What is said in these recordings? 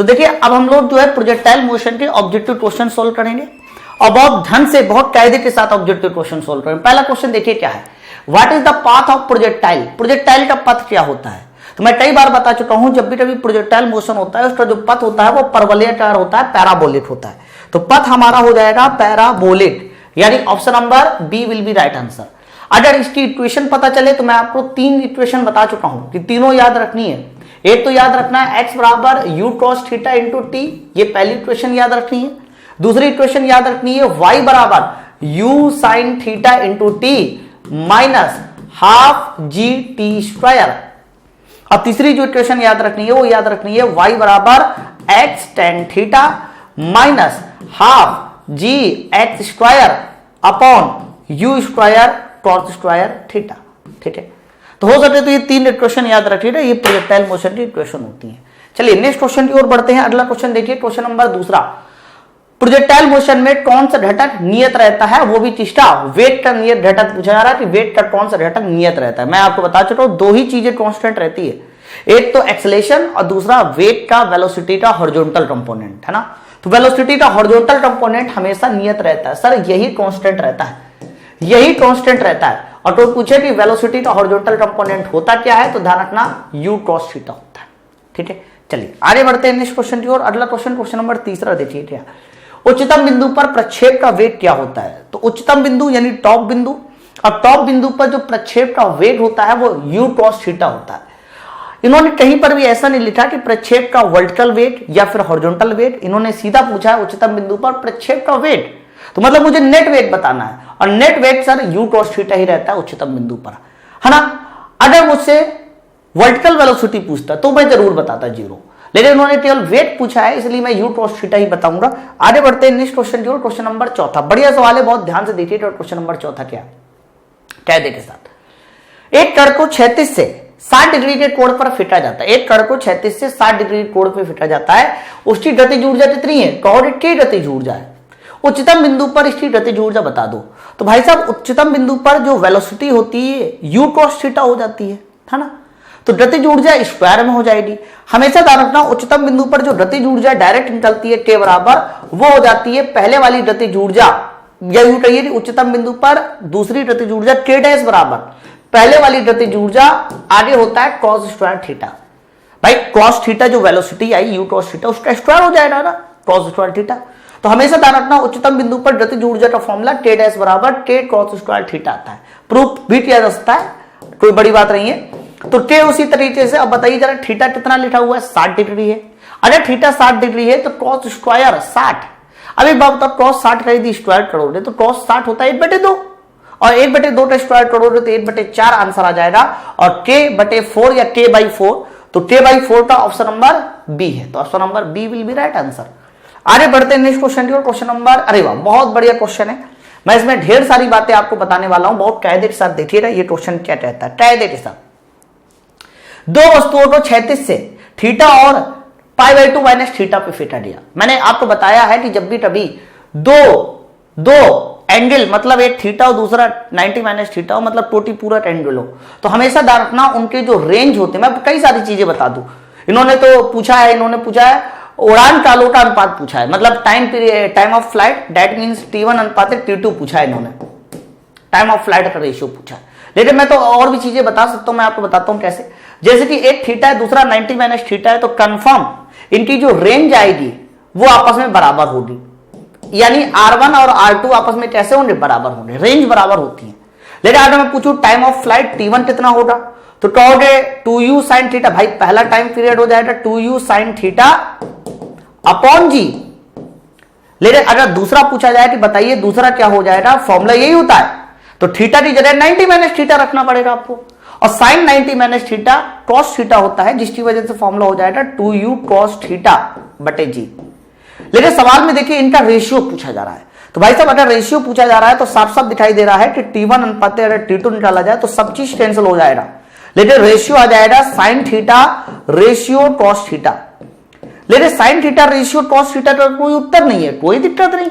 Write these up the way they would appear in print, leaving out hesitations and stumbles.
तो देखिए अब हम लोग जो है प्रोजेक्टाइल मोशन के ऑब्जेक्टिव क्वेश्चन सोल्व करेंगे और बहुत ढंग से बहुत कायदे के साथ ऑब्जेक्टिव क्वेश्चन सोल्व करेंगे। पहला क्वेश्चन देखिए क्या है, what is the path of projectile. Projectile का पथ क्या होता है। तो मैं कई बार बता चुका हूं, जब भी कभी प्रोजेक्टाइल मोशन होता है उसका जो पथ होता है वो परवलयाकार होता है, पैराबोलिक होता है। तो पथ हमारा हो जाएगा पैराबोलिक, यानी option number B will be right answer. अगर इसकी इक्वेशन पता चले तो मैं आपको 3 इक्वेशन बता चुका हूं कि तीनों याद रखनी है। एक तो याद रखना है x बराबर you cos theta into T, ये पहली इक्वेशन याद रखनी है। दूसरी इक्वेशन याद रखनी है y बराबर you sine theta into T minus half G T square. और तीसरी जो इक्वेशन याद रखनी है वो याद रखनी है y बराबर x tan theta minus half g x square upon u square cos square theta. ठीक है, तो हो सके तो ये 3 इक्वेशन याद रखिएगा, ये प्रोजेक्टाइल मोशन की इक्वेशन होती है। चलिए नेक्स्ट क्वेश्चन की ओर बढ़ते हैं। अगला क्वेश्चन देखिए, क्वेश्चन नंबर दूसरा, प्रोजेक्टाइल मोशन में कौन सा घटक नियत रहता है, वो भी तीसरा वेट का नियत घटक पूछा जा रहा है कि वेट का कौन सा घटक नियत रहता है। मैं आपको बता चुका हूं 2 ही चीजें कांस्टेंट रहती है, एक तो एक्सेलेरेशन और दूसरा वेट का वेलोसिटी का हॉरिजॉन्टल कंपोनेंट, है ना। तो वेलोसिटी का हॉरिजॉन्टल कंपोनेंट हमेशा नियत रहता है। सर यही कांस्टेंट रहता है, यही कांस्टेंट रहता है। और तो पूछे कि वेलोसिटी का हॉरिजॉन्टल कंपोनेंट होता क्या है, तो ध्यान रखना यू कॉस थीटा होता है। ठीक है, चलिए आगे बढ़ते हैं नेक्स्ट क्वेश्चन की ओर। अगला क्वेश्चन, क्वेश्चन नंबर तीसरा देखिए क्या, उच्चतम बिंदु पर प्रक्षेप का वेग क्या होता है। तो उच्चतम बिंदु यानी टॉप बिंदु, और टॉप बिंदु पर जो प्रक्षेप का वेग होता है वो यू कॉस थीटा होता है। इन्होंने कहीं पर भी ऐसा नहीं लिखा कि प्रक्षेप का वर्टिकल वेग या फिर हॉरिजॉन्टल वेग, इन्होंने सीधा पूछा है उच्चतम बिंदु पर प्रक्षेप का वेग। तो मतलब मुझे नेट वेग बताना है, और नेट वेग सर यू कॉस थीटा ही रहता है उच्चतम बिंदु पर, है ना। अगर मुझसे वर्टिकल वेलोसिटी पूछता तो मैं जरूर बताता 0, लेकिन उन्होंने केवल वेग पूछा है इसलिए मैं यू कॉस थीटा ही बताऊंगा। आगे बढ़ते हैं नेक्स्ट क्वेश्चन की ओर। क्वेश्चन नंबर चौथा, बढ़िया सवाल है, बहुत ध्यान से देखिए। क्वेश्चन नंबर चौथा क्या कहते के साथ, एक कण को 36 से 60 डिग्री के कोण पर फेंका जाता है। एक कण को 36 से 60 डिग्री कोण पर फेंका जाता है, उसकी गतिज ऊर्जा कितनी है, कौन की गतिज ऊर्जा है। उच्चतम बिंदु पर इसकी गतिज ऊर्जा बता दो। तो भाई साहब उच्चतम बिंदु पर जो वेलोसिटी होती है यू कॉस थीटा हो जाती है ना। तो गतिज ऊर्जा स्क्वायर में हो जाएगी। हमेशा ध्यान रखना उच्चतम बिंदु पर जो गतिज ऊर्जा डायरेक्ट निकलती है के बराबर, वो हो जाती है पहले वाली गतिज ऊर्जा, या यूं कहिए उच्चतम बिंदु पर दूसरी गतिज ऊर्जा के डैश बराबर पहले वाली गतिज ऊर्जा आगे होता है कॉस स्क्वायर थीटा। भाई कॉस थीटा जो velocity I you cos theta उसका स्क्वायर हो जाएगा ना, कॉस स्क्वायर थीटा। तो हमेशा ध्यान रखना उच्चतम बिंदु पर गतिज ऊर्जा का फॉर्मूला के डैश बराबर के कॉस स्क्वायर थीटा आता है। प्रूफ भी किया जा सकता है, कोई बड़ी बात नहीं है। तो के उसी तरीके से, अब बताइए जरा थीटा कितना लिखा हुआ है, 60 डिग्री है। अगर थीटा 60 डिग्री है तो कॉस स्क्वायर 60। अब एक बात बताओ, कॉस 60 का यदि स्क्वायर करोगे तो कॉस 60 होता है 1/2, और 1/2 का स्क्वायर करोगे तो 1/4 आंसर आ जाएगा, और k/4 या k/4, तो k/4 का ऑप्शन नंबर बी है। तो option number B will be right answer. आगे बढ़ते हैं नेक्स्ट क्वेश्चन की ओर। क्वेश्चन नंबर, अरे वाह बहुत बढ़िया क्वेश्चन है, मैं इसमें ढेर सारी बातें आपको बताने वाला हूं, बहुत कायदे के साथ देखिएगा ये क्वेश्चन क्या कहता है। कायदे के साथ, दो वस्तुओं को 36 से थीटा और π/2 माइनस थीटा पे फेंका दिया। मैंने आपको बताया है कि जब भी कभी दो एंगल, मतलब एक थीटा और दूसरा 90 माइनस थीटा हो, मतलब टोटी पूरा एंगल हो, तो हमेशा ध्यान रखना उनके जो रेंज होते हैं। मैं कई सारी चीजें बता दूं, इन्होंने पूछा है उड़ान कालों का अनुपात पूछा है, मतलब time of flight, that means T1 अनुपात T2 पूछा है इन्होंने, टाइम ऑफ फ्लाइट का रेशियो पूछा है। लेकिन मैं तो और भी चीजें बता सकता हूं, मैं आपको बताता हूं कैसे। जैसे कि एक थीटा है दूसरा 90 माइनस थीटा है, तो कंफर्म इनकी जो रेंज आएगी वो आपस में बराबर होगी, यानी R1 और R2 आपस में कैसे होंगे, बराबर होंगे, रेंज बराबर होती है। लेकिन अगर मैं पूछूं टाइम ऑफ फ्लाइट T1 कितना होगा, तो कहोगे 2u sin थीटा। भाई पहला टाइम पीरियड हो जाएगा 2u sin थीटा अपॉन जी। लेकिन अगर दूसरा पूछा जाए कि बताइए दूसरा क्या हो जाएगा, फॉर्मूला यही होता है, तो थीटा की जगह 90 माइनस थीटा रखना पड़ेगा आपको, और sine 90 minus theta cos theta होता है, जिसकी वजह से फॉर्मूला हो जाएगा 2u cos थीटा बटे जी। लेकिन सवाल में देखिए इनका रेशियो पूछा जा रहा है, तो भाई साहब अगर रेशियो पूछा जा रहा है तो साफ साफ दिखाई दे रहा है कि T1 अनुपात अगर T2 निकाला जाए तो सब चीज कैंसिल हो जाएगा, लेकिन रेशियो आ जाएगा sine theta ratio cos theta. लेकिन sine theta ratio cos theta का कोई उत्तर नहीं है, कोई दिक्कत नहीं।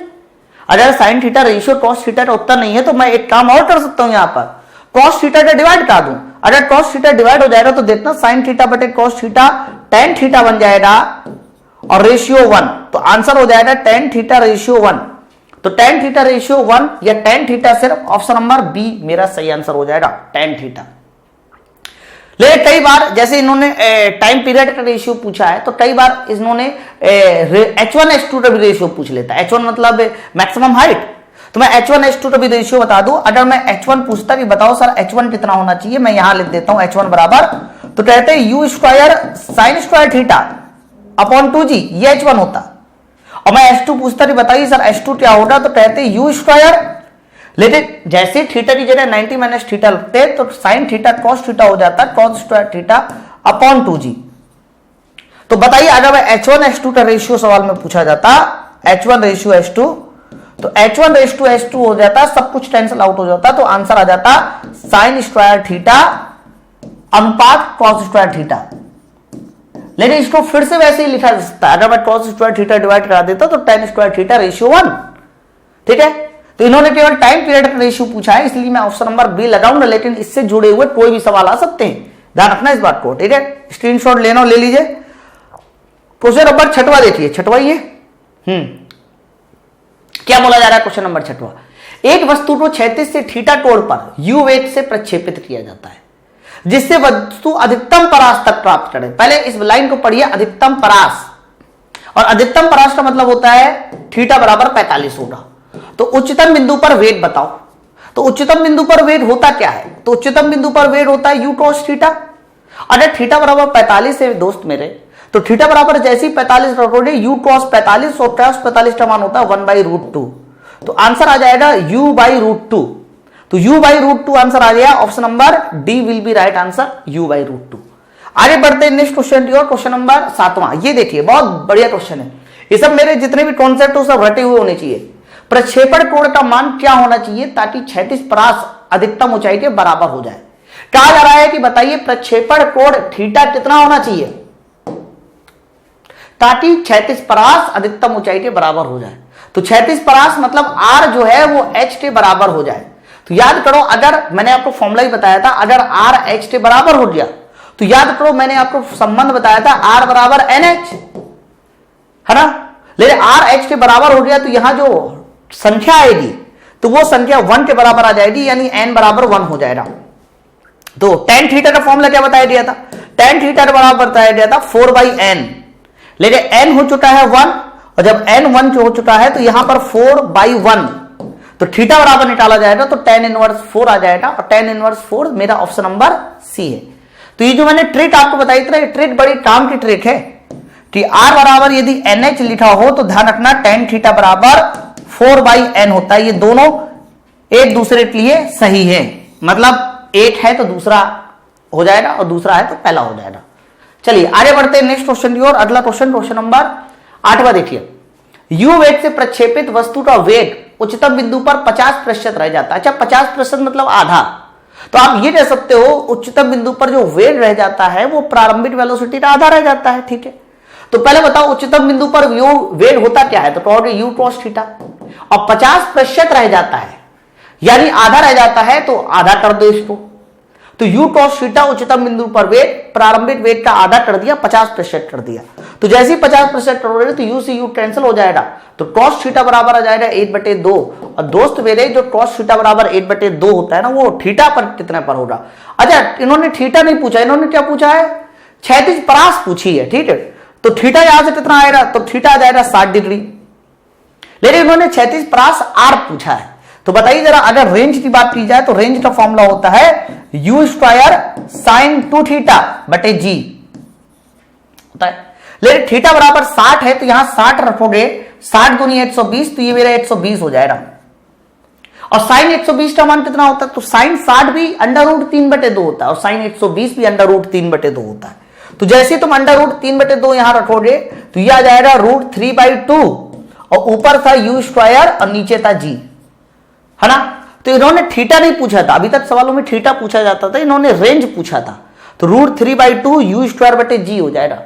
अगर sine theta ratio cos theta का उत्तर नहीं है तो मैं एक काम और कर सकता हूं, यहां पर कॉस थीटा का डिवाइड कर दूं। अगर कॉस थीटा डिवाइड हो जाएगा तो देखना साइन थीटा बटे कॉस थीटा टेन थीटा बन जाएगा, और रेशियो 1, तो आंसर हो जाएगा tan थीटा रेशियो 1। तो tan थीटा रेशियो 1 या tan थीटा सिर्फ ऑप्शन नंबर बी मेरा सही आंसर हो जाएगा, tan थीटा। लेकिन कई बार जैसे इन्होंने टाइम पीरियड का रेशियो पूछा है, तो कई बार इन्होंने H1 H2 का भी रेशियो पूछ लेता है। H1 मतलब मैक्सिमम हाइट, तो मैं H1 H2 का भी रेशियो बता दूं। अगर मैं H1 पूछता कि बताओ सर H1 कितना होना चाहिए, मैं यहां लिख देता हूं H1 बराबर, तो कहते हैं u square sine square theta upon 2g, ये H1 होता। और मैं H2 पूछता कि बताइए सर H2 क्या होगा, तो कहते हैं u स्क्वायर, लेकिन जैसे थीटा की जगह 90 माइनस थीटा लगते तो साइन थीटा कॉस थीटा हो जाता, cos square theta upon 2g। तो बताइए अगर मैं H1 H2 का रेशियो सवाल में पूछा जाता, H1 रेशियो H2, तो H1 रेशियो H2 हो जाता, सब कुछ कैंसिल आउट हो जाता, तो आंसर आ जाता साइन स्क्वायर थीटा अनुपात कॉस स्क्वायर थीटा। लेकिन इसको फिर से वैसे ही लिखा जा सकता है, अगर मैं कॉस स्क्वायर थीटा डिवाइड करा देता तो tan स्क्वायर थीटा रेशियो 1, ठीक है। तो इन्होंने केवल टाइम पीरियड का रेशियो पूछा है, इसलिए मैं ऑप्शन नंबर बी लगाऊंगा, लेकिन इससे जुड़े हुए कोई भी सवाल आ सकते हैं, ध्यान रखना इस बात को, ठीक है। स्क्रीनशॉट लेना ले लीजिए। क्वेश्चन नंबर 6वां देखिए, 6वां ये क्या बोला जा रहा है। क्वेश्चन नंबर 6वां, एक वस्तु को क्षैतिज से थीटा कोण पर u वेग से प्रक्षेपित किया जाता है जिससे वस्तु अधिकतम परास तक प्राप्त करे। पहले इस लाइन को पढ़िए, अधिकतम परास, और अधिकतम परास का मतलब होता है थीटा बराबर 45 होगा। तो उच्चतम बिंदु पर वेग बताओ। तो उच्चतम बिंदु पर वेग होता क्या है, तो उच्चतम बिंदु पर वेग होता है u cos थीटा। अगर थीटा बराबर 45 है दोस्त मेरे, तो थीटा बराबर जैसे ही 45 रखोगे u cos 45 और cos 45 का मान होता है 1/√2। तो आंसर आ जाएगा u/√2। तो u/√2 आंसर आ गया, option number D will be right answer, u/√2। आगे बढ़ते हैं नेक्स्ट क्वेश्चन की ओर। क्वेश्चन नंबर 7वां, ये देखिए बहुत बढ़िया क्वेश्चन है। ये सब मेरे जितने भी कॉन्सेप्ट हो सब रटे हुए होने चाहिए। प्रक्षेपण कोण का मान क्या होना चाहिए ताकि क्षैतिज परास अधिकतम ऊंचाई के बराबर हो जाए। कहा जा रहा है कि बताइए प्रक्षेपण कोण थीटा कितना होना चाहिए ताकि क्षैतिज परास अधिकतम ऊंचाई के बराबर हो जाए। तो क्षैतिज परास मतलब r जो है वो h के बराबर हो जाए। तो याद करो, अगर मैंने आपको फॉर्मूला ही बताया था, अगर r h के बराबर हो गया तो याद करो मैंने आपको संबंध बताया था r बराबर nh, है ना। लेकिन r h के बराबर हो गया तो यहां जो संख्या आएगी तो वो संख्या 1 के बराबर आ जाएगी, यानी n बराबर 1 हो जाएगा। तो tan थीटा का फॉर्मूला क्या बताया गया था, tan थीटा का बराबर बताया गया था 4/n। लेकिन n हो चुका है 1, और जब n 1 हो चुका है तो यहां पर 4/1, तो थीटा बराबर निकाला जाएगा तो tan इनवर्स 4 आ जाएगा, और tan इनवर्स 4 मेरा ऑप्शन नंबर सी है। तो ये जो मैंने ट्रिक आपको बताई थी, ट्रिक बड़ी काम की ट्रिक है कि r बराबर यदि nh लिखा हो तो ध्यान रखना tan थीटा बराबर 4/n होता है। ये दोनों एक दूसरे के लिए सही है, मतलब एक है तो दूसरा हो जाएगा और दूसरा है तो पहला हो जाएगा। चलिए आगे बढ़ते हैं नेक्स्ट क्वेश्चन की ओर। अगला क्वेश्चन, क्वेश्चन नंबर 8वां देखिए। u वेग से प्रक्षेपित वस्तु का वेग उच्चतम बिंदु पर 50% रह जाता है। अच्छा, 50% मतलब आधा। तो आप ये कह सकते हो उच्चतम बिंदु पर जो वेग रह जाता है वो प्रारंभिक वेलोसिटी का आधा रह जाता है, ठीक है। तो पहले बताओ उच्चतम बिंदु पर वेग होता क्या है, तो कहोगे u cos थीटा, और 50% रह जाता है यानी आधा रह जाता है, तो आधा कर दो इसको। तो u cos थीटा उच्चतम बिंदु पर वेग प्रारंभिक वेग का आधा कर दिया, 50% कर दिया। तो जैसे ही 50% करोगे तो u से u कैंसिल हो जाएगा, तो cos थीटा बराबर आ जाएगा 8/2। और दोस्त मेरे जो cos थीटा बराबर 8/2 होता है ना, वो थीटा पर कितने पर होगा। अच्छा, इन्होंने थीटा नहीं पूछा, इन्होंने क्या पूछा है, क्षैतिज परास पूछी है, ठीक है। तो थीटा यहां से कितना आएगा, तो थीटा आ जाएगा 60 डिग्री। लेकिन इन्होंने क्षैतिज परास r पूछा है। तो बताइए जरा, अगर रेंज की बात की जाए तो रेंज का फॉर्मूला होता है u स्क्वायर साइन 2 थीटा बटे g होता है। लेकिन थीटा बराबर 60 है तो यहां 60 रखोगे, 60 दूनी 120, तो ये मेरा 120 हो जाएगा। और साइन 120 का मान कितना होता है, तो साइन 60 भी √3/2 होता है, और साइन 120 भी √3/2 होता है। तो जैसे तुम √3/2 यहां रखोगे तो यह आ जाएगा √3/2, और ऊपर था u स्क्वायर और नीचे था g, है ना। तो इन्होंने थीटा नहीं पूछा था, अभी तक सवालों में थीटा पूछा जाता था, इन्होंने रेंज पूछा था। तो √3/2 u स्क्वायर बटे g हो जाएगा,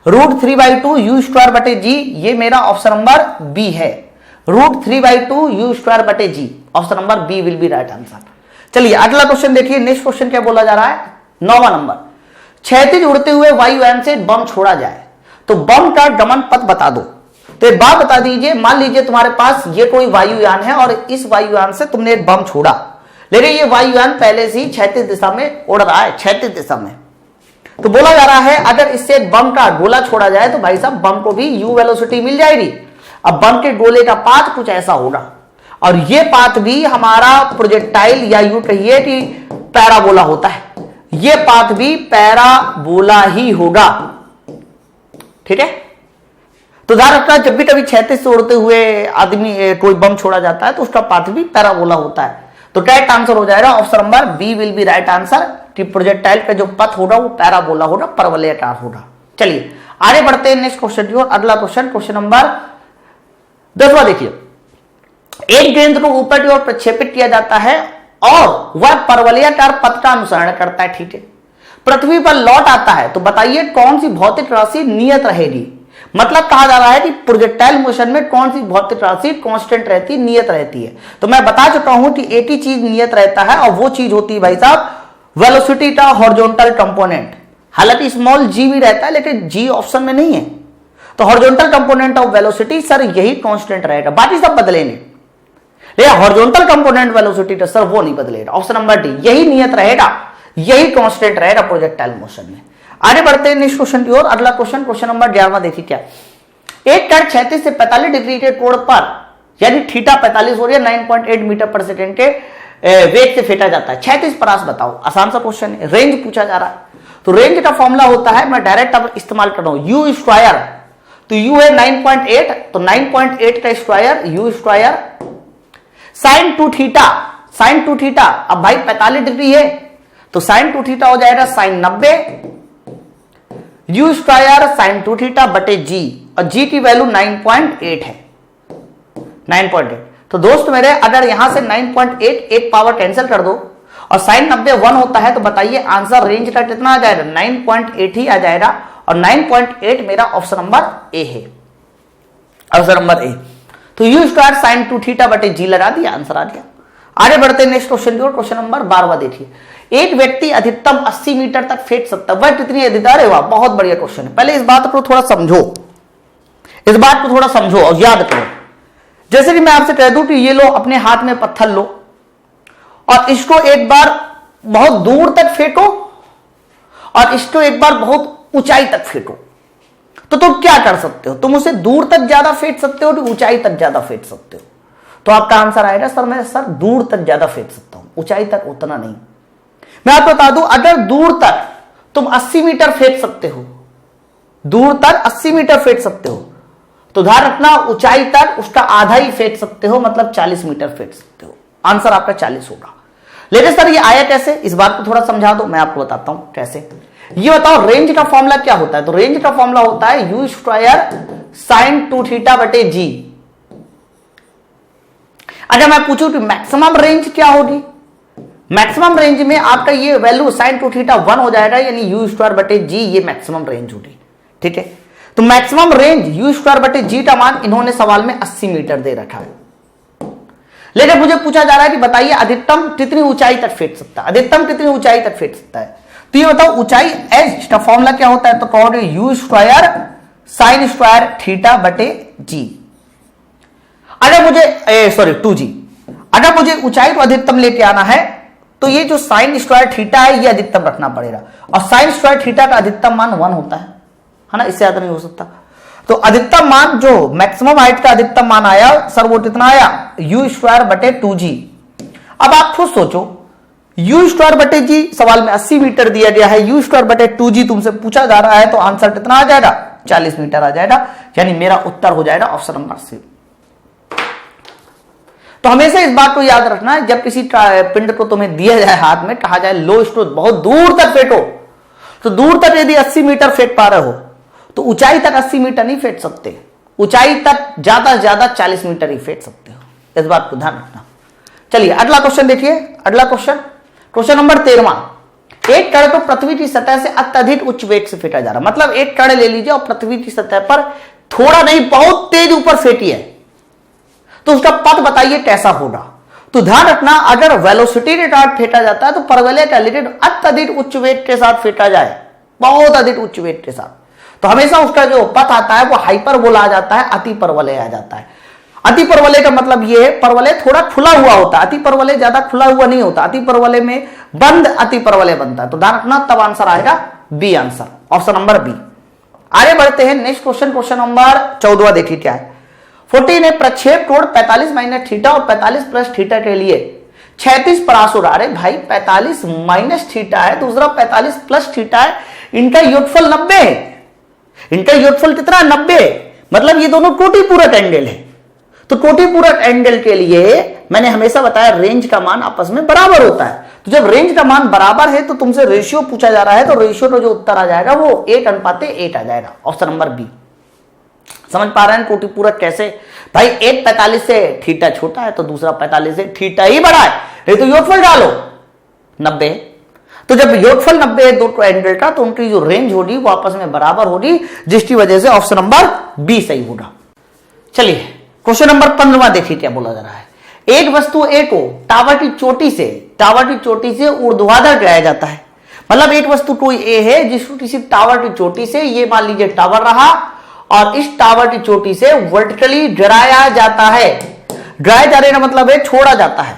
√3/2 u स्क्वायर बटे g, ये मेरा ऑप्शन नंबर बी है, √3/2 u स्क्वायर बटे g, option number B will be right answer. चलिए अगला क्वेश्चन देखिए। नेक्स्ट क्वेश्चन क्या बोला जा रहा है, 9वां नंबर। क्षैतिज उड़ते हुए वायुयान से बम छोड़ा जाए तो बम का गमन पथ बता दो। तो एक बात बता दीजिए, मान लीजिए तुम्हारे पास ये कोई वायुयान है और इस वायुयान से तुमने एक बम छोड़ा, लेकिन ये वायुयान पहले से ही क्षैतिज दिशा में उड़ रहा है, क्षैतिज दिशा में। तो बोला जा रहा है अगर इससे एक बम का गोला छोड़ा जाए तो भाई साहब बम को भी यू वेलोसिटी मिल जाएगी। अब बम के गोले का पाथ कुछ ऐसा होगा और ये पाथ भी हमारा प्रोजेक्टाइल या यूं कहिए कि पैराबोला होता है, ये पाथ भी पैराबोला ही होगा। ठीक है, तो ध्यान रखना जब भी कभी क्षैतिज से उड़ते हुए आदमी कोई बम छोड़ा जाता है तो उसका पाथ भी पैराबोला होता है। तो करेक्ट आंसर हो जाएगा option number B will be right answer कि प्रोजेक्टाइल का जो पथ होगा वो पैराबोला होगा, परवलयाकार होगा। चलिए आगे बढ़ते हैं नेक्स्ट क्वेश्चन की ओर। अगला क्वेश्चन, क्वेश्चन नंबर 10वां देखिए। एक गेंद को ऊपर की ओर प्रक्षेपित किया जाता है और वह परवलयाकार पथ का अनुसरण करता है। ठीक है, पृथ्वी पर लौट आता है तो बताइए कौन सी भौतिक राशि नियत रहेगी। मतलब कहा जा रहा है कि प्रोजेक्टाइल मोशन में कौन सी भौतिक राशि कांस्टेंट रहती है, नियत रहती है। तो मैं बता चुका हूं कि एक ही चीज नियत रहता है और वो चीज होती है भाई साहब वेलोसिटी का हॉरिजॉन्टल कंपोनेंट। हालांकि स्मॉल जी भी रहता है लेकिन जी ऑप्शन में नहीं है। तो horizontal component of velocity sir यही कांस्टेंट रहेगा, बाकी सब बदलेंगे, लेकिन हॉरिजॉन्टल कंपोनेंट वेलोसिटी का सर वो नहीं बदलेगा। ऑप्शन नंबर डी यही नियत रहेगा, यही कांस्टेंट रहेगा प्रोजेक्टाइल मोशन में। आगे बढ़ते हैं नेक्स्ट क्वेश्चन की ओर। अगला क्वेश्चन, क्वेश्चन नंबर 11वां देखिए क्या। एक कण 36 से 45 डिग्री के कोण पर यानी थीटा 45 हो रही है 9.8 मीटर पर सेकेंड के वेग से फेंटा जाता है। 36 परास बताओ, आसान सा क्वेश्चन है, रेंज पूछा जा रहा है। तो रेंज का फॉर्मूला होता है, मैं डायरेक्ट अब इस्तेमाल कर रहा हूं, यू स्क्वायर। तो यू है 9.8, तो 9.8 का square u square sine 2 theta, sine 2 theta. अब भाई 45 डिग्री है तो साइन 2 थीटा हो जाएगा sine 90 u square sine 2 theta बटे जी, और जी की वैल्यू 9.8 है, 9.8। तो दोस्त मेरे अगर यहां से 9.8 एक पावर कैंसिल कर दो और साइन 90 1 होता है तो बताइए आंसर रेंज का कितना आ जाएगा, 9.8 ही आ जाएगा। और 9.8 मेरा ऑप्शन नंबर ए है, ऑप्शन नंबर ए। तो यू स्क्वायर साइन 2 थीटा बटे जी लगा दिया, आंसर आ गया। आगे बढ़ते हैं नेक्स्ट क्वेश्चन की ओर। क्वेश्चन नंबर 12वां देखिए। एक व्यक्ति अधिकतम 80 मीटर तक फेंक सकता है, वह कितनी अधिकार है? वाह, बहुत बढ़िया क्वेश्चन है। पहले इस बात को थोड़ा समझो, इस बात को थोड़ा समझो और याद करो। जैसे कि मैं आपसे कह दूं कि ये लो अपने हाथ में पत्थर लो और इसको एक बार बहुत दूर तक फेंको और इसको एक बार बहुत ऊंचाई तक फेंको, तो तुम क्या कर सकते हो? तुम उसे दूर तक ज्यादा फेंक सकते हो, तो ऊंचाई तक ज्यादा फेंक सकते हो। तो आपका आंसर आएगा सर मैं सर दूर तक ज्यादा फेंक सकता हूं, ऊंचाई तक उतना नहीं। मैं आपको बता दूं अगर दूर तक तुम 80 मीटर फेंक सकते हो, दूर तक 80 मीटर फेंक सकते हो, तो ध्यान रखना ऊंचाई तक उसका आधा ही फेंक सकते हो, मतलब 40 मीटर फेंक सकते हो। आंसर आपका 40 होगा। लेकिन सर ये आया कैसे, इस बात को थोड़ा समझा दो, मैं आपको बताता हूं कैसे। ये बताओ रेंज का फॉर्मूला क्या होता है? तो रेंज का फॉर्मूला होता है यू स्क्वायर साइन 2 थीटा बटे जी। अगर मैं पूछूं कि मैक्सिमम रेंज क्या होगी, मैक्सिमम रेंज में आपका ये वैल्यू साइन 2 थीटा 1 हो जाएगा, यानी यू स्क्वायर बटे जी ये मैक्सिमम रेंज होगी। ठीक है, तो मैक्सिमम रेंज यू स्क्वायर बटे जी का मान इन्होंने सवाल में 80 मीटर दे रखा है। लेकिन मुझे पूछा जा रहा है कि बताइए अधिकतम कितनी ऊंचाई तक फेंक सकता है, अधिकतम कितनी ऊंचाई तक फेंक सकता है? तो ये बताओ ऊंचाई एच का फॉर्मूला क्या होता है? तो कहोगे you square sine square theta बटे जी। अगर मुझे सॉरी 2g, अगर मुझे ऊंचाई को अधिकतम लेके आना है तो ये जो साइन स्क्वायर थीटा है ये अधिकतम रखना पड़ेगा, और साइन स्क्वायर थीटा का अधिकतम मान 1 होता है ना, इससे ज्यादा नहीं हो सकता। तो अधिकतम मान जो मैक्सिमम हाइट का अधिकतम मान आया सर वो कितना आया? यू स्क्वायर बटे 2g। अब आप खुद सोचो, यू स्क्वायर बटे जी सवाल में 80 मीटर दिया गया है, यू स्क्वायर बटे 2g तुमसे पूछा जा रहा है, तो आंसर कितना आ जाएगा? 40 मीटर आ जाएगा, यानी मेरा उत्तर हो जाएगा ऑप्शन नंबर सी। तो हमेशा इस बात को याद रखना है, जब किसी पिंड को तुम्हें दिया जाए हाथ में, कहा जाए लो इसको बहुत दूर तक फेंको, तो दूर तक यदि 80 मीटर फेंक पा रहे हो तो ऊंचाई तक 80 मीटर नहीं फेंक सकते, ऊंचाई तक ज्यादा से ज्यादा 40 मीटर ही फेंक सकते हो, इस बात को ध्यान रखना। चलिए अगला क्वेश्चन देखिए। अगला क्वेश्चन, क्वेश्चन नंबर 13वां। एक कण को पृथ्वी की सतह से अत्यधिक उच्च वेग से फेंका जा रहा है, मतलब एक कण ले लीजिए और पृथ्वी की सतह पर थोड़ा नहीं बहुत तेज ऊपर फेंकी है, तो उसका पथ बताइए कैसा होगा। तो ध्यान रखना अगर वेलोसिटी के साथ फेंका जाता है तो परवलय का रिलेटेड अत्यधिक उच्च वेग के साथ फेंका जाए, बहुत अधिक उच्च वेग के साथ, तो हमेशा उसका जो पथ आता है वो हाइपरबोला आ जाता है, अति परवलय आ जाता है। अति परवलय का मतलब ये है, परवलय थोड़ा खुला हुआ होता है, अति परवलय ज्यादा खुला हुआ नहीं होता, अति परवलय में बंद अति परवलय बनता है। तो ध्यान रखना, तब आंसर आएगा B answer, option number B. आगे बढ़ते हैं नेक्स्ट क्वेश्चन, क्वेश्चन नंबर 14 देखिए क्या है। 14 है, प्रक्षेप कोण 45 माइनस थीटा और 45 प्लस थीटा के लिए 36 परासुर। अरे भाई 45 माइनस थीटा है, दूसरा 45 प्लस थीटा है, इनका योगफल 90 है। इनका योगफल कितना 90, मतलब ये दोनों कोटि पूरक एंगल है। तो कोटि पूरक एंगल के लिए मैंने हमेशा बताया रेंज का मान आपस में बराबर होता है। तो जब रेंज का मान बराबर है तो तुमसे रेशियो पूछा जा रहा है, तो रेशियो का जो उत्तर आ जाएगा वो 8:8 आ जाएगा, ऑप्शन नंबर बी। समझ पा रहे हैं कोटि पूरक कैसे? भाई 1 45 से थीटा छोटा है तो दूसरा 45 से थीटा ही बड़ा है, ये तो योगफल डालो 90। तो जब योगफल 90 है दो एंगल का, तो उनकी जो रेंज होगी वो आपस में बराबर होगी, जिसकी वजह से ऑप्शन नंबर बी सही होगा। चलिए क्वेश्चन नंबर 15 देखिए क्या बोला जा रहा है। एक वस्तु ए को टावर की चोटी से ऊर्ध्वाधर गिराया जाता है। मतलब एक वस्तु कोई ए है जिसको किसी टावर की चोटी से, ये मान लीजिए टावर रहा, और इस टावर की चोटी से वर्टिकली गिराया जाता है। गिराया जाने का मतलब है छोड़ा जाता है।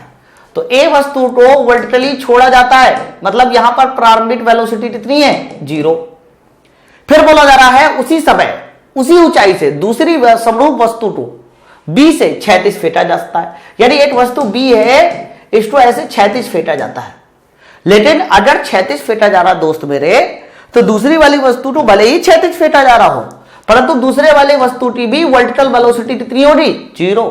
तो ए वस्तु को वर्टिकली छोड़ा जाता है, मतलब यहां पर प्रारंभिक वेलोसिटी कितनी है 0। फिर बोला जा रहा है उसी समय उसी ऊंचाई से दूसरी समरूप वस्तु को बी से 36 फेंटा जाता है। यानी एक वस्तु बी है, इसको ऐसे 36 फेंटा जाता है। लेकिन अगर 36 फेंटा जा रहा दोस्त मेरे, तो दूसरी वाली वस्तु को भले ही 36 फेंटा जा रहा हो, परंतु दूसरे वाले वस्तु की भी वर्टिकल वेलोसिटी कितनी होगी 0।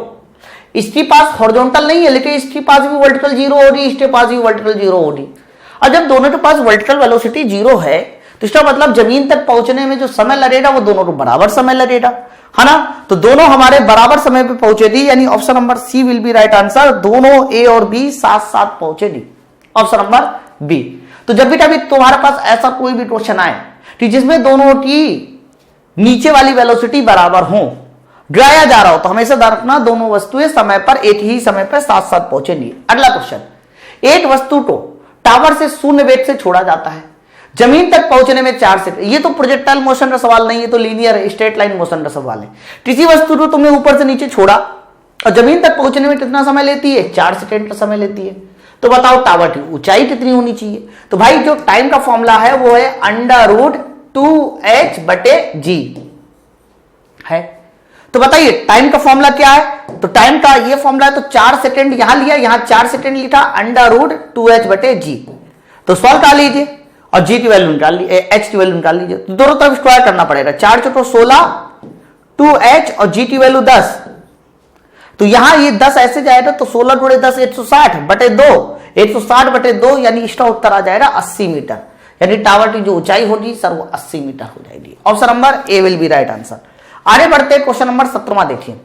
इसके पास हॉरिजॉन्टल नहीं है, लेकिन इसके पास भी वर्टिकल 0 होगी, इसके पास भी वर्टिकल 0 होगी। और जब दोनों के पास वर्टिकल वेलोसिटी 0 है, तो इसका मतलब जमीन तक पहुंचने में जो समय लगेगा वो दोनों को बराबर समय लगेगा, है ना। तो दोनों हमारे बराबर समय पे पहुंचेगी, यानी option number C will be right answer. दोनों ए और बी साथ साथ पहुंचेगी, ऑप्शन नंबर बी। तो जब भी कभी तुम्हारे पास ऐसा कोई भी क्वेश्चन आए कि जिसमें दोनों की नीचे वाली वेलोसिटी बराबर हो, गिराया जा रहा हो, तो हमेशा ध्यान रखना दोनों वस्तुएं समय पर एक ही समय पर साथ साथ पहुंचेंगी। अगला क्वेश्चन, एक वस्तु को टावर से शून्य वेग से छोड़ा जाता है, जमीन तक पहुंचने में 4 सेकंड। ये तो प्रोजेक्टाइल मोशन का सवाल नहीं है, तो लीनियर स्ट्रेट लाइन मोशन का सवाल है। किसी वस्तु को तुमने ऊपर से नीचे छोड़ा और जमीन तक पहुंचने में कितना समय लेती है 4 सेकंड का समय लेती है। तो बताओ टावर की ऊंचाई कितनी होनी चाहिए? तो भाई जो टाइम का फॉर्मूला है वो है √2h/g है। तो बताइए टाइम का फॉर्मूला क्या है? तो टाइम का ये फॉर्मूला है, तो 4 सेकंड यहां लिया, यहां 4 सेकंड लिखा, √2h/g। तो सॉल्व कर लीजिए और g की वैल्यू निकाल लीजिए, h की वैल्यू निकाल लीजिए। तो दोनों तरफ स्क्वायर करना पड़ेगा, 4 × 16, 2h और g की वैल्यू 10। तो यहां ये 10 ऐसे जाएगा, तो 16 × 10 160/2, 160/2, यानी इसका उत्तर आ जाएगा 80 मीटर। यानी टावर की जो ऊंचाई होगी सर वो 80 मीटर हो जाएगी, option number A will be right answer. आगे बढ़ते हैं क्वेश्चन नंबर 17 देखिए।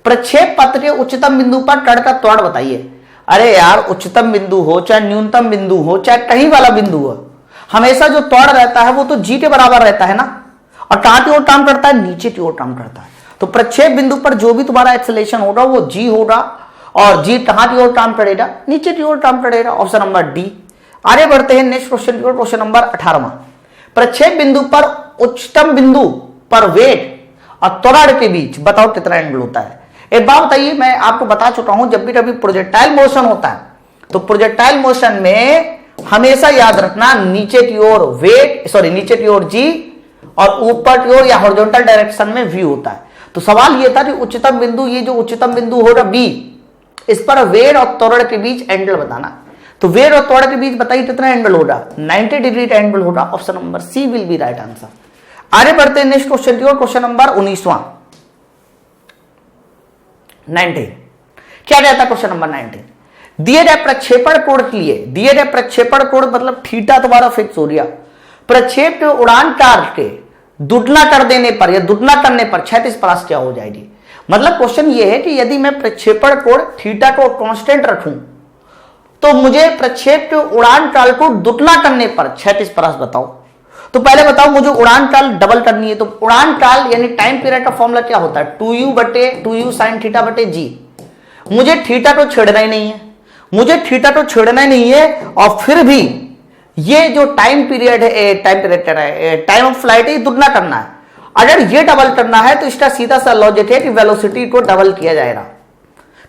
प्रक्षेप पथ के उच्चतम बिंदु पर कण का त्वरण बताइए। अरे यार उच्चतम बिंदु हो चाहे न्यूनतम बिंदु हो चाहे कहीं वाला बिंदु हो, हमेशा जो त्वरण रहता है वो तो जी के बराबर रहता है ना। और कहां की ओर काम करता है? नीचे की ओर काम करता है। तो प्रक्षेप बिंदु पर जो भी तुम्हारा एक्सेलरेशन होगा वो जी होगा, और जी कहां की ओर काम करेगा? नीचे की ओर काम करेगा, ऑप्शन नंबर डी। आगे बढ़ते हैं नेक्स्ट क्वेश्चन की ओर, क्वेश्चन नंबर 18। प्रक्षेप बिंदु पर उच्चतम बिंदु पर वेग और त्वरण के बीच बताओ कितना एंगल होता है? एक बात बताइए, मैं आपको बता चुका हूं, जब भी कभी प्रोजेक्टाइल मोशन होता है तो प्रोजेक्टाइल मोशन में हमेशा याद रखना नीचे की ओर वेग, नीचे की ओर जी, और ऊपर की ओर या हॉरिजॉन्टल डायरेक्शन में वी होता है। तो सवाल ये था कि उच्चतम बिंदु, ये जो उच्चतम बिंदु होगा बी, इस पर वेग और त्वरण के बीच एंगल बताना। तो वेग और त्वरण के बीच बताइए कितना एंगल होगा? 90 डिग्री का एंगल होगा, option number C will be right answer. आगे बढ़ते हैं नेक्स्ट क्वेश्चन की ओर, क्वेश्चन नंबर 19वां 19। क्या कहता है क्वेश्चन नंबर 19? दिए गए प्रक्षेपण कोण के लिए, दिए गए प्रक्षेपण कोण मतलब थीटा तुम्हारा फिक्स हो गया, प्रक्षेप के उड़ान काल के दुगना कर देने पर या दुगना करने पर 36 प्लस क्या हो जाएगी? मतलब क्वेश्चन ये है कि यदि मैं प्रक्षेपण कोण थीटा को कांस्टेंट रखूं तो मुझे प्रक्षेप के उड़ान काल को दुगना करने पर 36 प्लस बताओ। तो पहले बताओ मुझे उड़ान काल डबल करनी है, तो उड़ान काल यानी टाइम पीरियड का फॉर्मूला क्या होता है? 2u sin θ/g। मुझे थीटा को छेड़ना ही नहीं है, मुझे थीटा को छेड़ना ही नहीं है, और फिर भी ये जो टाइम पीरियड है, टाइम ऑफ फ्लाइट है, दुगना करना है। अगर ये डबल करना है तो इसका सीधा सा लॉजिक है कि वेलोसिटी को डबल किया जाएगा,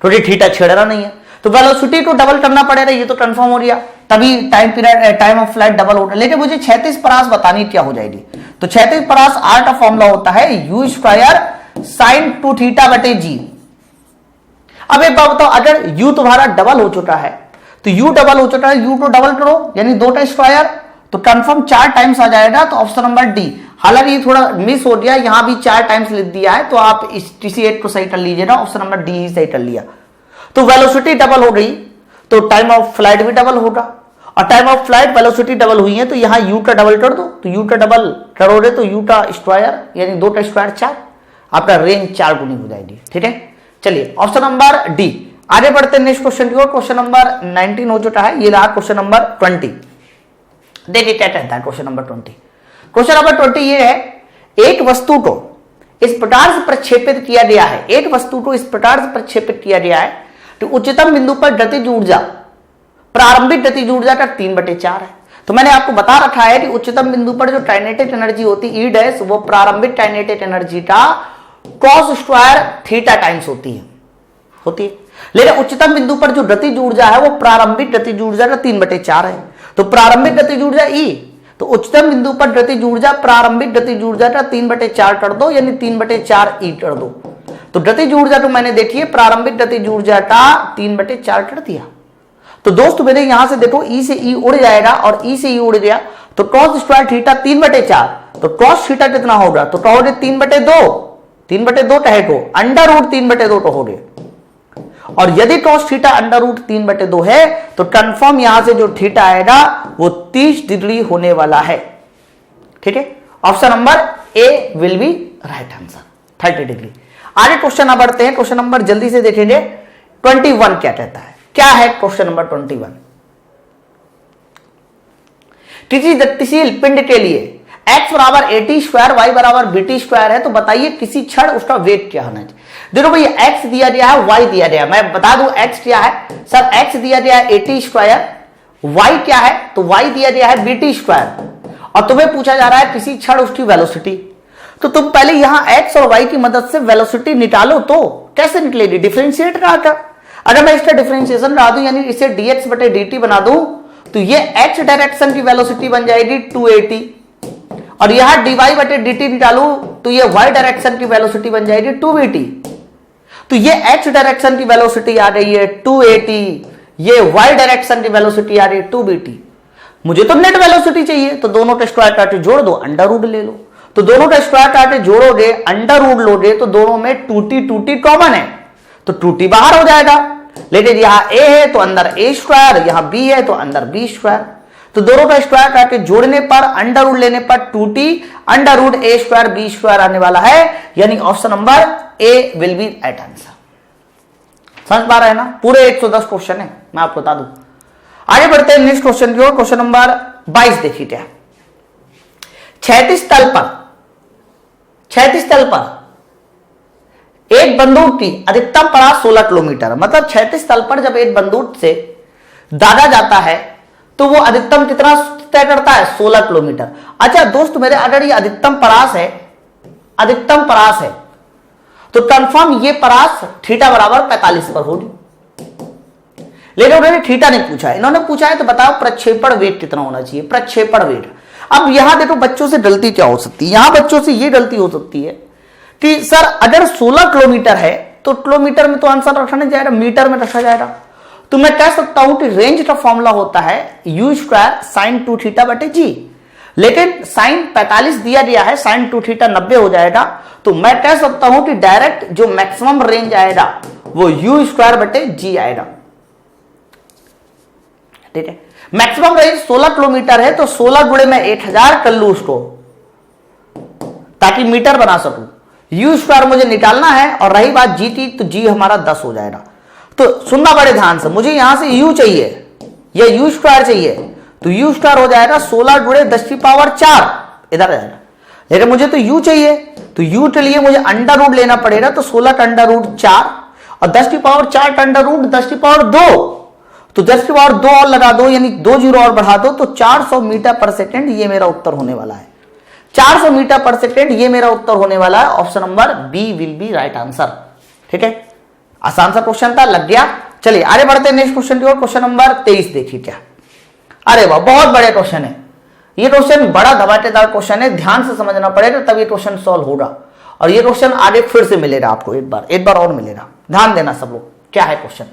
क्योंकि थीटा छेड़ना नहीं है, तो वेलोसिटी को डबल करना पड़ेगा, ये तो कंफर्म हो गया, तभी टाइम ऑफ फ्लाइट डबल होगा। लेकिन मुझे क्षैतिज परास बतानी क्या हो जाएगी, तो क्षैतिज परास आर का फॉर्मूला होता है यू स्क्वायर साइन 2 थीटा बटे जी। अब एक बात बताओ, अगर u तुम्हारा डबल हो चुका है तो u डबल हो चुका है, u को डबल करो यानी 2 का स्क्वायर, तो कंफर्म 4 टाइम्स आ जाएगा, तो ऑप्शन नंबर डी। हालांकि ये थोड़ा मिस हो गया, यहां भी 4 टाइम्स लिख दिया है, तो आप इस TC8 को सही कर लीजिएगा, ऑप्शन नंबर डी ही सही कर लिया। तो वेलोसिटी डबल हो गई तो टाइम ऑफ फ्लाइट भी डबल होगा, और time of flight velocity double हुई है तो यहां u का डबल कर दो, तो u का डबल करोगे तो u का स्क्वायर यानी 2 का स्क्वायर 4, आपका रेंज 4 गुनी हो जाएगी। ठीक है, चलिए ऑप्शन नंबर डी। आगे बढ़ते हैं नेक्स्ट क्वेश्चन की ओर। क्वेश्चन नंबर 19 हो चुका है, ये रहा क्वेश्चन नंबर 20। देखिए क्या कहता है क्वेश्चन नंबर 20। क्वेश्चन नंबर 20 ये है, एक वस्तु को इस प्रकार से प्रक्षेपित किया गया है, एक वस्तु को इस प्रकार से प्रक्षेपित किया गया है तो उच्चतम बिंदु पर गतिज ऊर्जा प्रारंभिक गतिज ऊर्जा का 3/4 है। तो मैंने आपको बता रखा है कि उच्चतम बिंदु पर जो काइनेटिक एनर्जी होती है ई डैश, वो प्रारंभिक काइनेटिक एनर्जी का कॉस स्क्वायर थीटा टाइम्स होती है। लेकिन उच्चतम बिंदु पर जो गतिज ऊर्जा है वो प्रारंभिक गतिज ऊर्जा का 3/4 है, तो प्रारंभिक गतिज ऊर्जा ई, तो उच्चतम बिंदु पर गतिज ऊर्जा प्रारंभिक गतिज ऊर्जा का 3/4 कर दो यानी 3/4 ई कर दो। तो गतिज ऊर्जा तो मैंने देखिए प्रारंभिक गतिज ऊर्जा का 3/4 कर दिया। तो दोस्त मेरे यहां से देखो ई से ई उड़ जाएगा और ई से ई उड़ गया, तो कॉस स्क्वायर थीटा 3/4, तो कॉस थीटा कितना होगा, तो कहोगे 3/2 कहे को अंडर रूट 3/2 कहोगे, और यदि cos थीटा अंडर रूट 3/2 है तो कंफर्म यहां से जो थीटा आएगा वो 30 डिग्री होने वाला है। ठीक है, option number A will be right answer, 30 degree. आगे क्वेश्चन आ बढ़ते हैं, क्वेश्चन नंबर जल्दी से देखेंगे 21 क्या कहता है। क्या है क्वेश्चन नंबर 21? किसी गतिशील पिंड के लिए x बराबर AT स्क्वायर y बराबर BT स्क्वायर है, तो बताइए किसी क्षण उसका वेट क्या होना चाहिए। देखो भाई x दिया गया है, y दिया गया है, मैं बता दूं x क्या है सर, x दिया गया है AT स्क्वायर, y क्या है तो y दिया गया है BT स्क्वायर, और तुम्हें पूछा जा रहा है किसी क्षण उसकी वेलोसिटी। तो तुम पहले यहां x और y की मदद से वेलोसिटी निकालो, तो कैसे निकलेगी, डिफरेंशिएट करा था। अगर मैं इसका डिफरेंशिएशन करा दूं यानी इसे dx बटे dt बना दूं, तो ये x डायरेक्शन की वेलोसिटी बन जाएगी 280, और यहां dy बटे dt निकालू तो ये y डायरेक्शन की वेलोसिटी बन जाएगी 2vt। तो ये x डायरेक्शन की वेलोसिटी आ रही है 280, ये y डायरेक्शन की वेलोसिटी आ रही है 2vt। मुझे तो नेट वेलोसिटी चाहिए, तो दोनों का स्क्वायर काटे जोड़ दो, अंडर रूट ले लो, तो दोनों का स्क्वायर काटे जोड़ोगे अंडर रूट लोगे तो दोनों में 2t कॉमन है, तो 2t बाहर हो जाएगा। लेकिन यहां a है तो अंदर a स्क्वायर, यहां b है तो अंदर b स्क्वायर, तो दोनों का स्क्वायर काटे जोड़ने पर अंडर रूट लेने पर 2t under root a square b square आने वाला है, यानी option number A will be right answer. समझ पा रहे हैं ना, पूरे 110 क्वेश्चन है, मैं आपको बता दूं। आगे बढ़ते हैं नेक्स्ट क्वेश्चन की ओर। क्वेश्चन नंबर 22 देखिए क्या, क्षैतिज तल पर एक बंदूक की अधिकतम परास 16 किलोमीटर, मतलब क्षैतिज तल पर जब एक बंदूक से दागा जाता है तो वो अधिकतम कितना तय करता है, 16 किलोमीटर। अच्छा दोस्त मेरे, अगर ये अधिकतम परास है तो कंफर्म ये परास थीटा बराबर 45 पर होगी। लेकिन उन्होंने थीटा नहीं पूछा है, इन्होंने पूछा है तो बताओ प्रक्षेपण वेग कितना होना चाहिए, प्रक्षेपण वेग। अब यहां देखो बच्चों से गलती क्या हो सकती है, यहां बच्चों से ये गलती हो सकती है कि सर अगर 16 किलोमीटर है तो किलोमीटर में तो आंसर रखा नहीं जाएगा, मीटर में रखा जाएगा। तो मैं कह सकता हूं कि रेंज का फॉर्मूला होता है u स्क्वायर साइन 2 थीटा बटे जी, लेकिन साइन 45 दिया गया है, साइन 2 थीटा 90 हो जाएगा, तो मैं कह सकता हूं कि डायरेक्ट जो मैक्सिमम रेंज आएगा वो u स्क्वायर बटे जी आएगा। ठीक है, मैक्सिमम रेंज 16 किलोमीटर है तो 16 गुणे में 1000 कर लू उसको ताकि मीटर बना सकूं। u स्क्वायर मुझे निकालना है, और रही बात g की तो g हमारा 10 हो जाएगा। तो सुनना बड़े ध्यान से, मुझे यहां से u चाहिए या u स्क्वायर चाहिए, तो u स्क्वायर हो जाएगा 16 गुणे 10 की पावर 4 इधर आ जाएगा। लेकिन मुझे तो u चाहिए, तो u के लिए मुझे अंडर रूट लेना पड़ेगा, तो 16 का अंडर रूट 4 और 10 की पावर 4 का अंडर रूट 10 की पावर 2, तो 10 की पावर 2 और लगा दो यानी 2 जीरो और बढ़ा दो, तो 400 मीटर पर सेकेंड ये मेरा उत्तर होने वाला है। 400 मीटर पर सेकेंड, ये मेरा उत्तर होने वाला है। Option number B will be right answer. ठीक है, आसान सा क्वेश्चन था, लग गया। चलिए आगे बढ़ते हैं नेक्स्ट क्वेश्चन की ओर। क्वेश्चन नंबर 23 देखिए क्या। अरे वाह, बहुत बड़े क्वेश्चन है ये। क्वेश्चन बड़ा धमाकेदार क्वेश्चन है, ध्यान से समझना पड़ेगा तब ये क्वेश्चन सॉल्व होगा। और ये क्वेश्चन आगे फिर से मिलेगा आपको, एक बार और मिलेगा। ध्यान देना सब लोग। क्या है क्वेश्चन?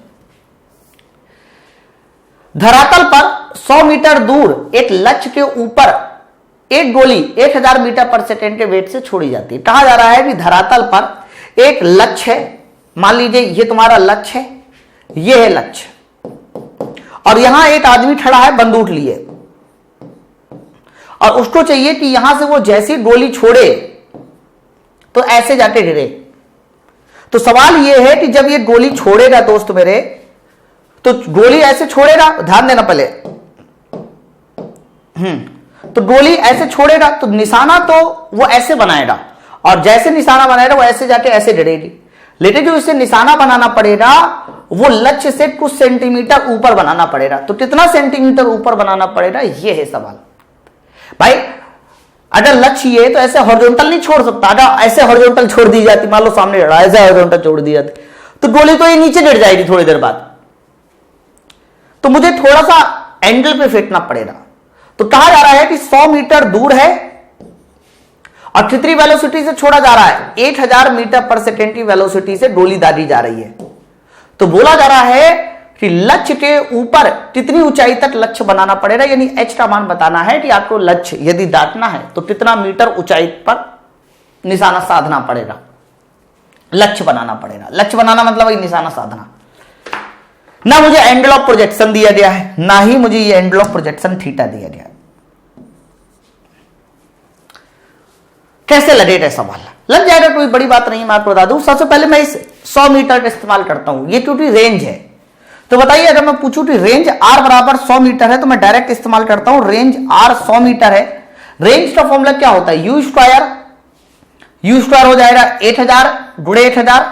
धरातल पर 100 मीटर दूर एक लक्ष्य के ऊपर एक गोली 1000 मीटर पर सेकेंड के वेग से छोड़ी जाती है। कहा जा रहा है कि धरातल पर एक लक्ष्य है, मान लीजिए ये तुम्हारा लक्ष्य है, ये है लक्ष्य, और यहां एक आदमी खड़ा है बंदूक लिए, और उसको चाहिए कि यहां से वो जैसी गोली छोड़े तो ऐसे जाके गिरे। तो सवाल ये है कि जब ये गोली छोड़ेगा दोस्त मेरे, तो गोली ऐसे छोड़ेगा, ध्यान देना पहले। तो गोली ऐसे छोड़ेगा तो निशाना तो वो ऐसे बनाएगा, और जैसे निशाना बनाएगा वो ऐसे जाके ऐसे गिरेगी। लेकिन जो इसे निशाना बनाना पड़ेगा वो लक्ष्य से कुछ सेंटीमीटर ऊपर बनाना पड़ेगा। तो कितना सेंटीमीटर ऊपर बनाना पड़ेगा, ये है सवाल भाई। अगर लक्ष्य ये तो ऐसे हॉरिजॉन्टल नहीं छोड़ सकता। अगर ऐसे हॉरिजॉन्टल छोड़ दी जाती, मान लो सामने ऐसे हॉरिजॉन्टल छोड़ दी जाती, तो गोली तो ये नीचे गिर जाएगी थोड़ी देर बाद। तो मुझे थोड़ा सा एंगल पे फेंकना पड़ेगा। तो कहा जा रहा है कि 100 मीटर दूर है और कितनी वेलोसिटी से छोड़ा जा रहा है? 1000 मीटर पर सेकेंड की वेलोसिटी से गोली दागी जा रही है। तो बोला जा रहा है कि लक्ष्य के ऊपर कितनी ऊंचाई तक लक्ष्य बनाना पड़ेगा, यानी एच का मान बताना है कि आपको लक्ष्य यदि दाटना है तो कितना मीटर ऊंचाई पर निशाना साधना पड़ेगा, लक्ष्य बनाना पड़ेगा। लक्ष्य बनाना मतलब निशाना साधना। ना मुझे एंगल ऑफ प्रोजेक्शन दिया गया है, ना ही मुझे ये एंगल ऑफ प्रोजेक्शन थीटा दिया गया है। कैसे लगेगा सवाल? लग जाएगा, कोई बड़ी बात नहीं। मैं आपको बता दूं, सबसे पहले मैं इस 100 मीटर का इस्तेमाल करता हूं, ये क्योंकि रेंज है। तो बताइए, अगर मैं पूछूं कि रेंज r बराबर 100 मीटर है तो मैं डायरेक्ट इस्तेमाल करता हूं। रेंज r 100 मीटर है। रेंज का फॉर्मूला क्या होता है? यू स्क्वायर हो जाएगा 1000 गुणे 1000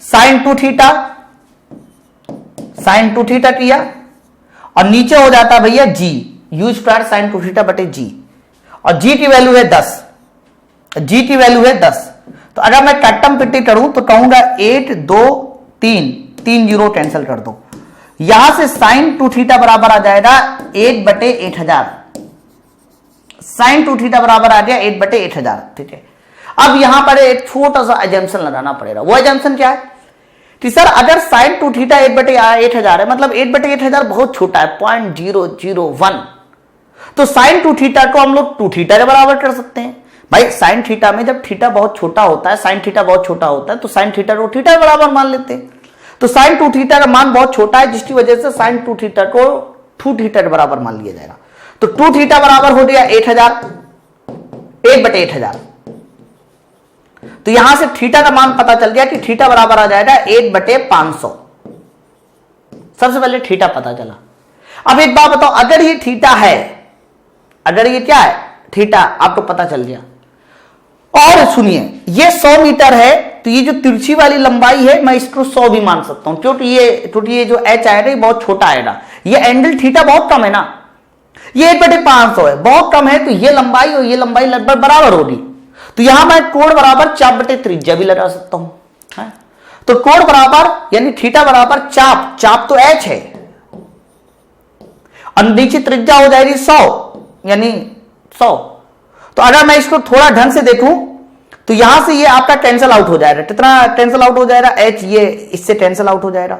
साइन 2 थीटा किया, और नीचे हो जाता है भैया जी, यू स्क्वायर साइन 2 थीटा बटे जी, और जी की वैल्यू है 10। जी की वैल्यू है 10। तो अगर मैं कट्टम पिट्टी करूं तो कहूंगा 8 2 3 3 जीरो कैंसिल कर दो। यहां से साइन 2 थीटा बराबर आ जाएगा 1 बटे 8000। साइन 2 थीटा बराबर आ गया 1 बटे 8000। ठीक है, अब यहां पर एक छोटा सा एजम्पशन लगाना पड़ेगा। वो एजम्पशन क्या है कि सर अगर साइन 2 थीटा 1 बटे 8000 है, मतलब 1 बटे 8000 बहुत छोटा है, 0.001। तो साइन 2 थीटा को हम लोग 2 थीटा के बराबर कर सकते हैं। भाई साइन थीटा में जब थीटा बहुत छोटा होता है, साइन थीटा बहुत छोटा होता है, तो साइन थीटा को थीटा के बराबर मान लेते हैं। तो साइन 2 थीटा का मान बहुत छोटा है, जिसकी वजह से साइन 2 थीटा को 2 थीटा के बराबर मान लिया जाएगा। तो 2 थीटा बराबर हो गया 8000, 1 बटे 8000। तो यहां से थीटा का मान पता चल गया कि थीटा बराबर आ जाएगा 1 बटे 500। सबसे पहले थीटा पता चला। अब एक बात बताओ, अगर ये थीटा है, अगर ये क्या है थीटा, आपको पता चल गया। और सुनिए, ये 100 मीटर है, तो ये जो तिरछी वाली लंबाई है मैं इसको 100 भी मान सकता हूं, क्योंकि ये जो एच आएगा ये बहुत छोटा आएगा। ये एंगल थीटा बहुत कम है ना, ये 1 बटे 500 है, बहुत कम है। तो ये लंबाई और ये लंबाई लगभग बराबर होगी। तो यहां मैं कोण बराबर चाप बटे त्रिज्या भी लगा सकता हूं। तो कोण बराबर यानी थीटा बराबर चाप, चाप तो एच है, और नीचे त्रिज्या हो जाएगी 100 यानी 100। तो अगर मैं इसको थोड़ा ढंग से देखूं तो यहां से ये आपका कैंसिल आउट हो जाएगा। कितना कैंसिल आउट हो जाएगा? एच, ये इससे कैंसिल आउट हो जाएगा।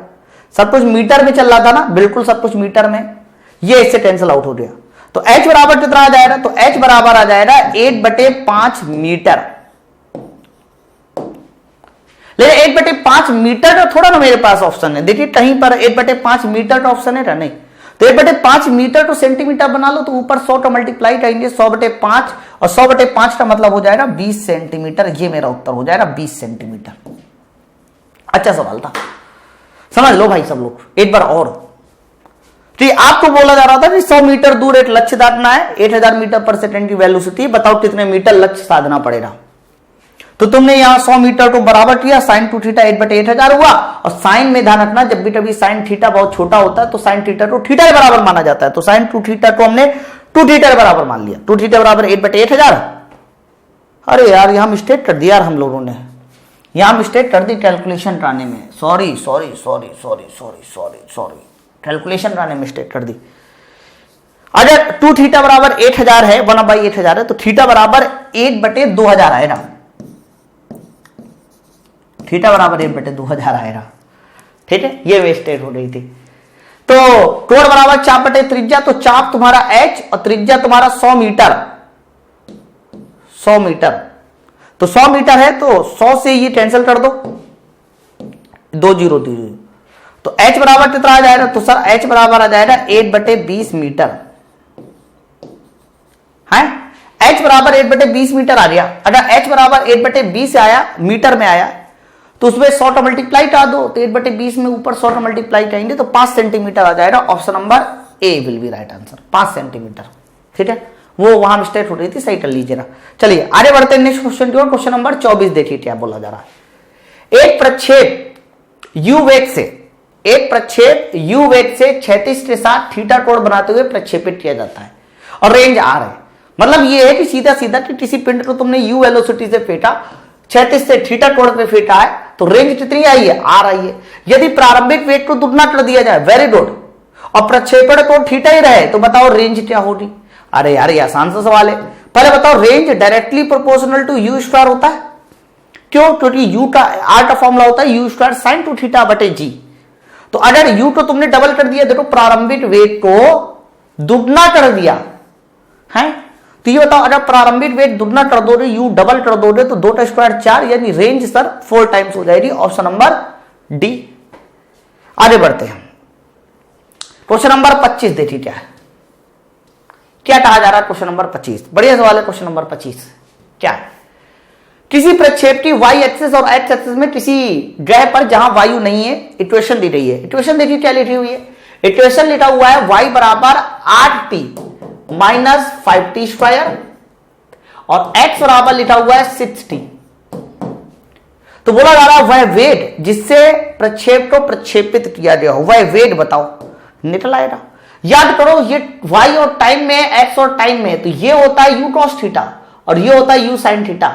सब कुछ मीटर में चल रहा था ना, बिल्कुल सब कुछ मीटर में, ये इससे कैंसिल आउट हो गया। तो h बराबर कितना आ जाएगा? तो h बराबर आ जाएगा 1 बटे 5 मीटर। लेकिन 1 बटे 5 मीटर का थोड़ा ना मेरे पास ऑप्शन है। देखिए कहीं पर 1 बटे 5 मीटर का ऑप्शन है क्या? नहीं। तो 1 बटे 5 मीटर को सेंटीमीटर बना लो, तो ऊपर 100 का मल्टीप्लाई करेंगे 100 बटे 5, और 100 बटे 5 का मतलब हो जाएगा 20 सेंटीमीटर। ये मेरा उत्तर हो जाएगा 20 सेंटीमीटर। अच्छा सवाल था, समझ लो भाई सब लोग एक बार और। तो आपको बोला जा रहा था कि 100 मीटर दूर एक लक्ष्य दाटना है, 8000 मीटर पर सेकेंड की वेलोसिटी, बताओ कितने मीटर लक्ष्य साधना पड़ेगा। तो तुमने यहां 100 मीटर को बराबर किया, साइन 2 थीटा 1 बटे 8000 हुआ। और साइन में ध्यान रखना, जब भी कभी साइन थीटा बहुत छोटा होता है तो साइन थीटा को थीटा के बराबर माना जाता है। तो साइन 2 थीटा को हमने 2 थीटा बराबर मान लिया, 2 थीटा बराबर 8/8000। अरे यार यहां मिस्टेक कर दिया यार हम लोगों ने, यहां मिस्टेक कर दी कैलकुलेशन कराने में, सॉरी कैलकुलेशन कराने में मिस्टेक कर दी। अगर 2 थीटा बराबर 8000 है, 1/8000 है, तो थीटा बराबर 8/2000 आएगा, थीटा बराबर 8/2000 आएगा। ठीक है, ये वेस्टेज हो रही थी। तो कोण बराबर चाप बटे त्रिज्या, तो चाप तुम्हारा h और त्रिज्या तुम्हारा 100 मीटर, 100 मीटर, तो 100 मीटर है तो 100 से ये कैंसिल कर दो, 2 0 0, तो h बराबर कितना आ जाएगा, तो सर h बराबर आ जाएगा 8/20 मीटर है, h बराबर 8/20 मीटर आ गया। अगर h बराबर 8/20 आया, मीटर में आया, तो उसमें 100 का मल्टीप्लाई कर दो, तो 8/20 में ऊपर 100 का मल्टीप्लाई करेंगे तो 5 सेंटीमीटर आ जाएगा। Option number A will be right answer, 5 centimetre. ठीक है, वो वहां मिस्टेक हो रही थी, सही कर लीजिएगा। चलिए आगे बढ़ते हैं नेक्स्ट क्वेश्चन की ओर। क्वेश्चन नंबर 24 देखिए क्या बोला जा रहा है। एक प्रक्षेप u वेग से, एक प्रक्षेप u वेग से क्षैतिज के साथ थीटा कोण बनाते हुए प्रक्षेपित किया जाता है और रेंज r है। मतलब ये है कि सीधा सीधा कि किसी पिंड को तुमने u वेलोसिटी से फेंटा, क्षैतिज से थीटा कोण पे फेंटा है, तो रेंज कितनी आई है, r आई है। यदि प्रारंभिक वेग को दुगना कर दिया जाए, वेरी गुड, और प्रक्षेपण कोण थीटा ही रहे, तो बताओ रेंज क्या होगी। अरे यार ये आसान सा सवाल है। पहले बताओ, range directly proportional to u square होता है, क्यों, क्योंकि u का r का फॉर्मूला होता है u स्क्वायर साइन 2 थीटा बटे g। तो अगर u को तुमने डबल कर दिया, देखो प्रारंभिक वेग को दुगना कर दिया है, तो ये बताओ अगर प्रारंभिक वेग दुगना कर दोगे, u डबल कर दोगे, तो 2 का स्क्वायर 4, यानी रेंज सर 4 टाइम्स हो जाएगी। Option number D. आगे बढ़ते हैं, क्वेश्चन नंबर 25 देखिए क्या है, क्या कहा जा रहा है। क्वेश्चन नंबर 25 बढ़िया सवाल है। क्वेश्चन नंबर 25 क्या है, किसी प्रक्षेप की y एक्सिस और x एक्सिस में किसी ग्रह पर जहां वायु नहीं है, इक्वेशन दी रही है। इक्वेशन देखिए क्या लिखी हुई है, इक्वेशन लिखा हुआ है y बराबर 8t माइनस 5t स्क्वायर और x बराबर लिखा हुआ है 6t। तो बोला जा रहा है वह वेग जिससे प्रक्षेप को प्रक्षेपित किया गया हो, वह वेग बताओ, निकल आएगा। याद करो ये y और टाइम में, x और टाइम में, तो ये होता है u cos थीटा और ये होता है u sin थीटा,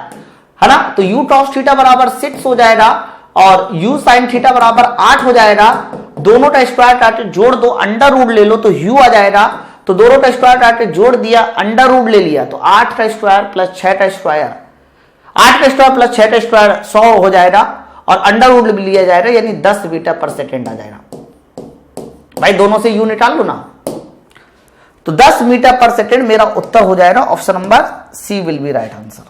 है ना। तो u cos थीटा बराबर 6 हो जाएगा और u sin थीटा बराबर 8 हो जाएगा। दोनों का स्क्वायर काट जोड़ दो, अंडर रूट ले लो तो u आ जाएगा। तो दोनों का स्क्वायर काट जोड़ दिया, अंडर रूट ले लिया, तो 8 का स्क्वायर प्लस 6 का स्क्वायर, 8 का स्क्वायर प्लस 6 का स्क्वायर 100 हो जाएगा और अंडर रूट भी लिया जाएगा, यानी 10 मीटर पर सेकेंड आ जाएगा। भाई दोनों से u निकाल लो ना, तो 10 मीटर पर सेकेंड मेरा उत्तर हो जाएगा। Option number C will be right answer.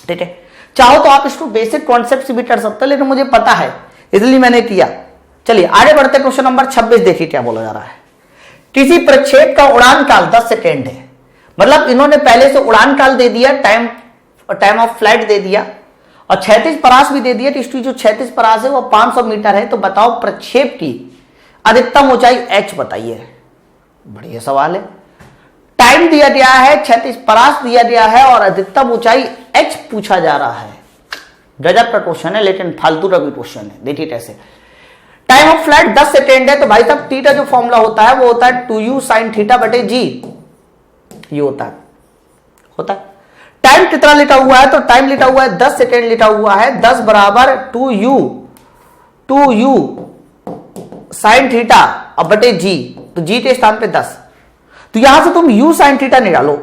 ठीक है, चाहो तो आप इसको बेसिक कॉन्सेप्ट से भी कर सकते हैं, लेकिन मुझे पता है इसलिए मैंने किया। चलिए आगे बढ़ते हैं, क्वेश्चन नंबर 26 देखिए क्या बोला जा रहा है। किसी प्रक्षेप का उड़ान काल 10 सेकेंड है, मतलब इन्होंने पहले से उड़ान काल दे दिया, टाइम ऑफ फ्लाइट दे दिया और क्षैतिज परास भी दे दिया। तो इसकी जो क्षैतिज परास है वो 500 मीटर है। तो बताओ प्रक्षेप की अधिकतम ऊंचाई h बताइए। बढ़िया सवाल है, टाइम दिया गया है, क्षैतिज परास दिया गया है और अधिकतम ऊंचाई h पूछा जा रहा है। गजब का क्वेश्चन है, लेकिन फालतू का भी क्वेश्चन है। देखिए कैसे, टाइम ऑफ फ्लाइट 10 सेकेंड है, तो भाई साहब टी का जो फॉर्मूला होता है वो होता है 2u sin थीटा बटे g, ये होता है। टाइम कितना लिखा हुआ है, तो टाइम लिखा हुआ है 10 सेकेंड लिखा हुआ है। 10 बराबर 2u sin थीटा और बटे g, तो g के स्थान पे 10, तो यहां से तुम u sin थीटा निकालो।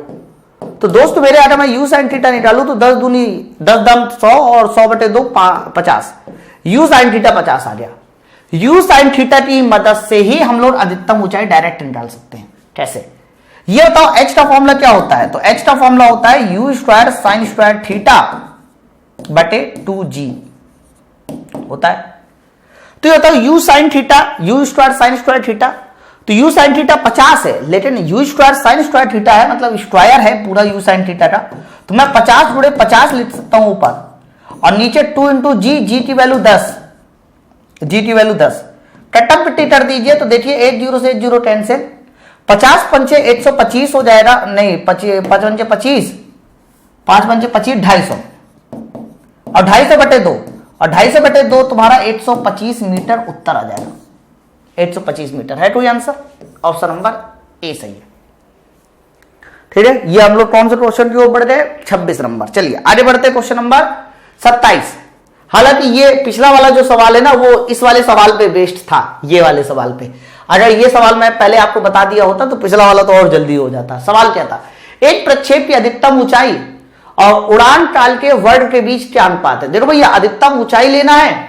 तो दोस्त मेरे अगर मैं u sin थीटा निकालू तो 10 दूनी 10 दम 100 और 100 बटे 2 50, u sin थीटा 50 आ गया। u sin थीटा की मदद से ही हम लोग अधिकतम ऊंचाई डायरेक्ट निकाल सकते हैं। कैसे, ये बताओ h का फॉर्मूला क्या होता है। तो h का फॉर्मूला होता है u square sine square theta बटे 2g होता है। तो ये बताओ u sin theta, u square sine square theta, तो u sin थीटा 50 है, लेकिन u square sine square theta है, मतलब स्क्वायर है पूरा u sin थीटा का। तो मैं 50 गुणे 50 लिख सकता हूं ऊपर और नीचे 2 इंटू जी, जी की वैल्यू 10, जी की वैल्यू 10। कटअप पिट्टी कर दीजिए तो देखिए 8 0 से 8 0 कैंसिल, 50 पंचे 125 हो जाएगा, नहीं 5 पंचे 25, 5 पंचे 25 250 और 250 बटे 2 और 250 बटे 2 तुम्हारा 125 मीटर उत्तर आ जाएगा। 125 मीटर है कोई आंसर। ऑप्शन नंबर ए सही है। ठीक है, ये हम लोग कौन से क्वेश्चन की ओर बढ़ गए, 26 नंबर। चलिए आगे बढ़ते हैं क्वेश्चन नंबर 27। हालांकि ये पिछला वाला जो सवाल है ना वो इस वाले सवाल पे बेस्ड था, ये वाले सवाल पे। अगर ये सवाल मैं पहले आपको बता दिया होता तो पिछला वाला तो और जल्दी हो जाता। सवाल क्या था, एक प्रक्षेप की अधिकतम ऊंचाई और उड़ान काल के वर्ग के बीच क्या अनुपात है। देखो भैया, अधिकतम ऊंचाई लेना है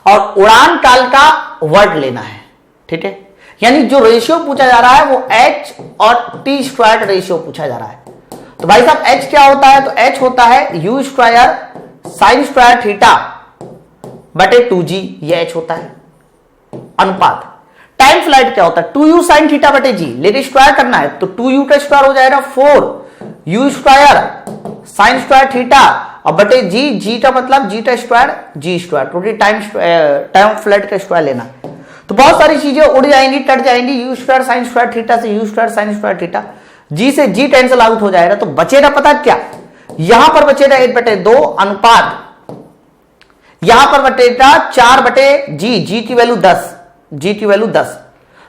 और उड़ान काल का वर्ग लेना है, ठीक है। यानी जो रेशियो पूछा जा रहा है वो h और t स्क्वायर रेशियो पूछा जा रहा है। तो भाई साहब h क्या होता है, तो h होता है u square sine square theta बटे 2g, ये h होता है अनुपात। टाइम फ्लाइट क्या होता है, 2u साइन थीटा बटे g, लेकिन स्क्वायर करना है तो 2u का स्क्वायर हो जाएगा 4u square sine square theta और बटे g का मतलब g का स्क्वायर g स्क्वायर, क्योंकि टाइम फ्लाइट का स्क्वायर लेना। तो बहुत सारी चीजें उड़ जाएंगी, कट जाएंगी, u square sine square theta से u square sine square theta, g से जी कैंसिल आउट हो जाएगा। तो बचेगा पता क्या, यहां पर बचेगा 1/2 अनुपात, यहां पर बचेगा 4/g, जी की वैल्यू 10, जी की वैल्यू 10।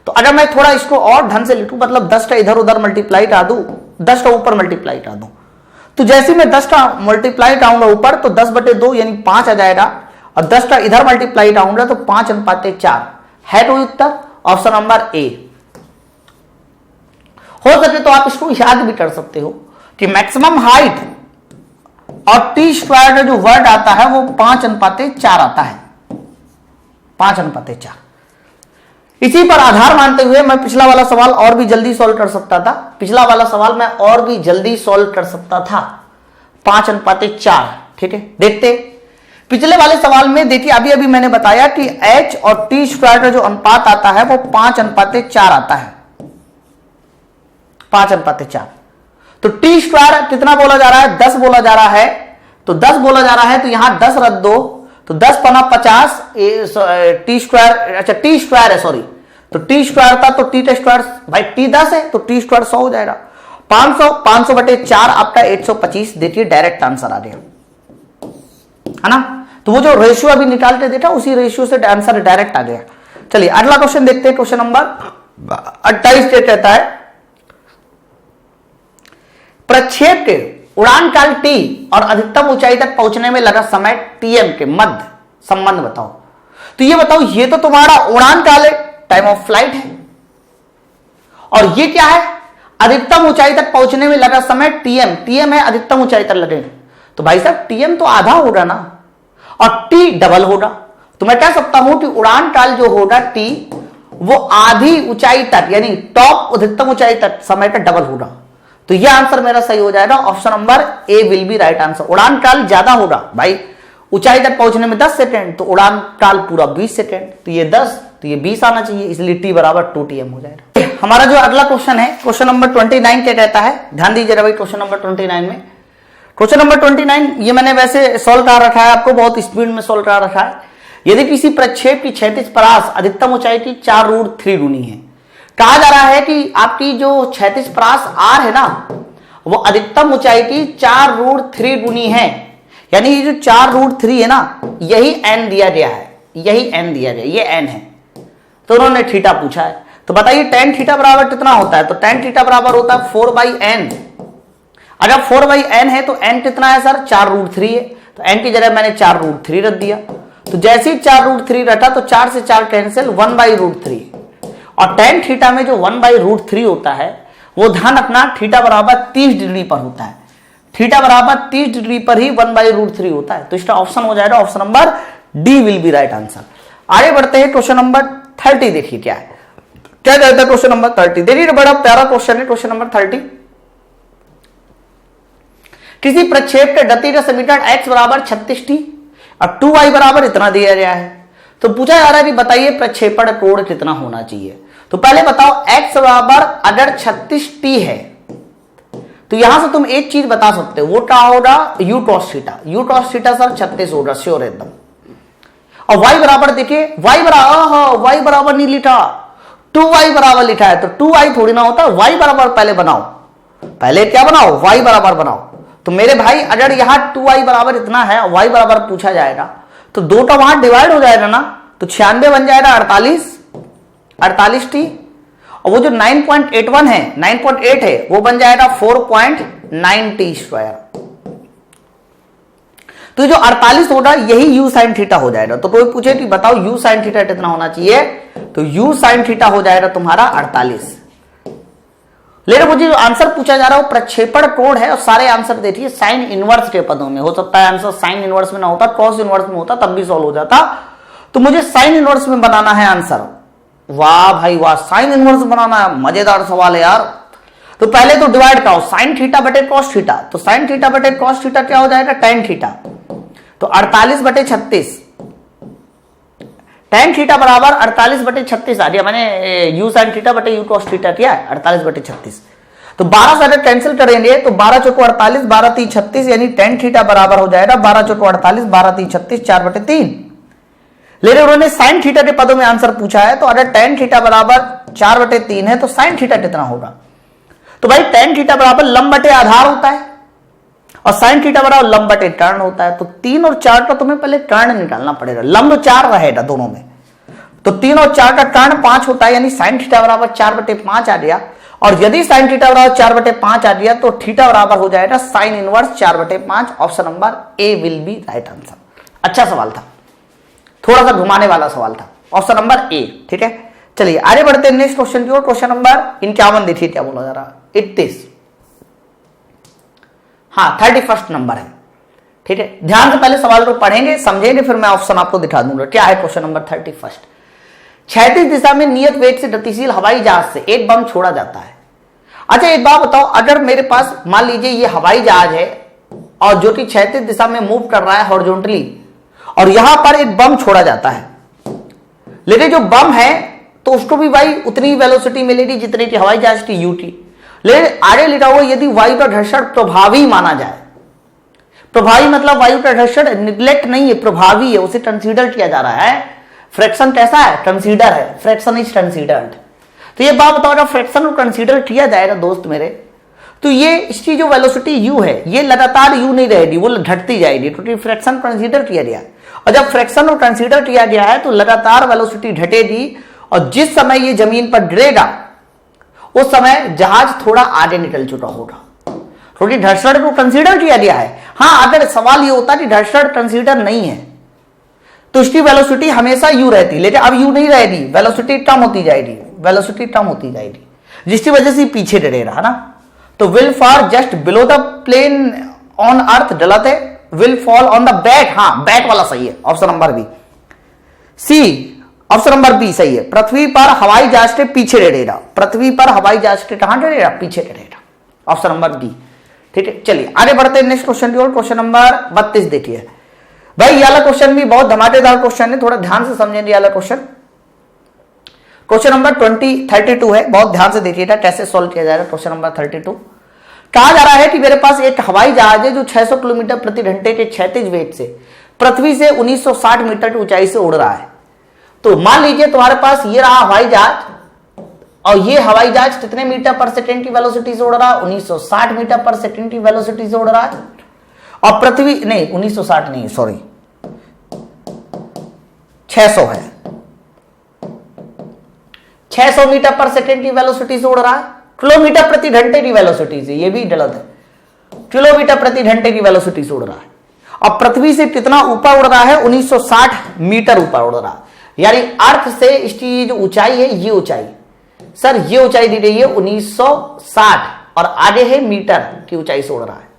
तो अगर मैं थोड़ा इसको और ढंग से लिखूं, मतलब 10 का इधर उधर मल्टीप्लाई कर दूं, 10 का ऊपर मल्टीप्लाई कर दूं, तो जैसे मैं 10 का मल्टीप्लाई कराऊंगा ऊपर तो 10/2 यानी 5 आ जाएगा, और 10 का इधर मल्टीप्लाई कराऊंगा तो 5:4 है। तो उत्तर ऑप्शन नंबर ए। हो सके तो आप इसको याद भी कर सकते हो कि मैक्सिमम हाइट और टी स्क्वायर का जो वर्ड आता है वो 5:4 आता है, 5:4। इसी पर आधार मानते हुए मैं पिछला वाला सवाल और भी जल्दी सॉल्व कर सकता था, पिछला वाला सवाल मैं और भी जल्दी सॉल्व कर सकता था, 5:4। ठीक है, देखते पिछले वाले सवाल में। देखिए अभी अभी मैंने बताया कि h और t स्क्वायर का जो अनुपात आता है वो 5:4 आता है, 5:4। तो t स्क्वायर कितना बोला जा रहा है, 10 बोला जा रहा है, तो 10 बोला जा रहा है, तो यहां 10 रद्द दो, तो 10 पना 50, टी स्क्वायर, अच्छा टी स्क्वायर है, सॉरी, तो टी स्क्वायर था तो टी का स्क्वायर, भाई टी 10 है तो टी स्क्वायर 100 हो जाएगा। 500/4 आपका 125। देखिए डायरेक्ट आंसर आ गया, है ना। तो वो जो रेशियो अभी निकाल के देखा उसी रेशियो से आंसर डायरेक्ट आ गया। चलिए अगला क्वेश्चन देखते हैं, क्वेश्चन नंबर 28 कहता है प्रक्षेप के उड़ान काल t और अधिकतम ऊंचाई तक पहुंचने में लगा समय tm के मध्य संबंध बताओ। तो ये बताओ, ये तो तुम्हारा उड़ान काल है, टाइम ऑफ फ्लाइट है, और ये क्या है, अधिकतम ऊंचाई तक पहुंचने में लगा समय tm, tm है अधिकतम ऊंचाई तक लगे। तो भाई साहब tm तो आधा होगा ना, और t डबल होगा। तो मैं कह सकता हूं कि उड़ान काल जो होगा t वो आधी ऊंचाई तक यानी टॉप अधिकतम ऊंचाई तक समय का डबल होगा। तो यह आंसर मेरा सही हो जाएगा, option number A will be right answer. उड़ान काल ज्यादा होगा भाई, ऊंचाई तक पहुंचने में 10 सेकेंड, तो उड़ान काल पूरा 20 सेकेंड, तो ये 10 तो ये 20 आना चाहिए, इसलिए t बराबर 2tm हो जाएगा। हमारा जो अगला क्वेश्चन है, क्वेश्चन नंबर 29 क्या कहता है, ध्यान दीजिएगा भाई। क्वेश्चन नंबर 29 में, क्वेश्चन नंबर 29 ये मैंने वैसे सॉल्व कर रखा है, आपको बहुत स्पीड में सॉल्व कर रखा है। यदि किसी प्रक्षेप की क्षैतिज परास अधिकतम ऊंचाई की 4√3 गुनी है, कहा जा रहा है कि आपकी जो क्षैतिज परास r है ना वो अधिकतम ऊंचाई की 4√3 गुनी है, यानी ये जो 4√3 है ना यही n दिया गया है, यही n दिया गया, ये n है। तो उन्होंने थीटा पूछा है, तो बताइए tan थीटा बराबर कितना होता है। तो tan थीटा बराबर होता है 4/n। अगर 4/n है तो n कितना है सर, 4√3 है, तो n की जगह मैंने 4√3 रख दिया। तो जैसे ही 4√3 रखा तो 4 से 4 कैंसिल, 1/√3। और tan थीटा में जो 1/√3 होता है वो ध्यान रखना थीटा बराबर 30 डिग्री पर होता है, थीटा बराबर 30 डिग्री पर ही 1/√3 होता है। तो इसका ऑप्शन हो जाएगा option number D will be right answer. आगे बढ़ते हैं, क्वेश्चन नंबर 30 देखिए क्या है, क्या कहता है क्वेश्चन नंबर 30। देखिए बड़ा प्यारा क्वेश्चन है क्वेश्चन नंबर 30। किसी प्रक्षेप के गति का समीकरण x बराबर 36t और 2y बराबर इतना दिया गया है। तो पूछा जा रहा है कि बताइए प्रक्षेपण कोण कितना होना चाहिए। तो पहले बताओ x बराबर अगर 36t है तो यहां से तुम एक चीज बता सकते हो, वो क्या होगा, u cos theta, u cos theta sir 36 होगा श्योर एकदम। और y बराबर देखिए, y बराबर नहीं लिखा, 2y बराबर लिखा है, तो 2y थोड़ी ना होता, y बराबर पहले बनाओ, पहले क्या बनाओ, y बराबर बनाओ। तो मेरे भाई अगर यहां 2y बराबर इतना है, y बराबर पूछा जाएगा तो 2 का वहां डिवाइड हो जाएगा ना, तो 96 बन जाएगा 48t। और वो जो 9.81 है 9.8 है वो बन जाएगा 4.9 टी स्क्वायर। तो जो 48 होगा यही यू साइन थीटा हो जाएगा। तो कोई पूछे कि बताओ यू साइन थीटा कितना होना चाहिए, तो यू साइन थीटा हो जाएगा तुम्हारा 48। लेकिन मुझे जो आंसर पूछा जा रहा है वो प्रक्षेपण कोण है और सारे आंसर देखिए साइन इनवर्स के पदों में। हो सकता है आंसर साइन इनवर्स में ना होता, कॉस इनवर्स में होता तब भी सॉल्व हो जाता। तो मुझे साइन इनवर्स में बनाना है आंसर। वाह भाई वाह, साइन इनवर्स बनाना है, मजेदार सवाल है यार। तो पहले तो डिवाइड कराओ साइन थीटा बटे कॉस थीटा। तो साइन थीटा बटे कॉस थीटा क्या हो जाएगा, टेन थीटा। तो 48 बटे 36, टेन थीटा बराबर 48 बटे 36 आ गया। मैंने यू साइन थीटा बटे यू कॉस थीटा किया 48 बटे 36। तो 12 से कैंसिल करेंगे तो 12 चौको 48, 12 3 36, यानी टेन थीटा बराबर हो जाएगा 12 चौको 48, 12 3 36, 4 बटे 3। लेकिन उन्होंने साइन थीटा के पदों में आंसर पूछा है, तो अगर टेन थीटा बराबर 4 बटे 3 है तो साइन थीटा कितना होगा। तो भाई टेन थीटा बराबर लंब बटे आधार होता है और साइन थीटा बराबर लंब बटे कर्ण होता है। तो 3 और 4 का तुम्हें पहले कर्ण निकालना पड़ेगा, लंब 4 रहेगा दोनों में। तो 3 और 4 का कर्ण 5 होता है, यानी साइन थीटा बराबर 4 बटे 5 आ गया। और यदि साइन थीटा बराबर 4 बटे 5 आ गया तो थीटा बराबर हो जाएगा साइन इनवर्स 4 बटे 5। Option number A will be right answer. अच्छा सवाल था, थोड़ा सा घुमाने वाला सवाल था, ऑप्शन नंबर ए। ठीक है, चलिए आगे बढ़ते हैं नेक्स्ट क्वेश्चन की ओर। क्वेश्चन नंबर 51 देखिए क्या बोला जा रहा है, 31, हाँ 31 नंबर है। ठीक है, ध्यान से पहले सवाल को पढ़ेंगे समझेंगे, फिर मैं ऑप्शन आपको दिखा दूंगा। क्या है क्वेश्चन नंबर 31। क्षैतिज दिशा में नियत वेग से गतिशील हवाई जहाज से एक बम छोड़ा जाता है। अच्छा एक बात बताओ, अगर मेरे पास मान लीजिए ये हवाई जहाज है और जो कि क्षैतिज दिशा में मूव कर रहा है हॉरिजॉन्टली, और यहां पर एक बम छोड़ा जाता है, लेकिन जो बम है तो उसको भी भाई उतनी वेलोसिटी मिलेगी जितनी की हवाई जहाज की यू थी। लेकिन आगे लिखा हुआ यदि वायु का घर्षण प्रभावी माना जाए, प्रभावी मतलब वायु का घर्षण निग्लेक्ट नहीं है, प्रभावी है, उसे कंसीडर किया जा रहा है। फ्रैक्शन कैसा है, कंसीडर है, फ्रैक्शन इज कंसीडर्ड। तो ये बात बताओ अगर फ्रैक्शन को कंसीडर किया जाएगा दोस्त मेरे, तो ये इसकी जो वेलोसिटी u है ये लगातार u नहीं रहेगी, वो घटती जाएगी क्योंकि फ्रैक्शन कंसीडर किया गया। और जब फ्रैक्शन को कंसीडर किया गया है तो लगातार वेलोसिटी घटेगी, और जिस समय ये जमीन पर गिरेगा उस समय जहाज थोड़ा आगे निकल चुका होगा, क्योंकि घर्षण को कंसीडर किया गया है। हाँ अगर सवाल ये होता कि घर्षण कंसीडर नहीं है तो इसकी वेलोसिटी हमेशा u रहती, लेकिन अब u नहीं रहेगी, वेलोसिटी कम होती जाएगी, वेलोसिटी कम होती जाएगी, जिसकी वजह से पीछे डरेगा है ना। तो will fall just below the plane on earth गलत है, will fall on the back, हाँ बैक वाला सही है, option number B. C option number B सही है, पृथ्वी पर हवाई जहाज के पीछे डरेगा, पृथ्वी पर हवाई जहाज के कहां डरेगा, पीछे डरेगा, ऑप्शन नंबर डी। ठीक है, चलिए आगे बढ़ते हैं नेक्स्ट क्वेश्चन की ओर। क्वेश्चन नंबर 32 देखिए भाई, ये वाला क्वेश्चन भी बहुत धमाकेदार क्वेश्चन है, थोड़ा ध्यान से समझेंगे ये वाला क्वेश्चन। क्वेश्चन नंबर 32 है, बहुत ध्यान से देखिएगा कैसे सॉल्व किया जाएगा। क्वेश्चन नंबर 32 कहा जा रहा है कि मेरे पास एक हवाई जहाज है जो 600 किलोमीटर प्रति घंटे के क्षैतिज वेग से पृथ्वी से 1960 मीटर की ऊंचाई से उड़ रहा है। तो मान लीजिए तुम्हारे पास ये रहा हवाई जहाज, और ये हवाई जहाज कितने मीटर पर सेकेंड की वेलोसिटी से उड़ रहा है, 1960 मीटर पर सेकेंड की वेलोसिटी से उड़ रहा है। और पृथ्वी नहीं 1960 नहीं सॉरी 600 है, 600 मीटर पर सेकेंड की वेलोसिटी से उड़ रहा है, किलोमीटर प्रति घंटे की वेलोसिटी से, ये भी गलत है, किलोमीटर प्रति घंटे की वेलोसिटी से उड़ रहा है। और पृथ्वी से कितना ऊपर उड़ रहा है, 1960 मीटर ऊपर उड़ रहा है, यानी अर्थ से इसकी जो ऊंचाई है ये ऊंचाई, सर ये ऊंचाई दी गई है 1960 और आगे है मीटर की ऊंचाई से उड़ रहा है।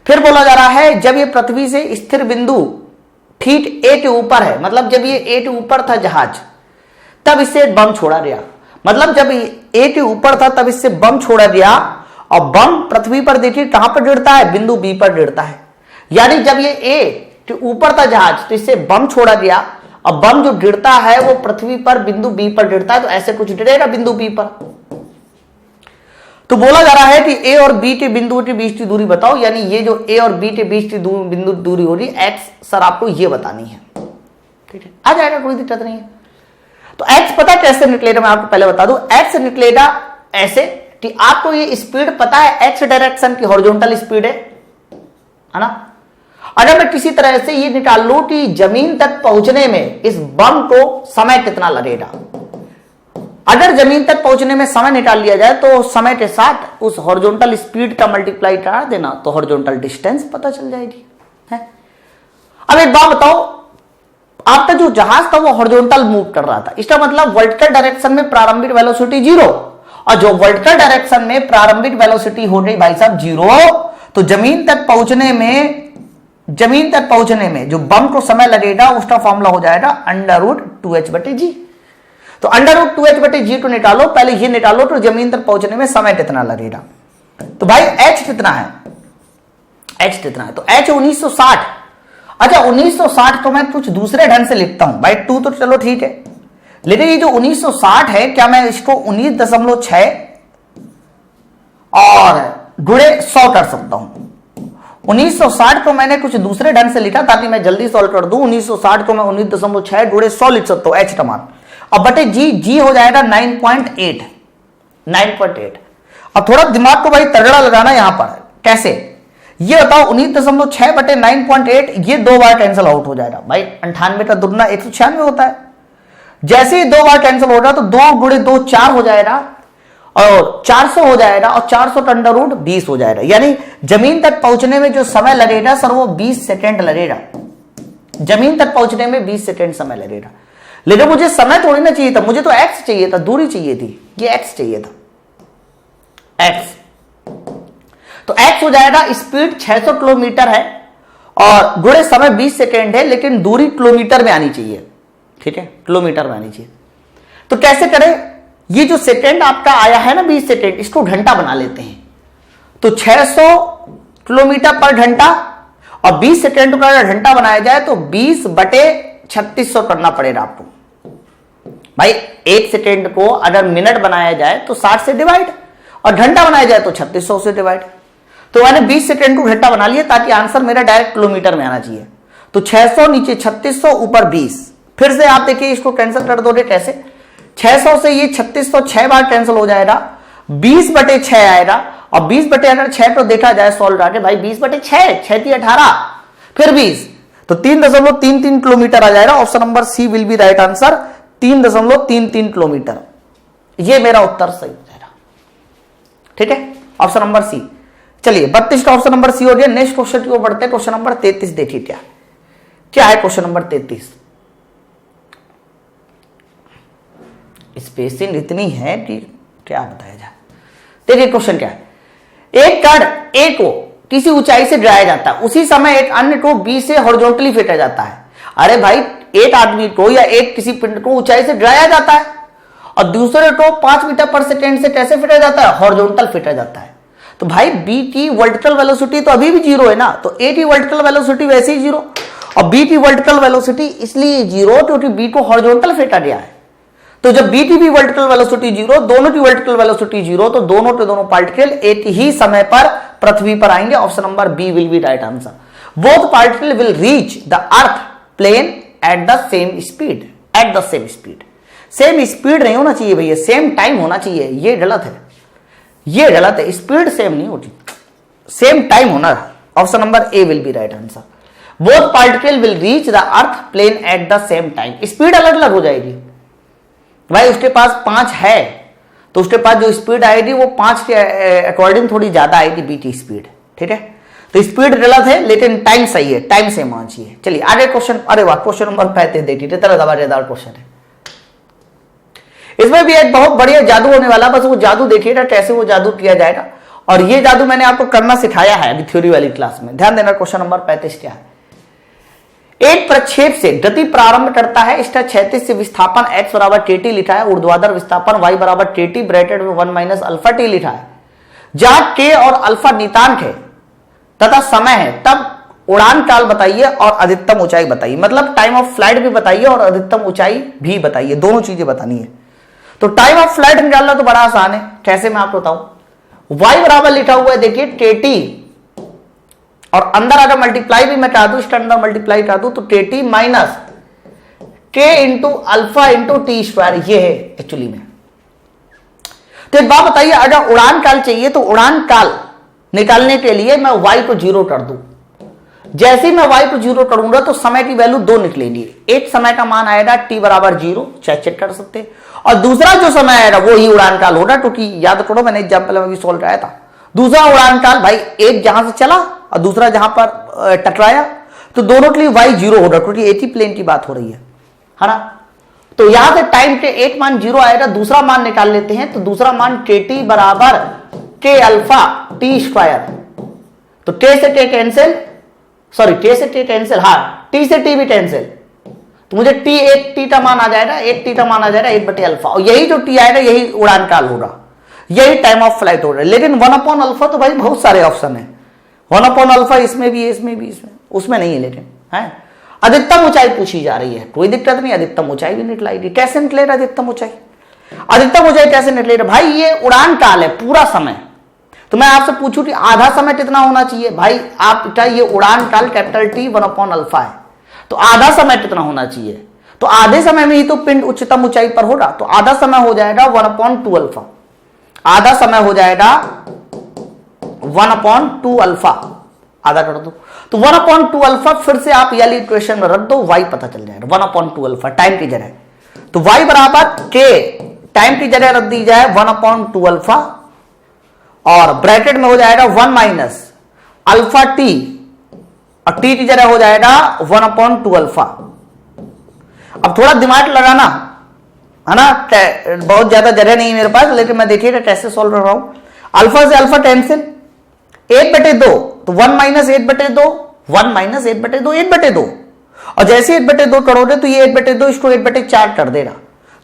फिर बोला जा रहा है जब ये पृथ्वी से स्थिर बिंदु ठीक ए के ऊपर है, मतलब जब ये ए के ऊपर था जहाज तब इससे बम छोड़ा गया, मतलब जब ए के ऊपर था तब इससे बम छोड़ा गया, और बम पृथ्वी पर देखिए कहां पर गिरता है, बिंदु बी पर गिरता है। यानी जब ये ए के ऊपर था जहाज तो इससे बम छोड़ा गया, और बम जो गिरता है वो पृथ्वी पर बिंदु बी पर गिरता है, तो ऐसे कुछ गिरेगा बिंदु बी पर। तो बोला जा रहा है कि ए और बी के बिंदुओं के बीच की दूरी बताओ, यानी ये जो ए और बी के बीच की बिंदु दूरी हो रही एक्स, सर आपको ये बतानी है। ठीक है, आ जाएगा, कोई दिक्कत नहीं है। तो एक्स पता कैसे निकलेगा, मैं आपको पहले बता दूं, एक्स निकलेगा ऐसे कि आपको ये स्पीड पता है एक्स डायरेक्शन की हॉरिजॉन्टल स्पीड है ना। अगर मैं किसी तरह से ये निकाल लूं कि जमीन तक पहुंचने में इस बम को समय कितना लगेगा, अगर जमीन तक पहुंचने में समय निकाल लिया जाए तो समय के साथ उस हॉरिजॉन्टल स्पीड का मल्टीप्लाई करा देना तो हॉरिजॉन्टल डिस्टेंस पता चल जाएगी है। अब एक बात बताओ, आपका जो जहाज था वो हॉरिजॉन्टल मूव कर रहा था, इसका मतलब वर्टिकल डायरेक्शन में प्रारंभिक वेलोसिटी 0, और जो वर्टिकल डायरेक्शन में प्रारंभिक वेलोसिटी हो गई भाई साहब 0, तो जमीन तक पहुंचने में जो बम को समय लगेगा उसका फॉर्मूला हो जाएगा √2h/g। तो √2h/g को निकालो, पहले ये निकालो तो जमीन तक पहुंचने में समय कितना लगेगा। तो भाई h कितना है, तो h 1960। अच्छा 1960 तो मैं कुछ दूसरे ढंग से लिखता हूं भाई, 2 तो चलो ठीक है, लेकिन ये जो 1960 है, क्या मैं इसको 19.6 और गुणे 100 कर सकता हूं। 1960 को मैंने कुछ दूसरे ढंग से लिखा ताकि मैं जल्दी सॉल्व कर दूं। 1960 को मैं 19.6 गुणे 100 लिख सकता हूं, h का मान। अब बटे g हो जाएगा 9.8। अब थोड़ा दिमाग को भाई तगड़ा लगाना यहां पर, कैसे ये बताओ, 19.6 बटे 9.8, ये 2 बार कैंसिल आउट हो जाएगा भाई। 98 का दुगना 196 होता है। जैसे ही 2 बार कैंसिल होगा तो 2 गुणे 2 4 हो जाएगा और 400 हो जाएगा, और 400 का √20 हो जाएगा। यानी जमीन तक पहुंचने में जो समय लगेगा सर वो 20 सेकेंड लगेगा। जमीन तक पहुंचने में 20 सेकेंड समय लगेगा। लेकिन मुझे समय थोड़ी ना चाहिए था, मुझे तो x चाहिए था, दूरी चाहिए थी, ये x चाहिए था, x। तो x हो जाएगा, स्पीड 600 किलोमीटर है और गुणे समय 20 सेकेंड है, लेकिन दूरी किलोमीटर में आनी चाहिए, ठीक है, किलोमीटर में आनी चाहिए। तो कैसे करें, ये जो सेकेंड आपका आया है ना 20 सेकेंड, इसको घंटा बना लेते हैं। तो 600 किलोमीटर पर घंटा और 20 सेकेंड का अगर घंटा बनाया जाए तो 20/3600 करना पड़ेगा आपको भाई। 1 सेकेंड को अगर मिनट बनाया जाए तो 60 से डिवाइड, और घंटा बनाया जाए तो 3600 से डिवाइड। तो मैंने 20 सेकेंड को घंटा बना लिया ताकि आंसर मेरा डायरेक्ट किलोमीटर में आना चाहिए। तो 600 नीचे 3600 ऊपर 20। फिर से आप देखिए इसको कैंसिल कर दोगे कैसे, 600 से ये 3600 6 बार कैंसिल हो जाएगा, 20/6 आएगा, और 20/6 तो देखा जाए सॉल्व आगे भाई, 20/6, 6 × 18 फिर 20, तो 3.33 किलोमीटर आ जाएगा। Option number C will be right answer, 3.33 kilometre. ये मेरा उत्तर सही हो जाएगा, ठीक है, ऑप्शन नंबर सी। चलिए 32 का ऑप्शन नंबर सी हो गया। नेक्स्ट क्वेश्चन की ओर बढ़ते हैं। क्वेश्चन नंबर 33 देखिए क्या है क्वेश्चन नंबर 33। स्पेसिंग इतनी है कि क्या बताया जाए। देखिए क्वेश्चन क्या है, एक कण ए को किसी ऊंचाई से गिराया जाता है, उसी समय एक अन्य को बी से हॉरिजॉन्टली फेंका जाता है। अरे भाई, एक आदमी को या एक किसी पिंड को ऊंचाई से गिराया जाता है और दूसरे को 5 मीटर पर सेकेंड से कैसे फेंका जाता है, हॉरिजॉन्टल फेंका जाता है। तो भाई बी की वर्टिकल वेलोसिटी तो अभी भी 0 है ना, तो ए की वर्टिकल वेलोसिटी वैसे ही 0 और बी की वर्टिकल वेलोसिटी इसलिए 0 क्योंकि बी को हॉरिजॉन्टल फेंका गया है। तो जब बी की भी वर्टिकल वेलोसिटी 0, दोनों की वर्टिकल वेलोसिटी 0, तो दोनों के दोनों पार्टिकल एक ही समय पर पृथ्वी पर आएंगे। Option number B will be right answer. Both particle will reach the earth plane at the same speed. At the same speed, same speed नहीं होना चाहिए भैया, सेम टाइम होना चाहिए। ये गलत है, ये गलत है, स्पीड सेम नहीं होती, सेम टाइम होना। Option number A will be right answer. Both particle will reach the earth plane at the same time. Speed अलग अलग हो जाएगी भाई, उसके पास 5 है तो उसके पास जो स्पीड आएगी वो 5 के अकॉर्डिंग थोड़ी ज्यादा आएगी बी की स्पीड, ठीक है। तो स्पीड गलत है लेकिन टाइम सही है, टाइम सेम होना चाहिए। चलिए आगे क्वेश्चन, अरे वाह क्वेश्चन नंबर 35 देखिए, दबादार क्वेश्चन है। इसमें भी एक बहुत बढ़िया जादू होने वाला, बस वो जादू देखिएगा कैसे वो जादू किया जाएगा। और ये जादू मैंने आपको करना सिखाया है अभी थ्योरी वाली क्लास में। ध्यान देना, क्वेश्चन नंबर 35 क्या है। एक प्रक्षेप से गति प्रारंभ करता है, इसका क्षैतिज से विस्थापन x बराबर kt लिखा है, ऊर्ध्वाधर विस्थापन y बराबर kt ब्रैकेट में 1 - अल्फा t लिखा है। जहां k और अल्फा नितांक है तथा समय है, तब उड़ान काल बताइए और अधिकतम ऊंचाई बताइए। मतलब टाइम ऑफ फ्लाइट भी बताइए और अधिकतम ऊंचाई भी बताइए, दोनों चीजें बतानी है। तो टाइम ऑफ फ्लाइट निकालना तो बड़ा आसान है, कैसे मैं आपको बताऊं। y बराबर लिखा हुआ है देखिए kt, और अंदर अगर मल्टीप्लाई भी मैं कर दूं, इसके अंदर मल्टीप्लाई कर दूं तो kt minus k into alpha into T square, ये है एक्चुअली में। तो एक बात बताइए, अगर उड़ान काल चाहिए तो उड़ान काल निकालने के लिए मैं y को 0 कर दूं, जैसे ही मैं y को 0 करूंगा तो समय की वैल्यू 2 निकलेगी। एक समय का मान आएगा t बराबर 0, चाहे चेक कर सकते हैं, और दूसरा जो समय आएगा वो ही उड़ान काल होगा, क्योंकि याद करो मैंने एग्जाम्पल में भी सोल्व कराया था। दूसरा उड़ान काल भाई एक जहां से चला और दूसरा जहां पर टकराया, तो दोनों के लिए y 0 होगा, क्योंकि एक ही प्लेन की बात हो रही है ना। तो यहां से टाइम के एक मान 0 आएगा, दूसरा मान निकाल लेते हैं। तो दूसरा मान kt बराबर k अल्फा टी स्क्वायर, तो k से k कैंसिल, सॉरी k से k कैंसिल, हाँ t से t भी कैंसिल, तो मुझे t एक t का मान आ जाएगा, एक t का मान आ जाएगा 1 बटे अल्फा, और यही जो t आएगा यही उड़ान काल होगा, यही टाइम ऑफ फ्लाइट होगा। लेकिन 1 अपॉन अल्फा तो भाई बहुत सारे ऑप्शन है, 1 अपॉन अल्फा इसमें भी है, इसमें भी, इसमें उसमें नहीं है। लेकिन है अधिकतम ऊंचाई पूछी जा रही है, कोई दिक्कत नहीं, अधिकतम ऊंचाई भी निकलाएगी। कैसे निकलेगा अधिकतम ऊंचाई? अधिकतम ऊंचाई कैसे निकलेगा भाई? ये उड़ान काल है पूरा समय। तो मैं आपसे पूछूं कि आधा समय कितना होना चाहिए भाई? आपका ये उड़ान काल कैपिटल T 1 अपॉन अल्फा है, तो आधा समय कितना होना चाहिए? तो आधे समय में ही तो पिंड उच्चतम ऊंचाई पर होगा, तो आधा समय हो जाएगा 1 अपॉन 2 अल्फा, आधा समय हो जाएगा 1 अपॉन 2 अल्फा, आधा कर दो तो 1 अपॉन 2 अल्फा। फिर से आप ये इक्वेशन में रख दो, y पता चल जाएगा 1 अपॉन 2 अल्फा टाइम की जगह, तो y बराबर k, टाइम की जगह रख दी जाए 1 अपॉन 2 अल्फा, और ब्रैकेट में हो जाएगा 1 माइनस अल्फा टी, और टी की जगह हो जाएगा 1 अपॉन 2 अल्फा। अब थोड़ा दिमाग लगाना है ना, बहुत ज्यादा जगह नहीं है मेरे पास, लेकिन मैं देखिएगा कैसे सॉल्व कर रहा हूं। अल्फा से अल्फा कैंसिल, 1 बटे 2, तो 1 माइनस 1 बटे 2, 1 माइनस 1 बटे 2, 1 बटे 2, और जैसे 1 बटे 2 करोगे तो ये 1 बटे 2 इसको 1 बटे 4 कर देगा,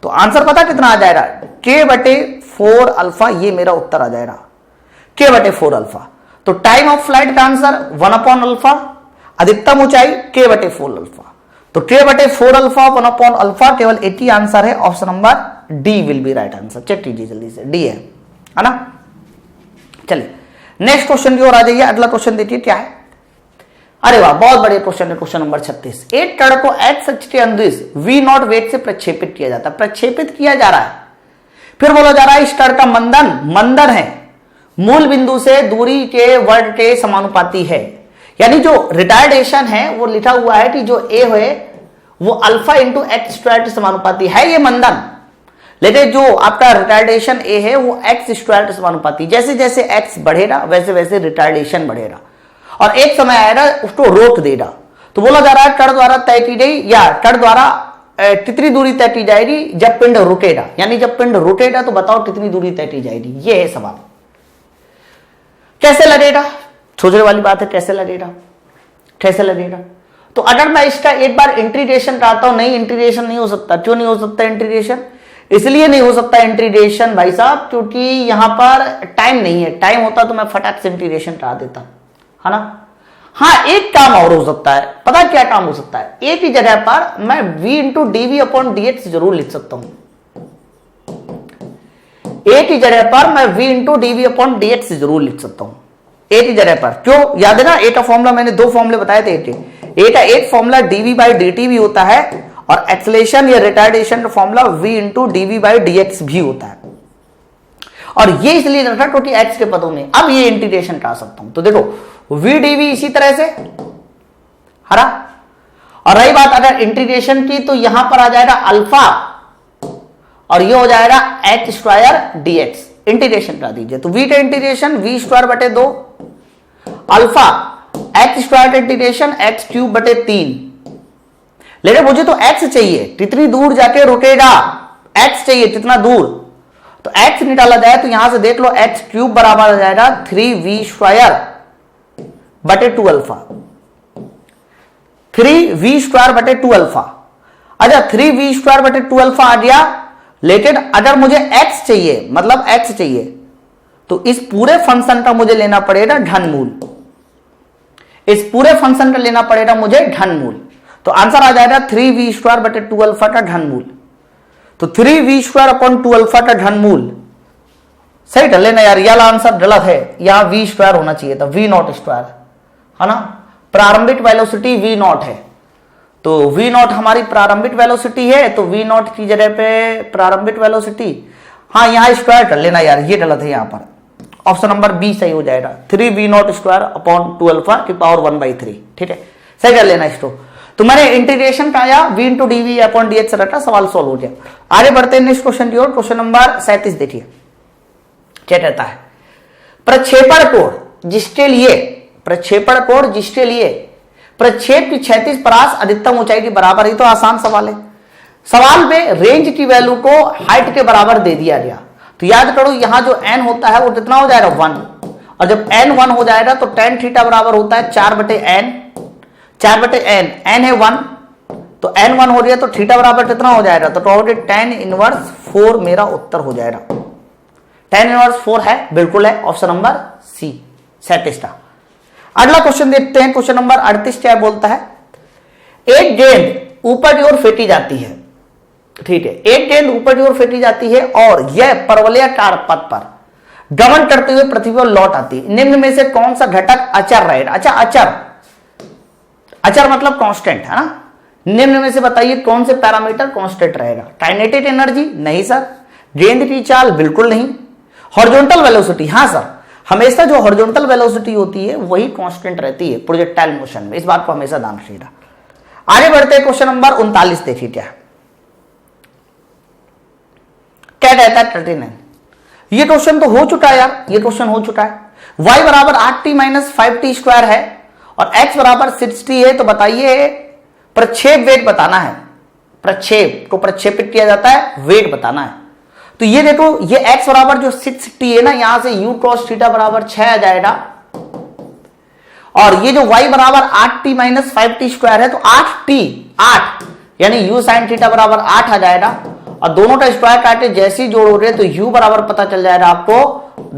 तो आंसर पता कितना आ जाएगा? k बटे 4 अल्फा, ये मेरा उत्तर आ जाएगा k बटे 4 अल्फा। तो टाइम ऑफ फ्लाइट का आंसर 1 अपॉन अल्फा, अधिकतम ऊंचाई k बटे 4 अल्फा, तो k बटे 4 अल्फा 1 अपॉन अल्फा, केवल एक ही आंसर है, option number D will be right answer. Check कीजिए जल्दी से, डी है ना। चलिए नेक्स्ट क्वेश्चन की ओर आ जाइए। अगला क्वेश्चन देखिए क्या है। अरे वाह, बहुत बढ़िया क्वेश्चन है, क्वेश्चन नंबर 36। एक कण को x अक्ष के अनुदिश v0 वेग से प्रक्षेपित किया जाता है, प्रक्षेपित किया जा रहा है। फिर बोला जा रहा है इस कण का मंदन है मूल बिंदु से दूरी के वर्ग के समानुपाती है, यानी जो रिटार्डेशन है वो लिखा हुआ है कि जो a है वो अल्फा इंटू एक्स स्क्वायर के समानुपाती है, ये मंदन। लेकिन जो आपका रिटार्डेशन a है वो एक्स स्क्वायर के समानुपाती, जैसे जैसे x बढ़ेगा वैसे वैसे रिटार्डेशन बढ़ेगा, और एक समय आएगा उसको रोक देगा। तो बोला जा रहा है कण द्वारा तय की गई, या कण द्वारा कितनी दूरी तय की जाएगी जब पिंड रुकेगा, यानी जब पिंड रुकेगा तो बताओ कितनी दूरी तय की जाएगी, ये है सवाल। कैसे लगेगा? सोचने वाली बात है, कैसे लगेगा, कैसे लगेगा? तो अगर मैं इसका एक बार इंटीग्रेशन कराता हूं, नहीं इंटीग्रेशन नहीं हो सकता। क्यों नहीं हो सकता इंटीग्रेशन? इसलिए नहीं हो सकता इंटीग्रेशन भाई साहब क्योंकि यहां पर टाइम नहीं है। टाइम होता तो मैं फटाक से इंटीग्रेशन करा देता, है ना। हाँ, एक काम और हो सकता है, पता क्या काम हो सकता है? एक ही जगह पर मैं v into d v upon d x जरूर लिख सकता हूं, एक ही जगह पर मैं v into d v upon d x जरूर लिख सकता हूं, एक ही जगह पर। क्यों? याद है ना, ए का फॉर्मूला मैंने 2 फॉर्मूले बताए थे। ए का एक फॉर्मूला dv बाई dt भी होता है, और एक्सेलेरेशन या रिटार्डेशन का formula v into dv by dx भी होता है, और ये इसलिए रखा क्योंकि x के पदों में। अब ये इंटीग्रेशन कर सकता हूं, तो देखो v dv इसी तरह से, है ना। और रही बात अगर इंटीग्रेशन की, तो यहां पर आ जाएगा अल्फा, और ये हो जाएगा एक्स स्क्वायर dx। इंटीग्रेशन कर दीजिए, तो v का इंटीग्रेशन v स्क्वायर बटे 2 अल्फा एक्स स्क्वायर का इंटीग्रेशन एक्स क्यूब बटे 3। लेकिन मुझे तो x चाहिए, कितनी दूर जाके रुकेगा, x चाहिए कितना दूर, तो x निकाला जाए तो यहां से देख लो एक्स क्यूब बराबर आ जाएगा 3v स्क्वायर बटे 2 अल्फा, 3v स्क्वायर बटे 2 अल्फा। अच्छा 3v स्क्वायर बटे 2 अल्फा आ गया, लेकिन अगर मुझे x चाहिए, मतलब x चाहिए, तो इस पूरे फंक्शन का मुझे लेना पड़ेगा घनमूल, इस पूरे फंक्शन का लेना पड़ेगा मुझे घनमूल। तो आंसर आ जाएगा 3v स्क्वायर बटे 2 अल्फा का घनमूल। तो 3v स्क्वायर अपॉन 2 अल्फा का घनमूल सही कर लेना यार, यह आंसर गलत है, यहां v स्क्वायर होना चाहिए था, v नॉट स्क्वायर, है ना। प्रारंभिक वेलोसिटी v नॉट है, तो v नॉट हमारी प्रारंभिक वेलोसिटी है, तो v नॉट की जगह पे प्रारंभिक वेलोसिटी, हाँ यहां स्क्वायर कर लेना यार, ये गलत है यहां पर, ऑप्शन नंबर बी सही हो जाएगा, 3v0 स्क्वायर अपॉन 2 अल्फा की पावर 1/3। ठीक है, सही कर लेना इसको। तो मैंने इंटीग्रेशन का या v into dv upon dx रखा, सवाल सॉल्व हो गया। आगे बढ़ते हैं नेक्स्ट क्वेश्चन की ओर। क्वेश्चन नंबर 37 देखिए क्या कहता है, प्रक्षेपण कोण जिसके लिए प्रक्षेप की क्षैतिज परास अधिकतम ऊंचाई के बराबर है। तो आसान सवाल है। सवाल में रेंज की वैल्यू को हाइट के बराबर दे दिया गया। तो याद करो यहां जो n होता है वो कितना हो जाएगा 1, और जब n 1 हो जाएगा तो tan थीटा बराबर होता है 4/n, n है 1, तो n 1 हो रही है तो थीटा बराबर कितना हो जाएगा, तो tan इनवर्स 4 मेरा उत्तर हो जाएगा। tan इनवर्स 4 है, बिल्कुल है, ऑप्शन नंबर सी 37 का। अगला क्वेश्चन देखते हैं, क्वेश्चन नंबर 38 क्या बोलता है, एक गेंद ऊपर की ओर फेंकी जाती है। ठीक है, एक गेंद ऊपर की ओर फेंकी जाती है और यह परवलयाकार पथ पर गमन करते हुए पृथ्वी पर लौट आती है। निम्न में से कौन सा घटक अचर रहेगा? अच्छा, अचर मतलब कांस्टेंट है ना। निम्न में से बताइए कौन से पैरामीटर कांस्टेंट रहेगा? काइनेटिक एनर्जी नहीं सर, गेंद की चाल बिल्कुल नहीं, हॉरिजॉन्टल वेलोसिटी हाँ सर, हमेशा जो हॉरिजॉन्टल वेलोसिटी होती है वही कांस्टेंट रहती है प्रोजेक्टाइल मोशन में, इस बात को हमेशा ध्यान रखिएगा। आगे बढ़ते हैं, क्वेश्चन नंबर 39 देखिए क्या कहता है 39। ये क्वेश्चन तो हो चुका है यार, ये क्वेश्चन हो चुका है। y बराबर 8t माइनस 5t स्क्वायर है और x बराबर 6t है। तो बताइए प्रक्षेप वेग बताना है, प्रक्षेप को प्रक्षेपित किया जाता है, वेग बताना है। तो ये देखो ये x बराबर जो 6t है ना, यहां से u cos थीटा बराबर 6 आ जाएगा, और ये जो y बराबर 8t माइनस 5t स्क्वायर है तो 8 यानी u sin थीटा बराबर 8 आ जाएगा, और दोनों का स्क्वायर काटे जैसे ही जोड़ोगे तो u बराबर पता चल जाएगा आपको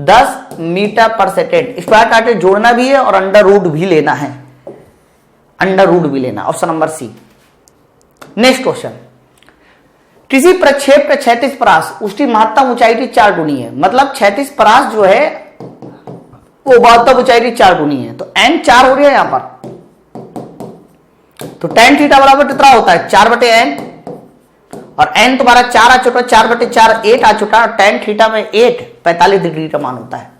10 मीटर पर सेकेंड। स्क्वायर काटे जोड़ना भी है और अंडर रूट भी लेना है, अंडर रूट भी लेना, option number C. Next question, किसी प्रक्षेप का क्षैतिज परास उसकी महत्तम ऊंचाई की 4 गुनी है। मतलब क्षैतिज परास जो है वो महत्तम ऊंचाई की 4 गुनी है, तो n 4 हो रही है यहां पर, तो tan थीटा बराबर कितना होता है 4/n, और n तुम्हारा 4 आ चुका, 4/4 8 आ चुका, और tan थीटा में 8 45 डिग्री का मान होता है,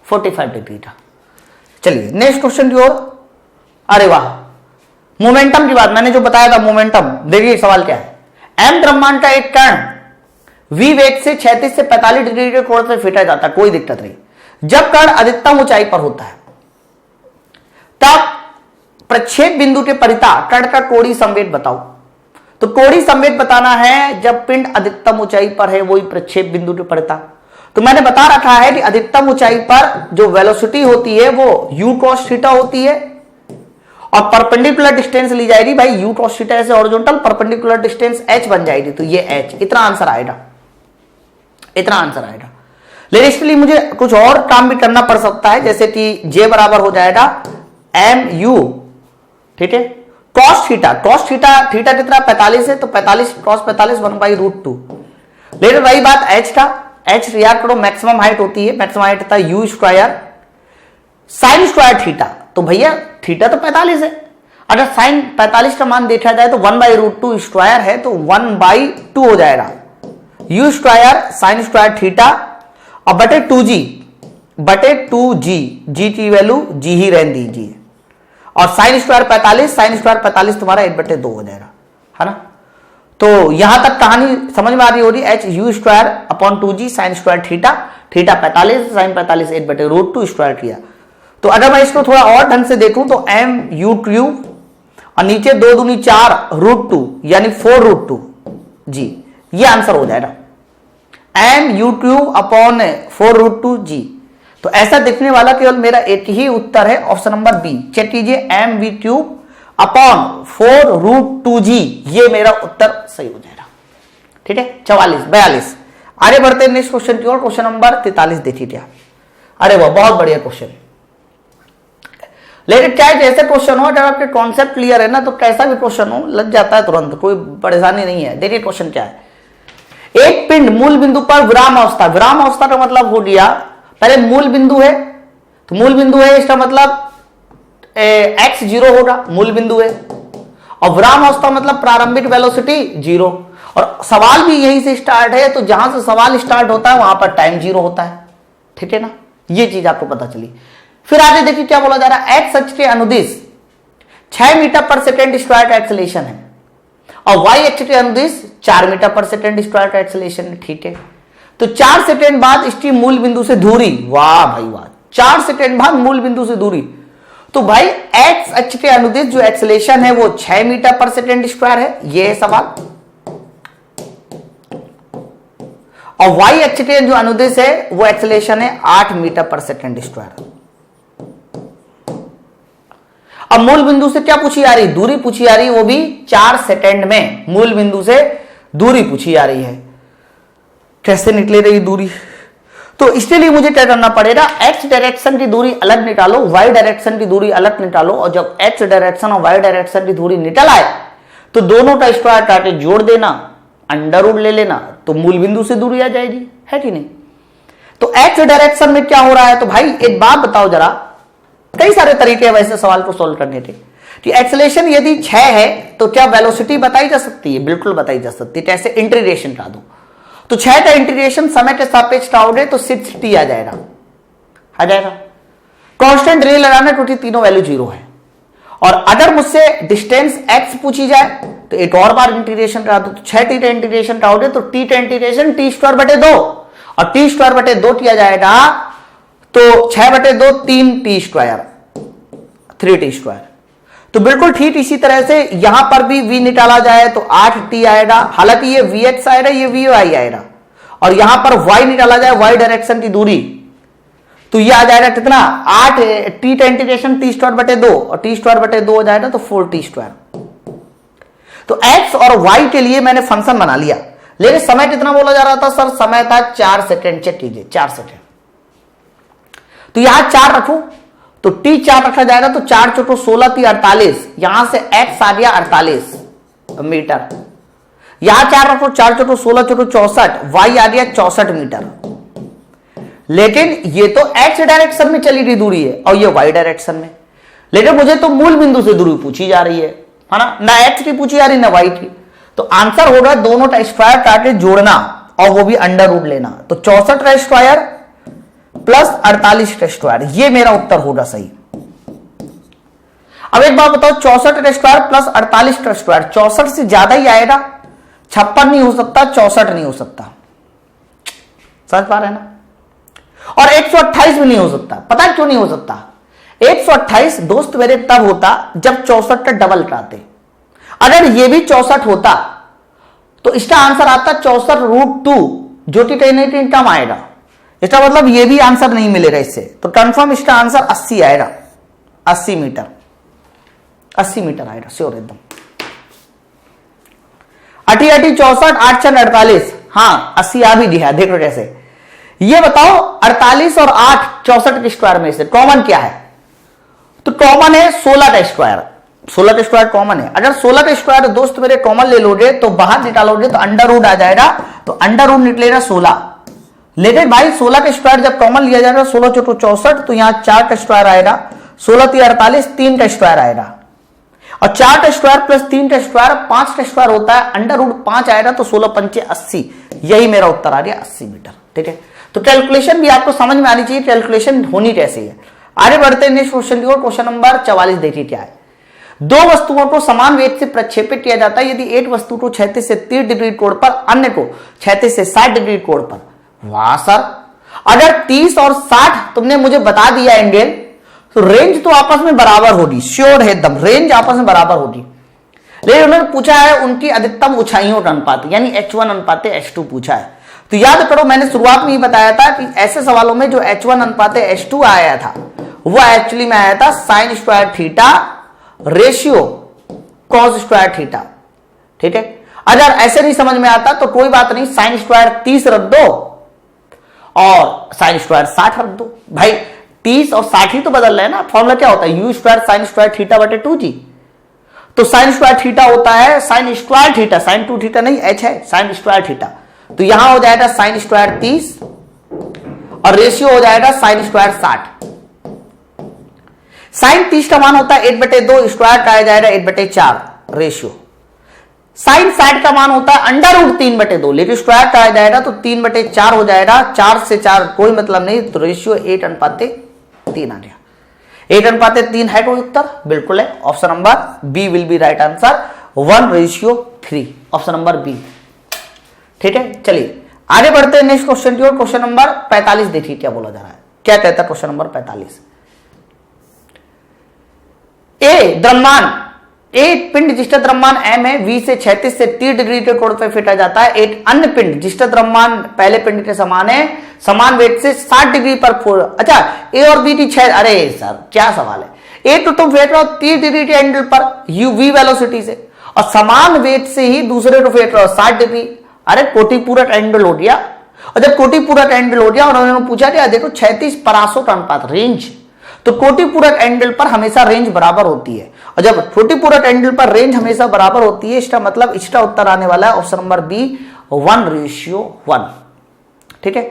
45 डिग्री का। चलिए नेक्स्ट क्वेश्चन की ओर। अरे वाह, मोमेंटम की बात मैंने जो बताया था, मोमेंटम देखिए सवाल क्या है, m द्रव्यमान का एक कण v वेग से 36 से 45 डिग्री के कोण से फेंटा जाता है, कोई दिक्कत नहीं। जब कण अधिकतम ऊंचाई पर होता है तब प्रक्षेप बिंदु के परिता कण का कोणीय संवेग बताओ। तो कोणीय संवेग बताना है जब पिंड अधिकतम ऊंचाई पर है, वही प्रक्षेप बिंदु के परिता। तो मैंने बता रखा है कि अधिकतम ऊंचाई पर जो वेलोसिटी होती है वो u cos थीटा होती है, और परपेंडिकुलर डिस्टेंस ली जाएगी भाई u cos थीटा से हॉरिजॉन्टल, परपेंडिकुलर डिस्टेंस h बन जाएगी, तो ये h, इतना आंसर आएगा, इतना आंसर आएगा। लेकिन इसके लिए मुझे कुछ और काम भी करना पड़ सकता है, जैसे कि j बराबर हो जाएगा mu, ठीक है, cos थीटा, cos थीटा कितना 45 है, तो 45 cos 45 1/√2। लेकिन वही बात h का, h याद करो मैक्सिमम हाइट होती है, मैक्सिमम हाइट था u square sine square theta, तो भैया थीटा तो 45 है, अगर साइन 45 का मान देखा जाए तो 1/√2 स्क्वायर है, तो 1/2 हो जाएगा, u square sine square theta और बटे 2g, g की वैल्यू g ही रहने दीजिए, और साइन स्क्वायर 45 तुम्हारा 1/2 हो जाएगा, है ना। तो यहां तक कहानी समझ में आ रही होगी, h u square upon 2g sine square theta 45 sine 45 1/√2 square किया। तो अगर मैं इसको थोड़ा और ढंग से देखूं तो m u क्यूब और नीचे 2 दूनी 4 √2 यानी 4√2 जी, ये आंसर हो जाएगा, m u क्यूब अपॉन 4√2 जी। तो ऐसा दिखने वाला केवल मेरा एक ही उत्तर है, ऑप्शन नंबर बी। चेक कीजिए, m v cube upon 4√2g, ये मेरा उत्तर सही हो जाएगा। ठीक है, 42। आगे बढ़ते हैं नेक्स्ट क्वेश्चन की ओर। क्वेश्चन नंबर 43 देखिए क्या। अरे वाह, बहुत बढ़िया क्वेश्चन। लेकिन क्या ऐसे क्वेश्चन हो, अगर आपके कॉन्सेप्ट क्लियर है ना तो कैसा भी क्वेश्चन हो लग जाता है तुरंत, कोई परेशानी नहीं है। देखिए क्वेश्चन क्या है, एक पिंड मूल बिंदु पर विराम अवस्था का मतलब हो गया, पहले मूल बिंदु है, तो मूल बिंदु है इसका मतलब x 0 होगा, मूल बिंदु है, और विराम अवस्था मतलब प्रारंभिक वेलोसिटी 0, और सवाल भी यहीं से स्टार्ट है, तो जहां से सवाल स्टार्ट होता है वहां पर टाइम 0 होता है। ठीक है ना, ये चीज आपको पता चली। फिर आगे देखिए क्या बोला जा रहा है, एक्स अक्ष के अनुदिश 6 मीटर पर सेकेंड स्क्वायर का एक्सेलेरेशन है और वाई अक्ष के अनुदिश 4 मीटर पर सेकेंड स्क्वायर का एक्सेलेरेशन है। ठीक है, तो 4 सेकेंड बाद इसकी मूल बिंदु से दूरी, वाह भाई वाह, 4 सेकेंड बाद मूल बिंदु से दूरी, तो भाई एक्स अक्ष के अनुदिश जो एक्सेलेरेशन है वो 6 मीटर पर सेकेंड स्क्वायर है, ये है सवाल। और वाई अक्ष के जो अनुदिश है वो एक्सेलेरेशन है 8 मीटर पर सेकेंड स्क्वायर। अब मूल बिंदु से क्या पूछी जा रही, दूरी पूछी जा रही है, वो भी 4 सेकेंड में मूल बिंदु से दूरी पूछी जा रही है। कैसे निकले रही दूरी, तो इसके लिए मुझे क्या करना पड़ेगा, एक्स डायरेक्शन की दूरी अलग निकालो, वाई डायरेक्शन की दूरी अलग निकालो, और जब एक्स डायरेक्शन और वाई डायरेक्शन की दूरी निकल आए तो दोनों का स्क्वायर काटे जोड़ देना, अंडर रूट ले लेना, तो मूल बिंदु से दूरी आ जाएगी, है कि नहीं। तो एक्स डायरेक्शन में क्या हो रहा है, तो भाई एक बात बताओ जरा, कई सारे तरीके हैं वैसे सवाल को सोल्व करने के कि एक्सेलेरेशन यदि 6 है तो क्या वेलोसिटी बताई जा सकती है, बिल्कुल बताई जा सकती है। कैसे, इंटीग्रेशन का दो, तो 6 का इंटीग्रेशन समय के सापेक्ष लाओगे तो 6t आ जाएगा, कांस्टेंट रेल लगाना क्योंकि तीनों वैल्यू 0 है। और अगर मुझसे डिस्टेंस x पूछी जाए तो एक और बार इंटीग्रेशन करा दो, तो 6t का इंटीग्रेशन कराओगे तो t का इंटीग्रेशन t²/2 और t²/2 किया जाएगा तो 6/2 3t², 3t²। तो बिल्कुल ठीक इसी तरह से यहां पर भी v निकाला जाए तो 8t आएगा, हालांकि ये vx आएगा, ये vy आएगा, और यहां पर y निकाला जाए y डायरेक्शन की दूरी तो ये आ जाएगा कितना, 8t का इंटीग्रेशन t²/2 और t²/2 हो जाएगा तो 4t²। तो x और y के लिए मैंने फंक्शन बना लिया, लेकिन समय कितना बोला जा रहा था सर, समय था 4 सेकेंड, चेक कीजिए 4 सेकेंड, तो यहां 4 रखो तो t 4 रखा जाएगा, तो 4 × 16 = 48, यहां से x आ गया 48 मीटर, यहां 4 रखो, 4 × 16 = 64, y आ गया 64 मीटर। लेकिन ये तो x डायरेक्शन में चली गई दूरी है और ये y डायरेक्शन में, लेकिन मुझे तो मूल बिंदु से दूरी पूछी जा रही है ना x की पूछी जा रही ना y की, तो आंसर होगा दोनों का स्क्वायर काटे जोड़ना और वो भी अंडर रूट लेना, तो 64 का स्क्वायर प्लस 48 का स्क्वायर, ये मेरा उत्तर होगा सही। अब एक बात बताओ, 64 का स्क्वायर प्लस 48 का स्क्वायर 64 से ज्यादा ही आएगा, 56 नहीं हो सकता, 64 नहीं हो सकता, समझ पा रहे हैं ना। और 128 भी नहीं हो सकता, पता है क्यों नहीं हो सकता, 128 दोस्त मेरे तब होता जब 64 का डबल कराते, अगर ये भी 64 होता तो इसका आंसर आता 64√2 जो कि कहीं नहीं कम आएगा, इसका मतलब ये भी आंसर नहीं मिलेगा इससे, तो कंफर्म इसका आंसर 80 आएगा, 80 मीटर, 80 मीटर आएगा श्योर एकदम। 80 64 8 6 48, हाँ 80 आ भी गया, देखो कैसे। ये बताओ 48 और 8 64 के स्क्वायर में से कॉमन क्या है, तो कॉमन है 16 का स्क्वायर, 16 का स्क्वायर कॉमन है। अगर 16 का स्क्वायर दोस्त मेरे कॉमन ले लोगे तो बाहर निकालोगे तो अंडर रूट आ जाएगा, तो अंडर रूट निकलेगा 16, लेकिन भाई 16 का स्क्वायर जब कॉमन लिया जाएगा 16 × 64 तो यहां 4 का स्क्वायर आएगा, 16 × 48 3 का स्क्वायर आएगा, और 4 का स्क्वायर प्लस 3 का स्क्वायर 5 का स्क्वायर होता है, अंडर रूट 5 आएगा तो 16 × 5 = 80, यही मेरा उत्तर आ गया 80 मीटर। ठीक है, तो कैलकुलेशन भी आपको समझ में आनी चाहिए, कैलकुलेशन होनी कैसे है। आगे बढ़ते हैं नेक्स्ट क्वेश्चन की ओर, क्वेश्चन नंबर 44 देखिए क्या है। दो वस्तुओं को समान वेग से प्रक्षेपित किया जाता है यदि एक वस्तु को क्षैतिज से 30 डिग्री कोण पर, अन्य को क्षैतिज से 60 डिग्री कोण पर। वाह सर, अगर 30 और 60 तुमने मुझे बता दिया एंगल, तो रेंज तो आपस में बराबर होगी, श्योर है एकदम, रेंज आपस में बराबर होगी। लेकिन उन्होंने पूछा है उनकी अधिकतम ऊंचाइयों का अनुपात, यानी h1:h2 पूछा है। तो याद करो मैंने शुरुआत में ही बताया था कि ऐसे सवालों में जो h1:h2 आया था वो एक्चुअली में आया था sin² theta ratio cos² theta. ठीक है, अगर ऐसे नहीं समझ में आता तो कोई बात नहीं, sin² 30 रख दो और sin² 60 रख दो। भाई 30 और 60 ही तो बदल रहे हैं ना, फॉर्मूला क्या होता है, u² sin² थीटा/2g, तो sin² थीटा होता है sin² थीटा, sin2 थीटा नहीं, h है sin² थीटा, तो यहां हो जाएगा sin² 30 और रेशियो हो जाएगा sin² 60। sin 30 का मान होता है 1/2, स्क्वायर का आ जाएगा 1/4 रेशियो। साइन सैड का मान होता है √3/2, लेकिन स्क्वायर का आ जाएगा तो 3/4 हो जाएगा, 4 से 4 कोई मतलब नहीं, तो रेशियो 8:3 आ गया। 8:3 है कोई उत्तर? बिल्कुल है, option number B will be right answer, 1:3, option number B. ठीक है, चलिए आगे बढ़ते हैं नेक्स्ट क्वेश्चन की ओर। क्वेश्चन नंबर 45 देखिए क्या बोला जा रहा है, क्या कहता है क्वेश्चन नंबर 45। एक पिंड जिसका द्रव्यमान m है, v से 36 से 30 डिग्री के कोण पर फेंटा जाता है। एक अन्य पिंड जिसका द्रव्यमान पहले पिंड के समान है, समान वेग से 60 डिग्री पर अच्छा a और b की 6, अरे सर क्या सवाल है, एक तो तुम फेंट रहे हो 30 डिग्री के एंगल पर v वेलोसिटी से, और समान वेग से ही दूसरे को फेंट रहे हो 60 डिग्री। अरे कोटिपूरक एंगल हो गया, और जब कोटिपूरक एंगल हो गया और उन्होंने पूछा क्या, देखो 36 परासों का अनुपात रेंज, तो कोटिपूरक एंगल पर हमेशा रेंज बराबर होती है, और जब कोटिपूरक एंगल पर रेंज हमेशा बराबर होती है, इसका मतलब इसका उत्तर आने वाला है ऑप्शन नंबर बी, 1:1। ठीक है,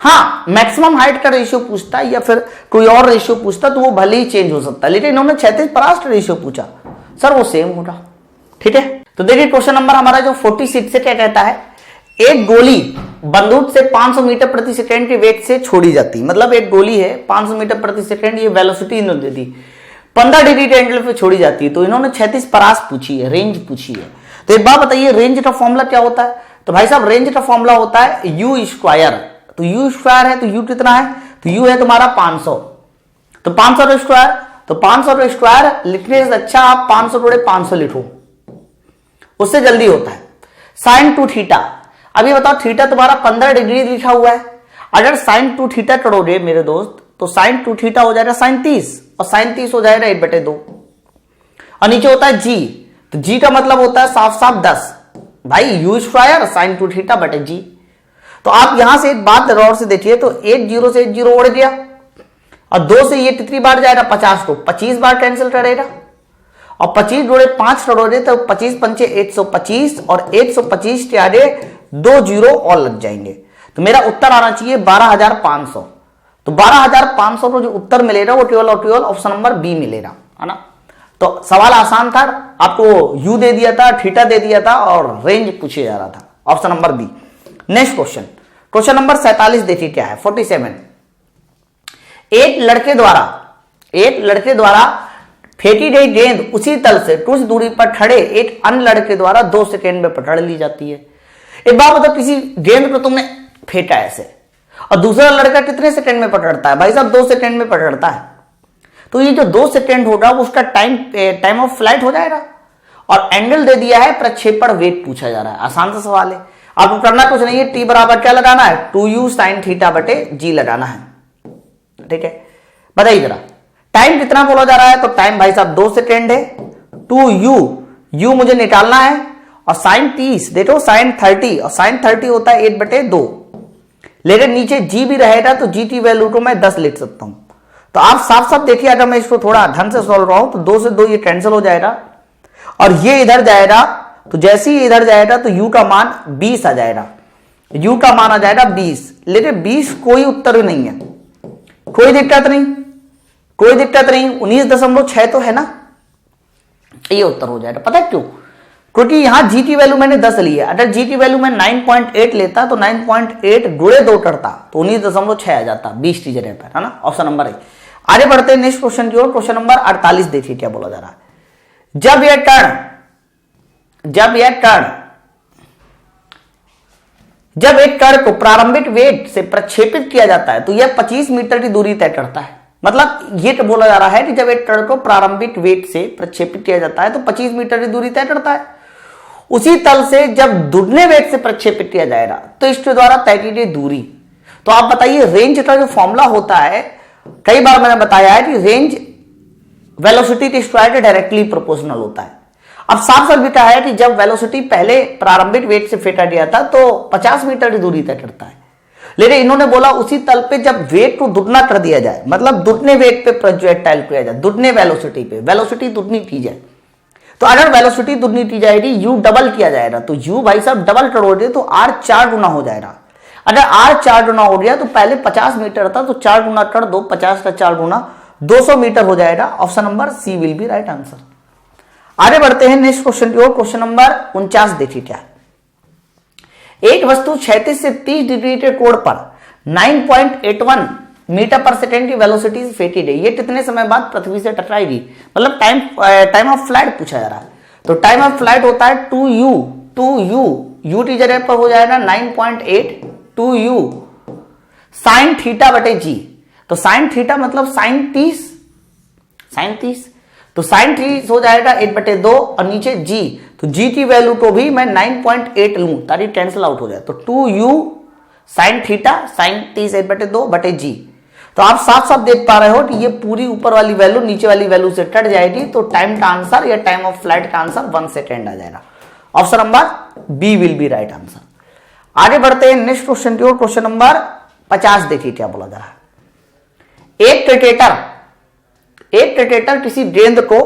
हाँ मैक्सिमम हाइट का रेशियो पूछता है या फिर कोई और रेशियो पूछता तो वो भले ही चेंज हो सकता है, लेकिन इन्होंने 36 परास का रेशियो पूछा, सर वो सेम होगा। ठीक है, तो देखिए क्वेश्चन नंबर हमारा जो 46 से क्या कहता है, एक गोली बंदूक से 500 मीटर प्रति सेकंड के वेग से छोड़ी जाती, मतलब एक गोली है 500 मीटर प्रति सेकंड, ये वेलोसिटी इन्होंने दे दी, 15 डिग्री के एंगल पे छोड़ी जाती है, तो इन्होंने 36 परास पूछी है, रेंज पूछी है। तो एक बात बताइए रेंज का फॉर्मूला क्या होता है, तो भाई साहब रेंज का फॉर्मूला होता है यू स्क्वायर, तो यू स्क्वायर है तो यू कितना है, तो यू है तुम्हारा 500, तो 500 का स्क्वायर, तो 500 का स्क्वायर लिखने से अच्छा आप 500 जोड़े 500 लिखो, उससे जल्दी होता है। साइन 2 थीटा, अभी बताओ थीटा तुम्हारा 15 डिग्री लिखा हुआ है, अगर साइन 2 थीटा करोगे मेरे दोस्त, तो साइन 2 थीटा हो जाएगा साइन 30, और साइन 30 हो जाएगा 8/2, और नीचे होता है जी, तो जी का मतलब होता है साफ साफ 10, भाई यू स्क्वायर साइन 2 थीटा बटे जी। तो आप यहां से एक बात गौर से देखिए, तो 1 0 से 1 0 उड़ गया, और 2 से ये कितनी बार जाएगा 50 को 25 बार कैंसिल करेगा, और 25 जोड़े 5 करोगे तो 25 पंचे 125, और 125 के आगे 2 0 और लग जाएंगे, तो मेरा उत्तर आना चाहिए 12,500। तो 12,500 को जो उत्तर मिलेगा वो केवल और केवल ऑप्शन नंबर बी मिलेगा, है ना। तो सवाल आसान था, आपको यू दे दिया था, थीटा दे दिया था, और रेंज पूछे जा रहा था, option number B. Next question, question number 47 देखिए क्या है, 47। एक लड़के द्वारा फेंकी गई गेंद उसी तल से कुछ दूरी पर खड़े एक अन्य लड़के द्वारा 2 सेकेंड में पकड़ ली जाती है। एक बात बताओ, किसी गेंद को तुमने फेंका ऐसे, और दूसरा लड़का कितने सेकंड में पकड़ता है, भाई साहब 2 सेकंड में पकड़ता है, तो ये जो 2 सेकंड होगा वो उसका टाइम ऑफ फ्लाइट हो जाएगा, और एंगल दे दिया है, प्रक्षेपण वेग पूछा जा रहा है, आसान सा सवाल है, आपको करना कुछ नहीं है, टी बराबर क्या लगाना है 2u साइन थीटा बटे जी लगाना है। ठीक है, बताइए जरा टाइम कितना बोला जा रहा है, तो टाइम भाई साहब 2 सेकेंड है, 2u मुझे निकालना है, और साइन 30 देखो साइन 30, और साइन 30 होता है 8/2, लेकिन नीचे जी भी रहेगा, तो जी की वैल्यू को मैं 10 लिख सकता हूं। तो आप साफ साफ देखिए, अगर मैं इसको थोड़ा ढंग से सॉल्व रहा हूं, तो 2 से 2 ये कैंसिल हो जाएगा, और ये इधर जाएगा, तो जैसे ही इधर जाएगा तो u का मान 20 आ जाएगा, u का मान आ जाएगा 20, लेकिन 20 कोई उत्तर नहीं है, कोई दिक्कत नहीं, 19.6 तो है ना, ये उत्तर हो जाएगा। पता है क्यों, क्योंकि यहां जी की वैल्यू मैंने 10 ली है, अगर जी की वैल्यू मैं 9.8 लेता तो 9.8 गुणे 2 करता तो 19.6 आ जाता 20 की जगह पर, है ना, ऑप्शन नंबर ए। आगे बढ़ते हैं नेक्स्ट क्वेश्चन की ओर। क्वेश्चन नंबर 48 देखिए क्या बोला जा रहा है, जब यह एक कण को प्रारंभिक वेग से प्रक्षेपित किया जाता है तो यह 25 मीटर की दूरी तय करता है, मतलब ये तो बोला जा रहा है कि जब एक कण को प्रारंभिक वेग से प्रक्षेपित किया जाता है तो 25 मीटर की दूरी तय करता है, उसी तल से जब दुगने वेग से प्रक्षेपित किया जाएगा तो इसके द्वारा तय की गई दूरी। तो आप बताइए रेंज का जो फॉर्मूला होता है, कई बार मैंने बताया है कि रेंज वेलोसिटी के स्क्वायर के डायरेक्टली प्रोपोर्शनल होता है। अब साफ साफ लिखा है कि जब वेलोसिटी पहले प्रारंभिक वेग से फेंका गया था तो 50 मीटर की दूरी तय करता है, लेकिन इन्होंने बोला उसी तल पे जब वेग को दुगना कर दिया जाए, मतलब दुगने वेग पे प्रोजेक्टाइल किया जाए, दुगने वेलोसिटी पे वेलोसिटी दुगनी की जाए, तो अगर वेलोसिटी दुगनी की जाएगी u डबल किया जाएगा, तो u भाई साहब डबल करोगे तो r 4 गुना हो जाएगा। अगर r 4 गुना हो गया तो पहले 50 मीटर था, तो 4 गुना कर दो, 50 का 4 गुना 200 मीटर हो जाएगा। Option number C will be right answer. आगे बढ़ते हैं नेक्स्ट क्वेश्चन की ओर। क्वेश्चन नंबर 49 देखिए क्या। एक वस्तु 36 से 30 डिग्री के कोण पर 9.81 मीटर पर सेकेंड की वेलोसिटी से फेटेड है। ये कितने समय बाद पृथ्वी से टकराएगी, मतलब टाइम ऑफ फ्लाइट पूछा जा रहा है। तो टाइम ऑफ फ्लाइट होता है 2u की जगह पर हो जाएगा 9.8 2u साइन थीटा बटे जी। तो साइन थीटा मतलब साइन 30 तो साइन 30 हो जाएगा 8/2 और नीचे जी, तो जी की वैल्यू को भी मैं 9.8 लूं ताकि कैंसिल आउट हो जाए। तो 2u साइन थीटा साइन 30 8/2 बटे जी। तो आप साफ साफ देख पा रहे हो कि ये पूरी ऊपर वाली वैल्यू नीचे वाली वैल्यू से कट जाएगी, तो टाइम का आंसर या टाइम ऑफ फ्लाइट का आंसर 1 सेकेंड आ जाएगा। Option number B will be right answer. आगे बढ़ते हैं नेक्स्ट क्वेश्चन की ओर। क्वेश्चन नंबर 50 देखिए क्या बोला जा रहा है। एक क्रिकेटर किसी गेंद को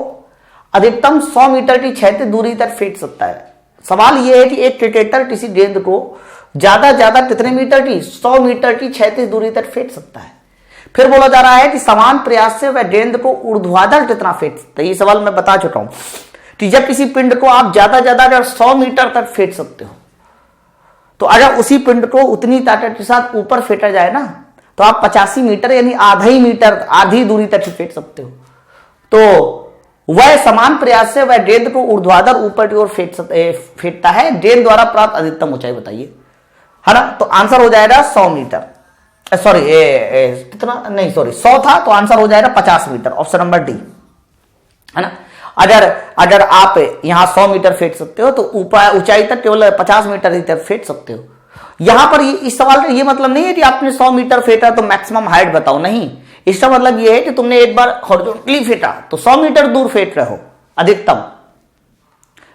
अधिकतम 100 मीटर की क्षैतिज दूरी तक फेंक सकता है। सवाल यह है कि एक क्रिकेटर किसी गेंद को ज्यादा कितने मीटर की 100 मीटर की क्षैतिज दूरी तक फेंक सकता है। फिर बोला जा रहा है कि समान प्रयास से वह गेंद को ऊर्ध्वाधर कितना फेंक सकता है। ये सवाल मैं बता चुका हूं कि जब किसी पिंड को आप ज्यादा अगर 100 मीटर तक फेंक सकते हो, तो अगर उसी पिंड को उतनी ताकत के साथ ऊपर फेंका जाए ना, तो आप 85 मीटर यानी आधी दूरी तक फेंक सकते हो। तो वह समान प्रयास से वह गेंद को ऊर्ध्वाधर ऊपर की ओर फेंकता है। गेंद द्वारा प्राप्त अधिकतम ऊंचाई बताइए, है ना। तो आंसर हो जाएगा 100 मीटर, सॉरी कितना नहीं, सॉरी 100 था, तो आंसर हो जाएगा 50 मीटर। ऑप्शन नंबर डी, है ना। अगर आप यहां 100 मीटर फेंक सकते हो तो ऊपर ऊंचाई तक केवल 50 मीटर ही तक फेंक सकते हो। यहां पर इस सवाल का ये मतलब नहीं है कि आपने 100 मीटर फेंका तो मैक्सिमम हाइट बताओ, नहीं। इसका मतलब ये है कि तुमने एक बार हॉरिजॉन्टली फेंका तो 100 मीटर दूर फेंक रहे हो अधिकतम,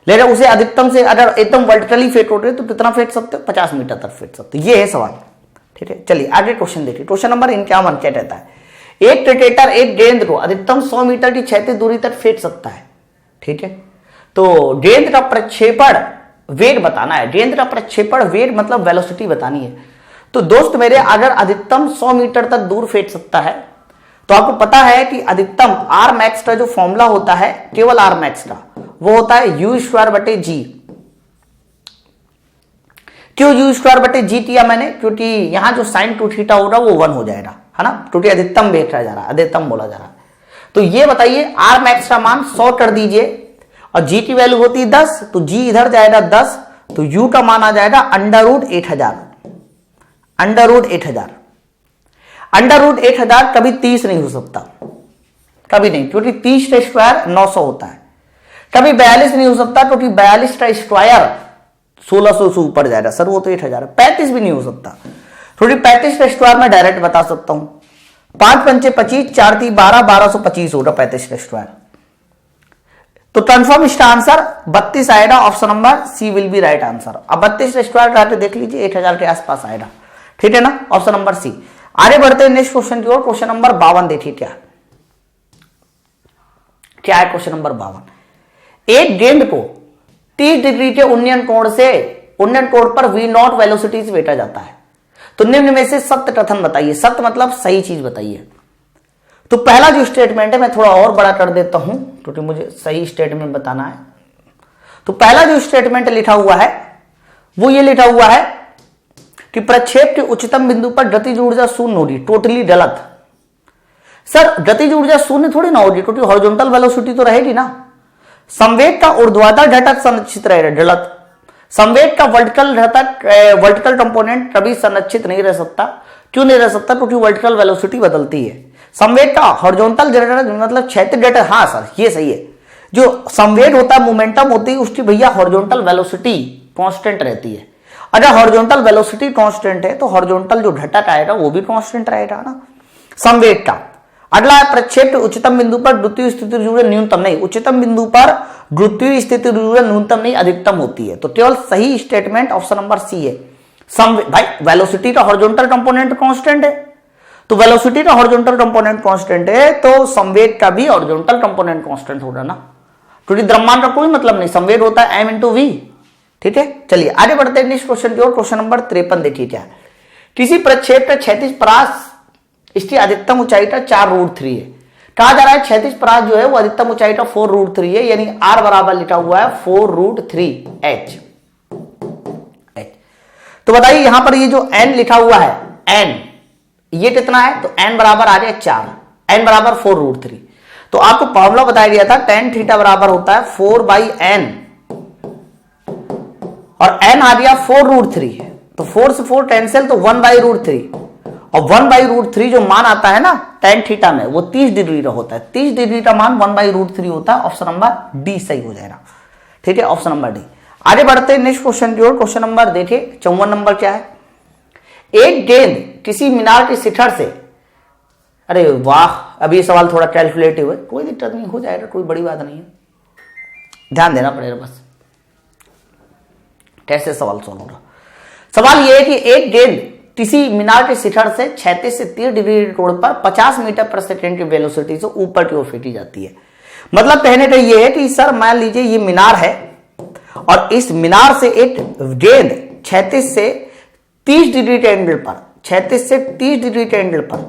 लेकिन उसे अधिकतम से अगर एकदम वर्टिकली फेंकोगे तो कितना फेंक सकते हो, 50 मीटर तक फेंक सकते हो। ये है सवाल, ठीक है। चलिए आगे क्वेश्चन देखिए। क्वेश्चन नंबर 51 क्या कहता है। एक क्रिकेटर एक गेंद को अधिकतम 100 मीटर की क्षैतिज दूरी तक फेंक सकता है, ठीक है। तो गेंद का प्रक्षेपण वेग बताना है। गेंद का प्रक्षेपण वेग मतलब वेलोसिटी बतानी है। तो दोस्त मेरे, अगर अधिकतम 100 मीटर तक दूर फेंक सकता है, तो आपको पता है कि अधिकतम आर मैक्स का जो फॉर्मूला होता है, केवल आर मैक्स का, वो होता है u² बटे जी। क्यों u² बटे जी किया मैंने, क्योंकि यहां जो साइन 2 थीटा होगा वो 1 हो जाएगा, है ना, क्योंकि अधिकतम देखा जा रहा है, अधिकतम बोला जा रहा है। तो ये बताइए आर मैक्स का मान 100 कर दीजिए और जी की वैल्यू होती है 10, तो जी इधर जाएगा 10, तो u का मान आ जाएगा √8000। √8000 कभी 30 नहीं हो सकता, कभी नहीं, क्योंकि 30 का स्क्वायर 900 होता है। कभी 42 नहीं हो सकता, क्योंकि 42 का स्क्वायर 1600 से ऊपर जाएगा। सर वो तो 8000 है। 35 भी नहीं हो सकता, क्योंकि 35 का स्क्वायर मैं डायरेक्ट बता सकता हूं, 5 पंचे 25, 4 3 12, 1225 होगा 35 का स्क्वायर। तो कंफर्म इसका आंसर 32 आएगा। Option number C will be right answer. अब 32 का स्क्वायर करके देख लीजिए, 1000 के आसपास आएगा, ठीक है ना। Option number C. आगे बढ़ते हैं नेक्स्ट क्वेश्चन की ओर। क्वेश्चन नंबर 52 देखिए क्या है। Question number 52। एक गेंद को 30 डिग्री के उन्नयन कोण पर v0 वेलोसिटी से फेंका जाता है। तो निम्न में से सत्य कथन बताइए। सत्य मतलब सही चीज बताइए। तो पहला जो स्टेटमेंट है मैं थोड़ा और बड़ा कर देता हूं, क्योंकि मुझे सही स्टेटमेंट बताना है। तो पहला जो स्टेटमेंट लिखा हुआ है वो ये लिखा हुआ है कि प्रक्षेप के उच्चतम बिंदु पर गतिज ऊर्जा शून्य होगी। टोटली गलत। सर गतिज ऊर्जा शून्य थोड़ी ना होगी, क्योंकि हॉरिजॉन्टल वेलोसिटी तो रहेगी ना। संवेग का ऊर्ध्वाधर घटक संरक्षित रहेगा, गलत। संवेग का वर्टिकल कंपोनेंट कभी संरक्षित नहीं रह सकता। क्यों नहीं रह सकता, क्योंकि वर्टिकल वेलोसिटी बदलती है। संवेग का हॉरिजॉन्टल मतलब क्षैतिज घटक, हाँ सर ये सही है। जो संवेग होता है, मोमेंटम होती है, उसकी भैया हॉरिजॉन्टल वेलोसिटी कांस्टेंट रहती है। अगर हॉरिजॉन्टल वेलोसिटी कांस्टेंट है तो हॉरिजॉन्टल जो घटक आएगा वो भी कांस्टेंट रहेगा ना संवेग का। अगला है प्रक्षेप के उच्चतम बिंदु पर द्वितीय स्थिति न्यूनतम नहीं। उच्चतम बिंदु पर द्वितीय स्थिति न्यूनतम नहीं, अधिकतम होती है। तो केवल सही स्टेटमेंट ऑप्शन नंबर सी है। भाई वेलोसिटी का हॉरिजॉन्टल कंपोनेंट कांस्टेंट है, तो वेलोसिटी का हॉरिजॉन्टल कंपोनेंट कांस्टेंट है, तो संवेग का भी हॉरिजॉन्टल कंपोनेंट कांस्टेंट होगा ना, क्योंकि द्रव्यमान का कोई मतलब नहीं। संवेग होता है m × v, ठीक है। चलिए आगे बढ़ते हैं नेक्स्ट क्वेश्चन की ओर। क्वेश्चन नंबर 53 देखिए क्या है। किसी प्रक्षेप का क्षैतिज परास इसकी अधिकतम ऊंचाई का 4√3 है। कहा जा रहा है क्षैतिज परास जो है वो अधिकतम ऊंचाई का 4√3 है, यानी R बराबर लिखा हुआ है 4√3h। तो बताइए यहां पर ये जो n लिखा हुआ है n, ये कितना है, तो n बराबर आ जाए 4, n बराबर 4√3। तो आपको फॉर्मूला बताया गया था tan थीटा बराबर होता है 4/n, और n आ गया 4√3, तो 4 से 4 कैंसिल, तो 1/√3, और 1/√3 जो मान आता है ना tan थीटा में वो 30 डिग्री का होता है। 30 डिग्री का मान 1/√3 होता है। ऑप्शन नंबर डी सही हो जाएगा। ठीक है, ऑप्शन नंबर डी। आगे बढ़ते हैं नेक्स्ट क्वेश्चन की ओर। क्वेश्चन नंबर देखिए 54 नंबर क्या है। एक गेंद किसी मीनार के शिखर से, अरे वाह, अभी सवाल थोड़ा कैलकुलेटिव है, कोई दिक्कत नहीं, हो जाएगा, कोई बड़ी बात नहीं है, ध्यान देना पड़ेगा बस कैसे सवाल सॉल्व होगा। सवाल यह है कि एक गेंद किसी मीनार के शिखर से 36 से 30 डिग्री कोण पर 50 मीटर पर सेकेंड की वेलोसिटी से ऊपर की ओर फेंकी जाती है। मतलब कहने का यह है कि सर मान लीजिए ये मीनार है और इस मीनार से एक गेंद 36 से 30 डिग्री के एंगल पर, 36 से 30 डिग्री के एंगल पर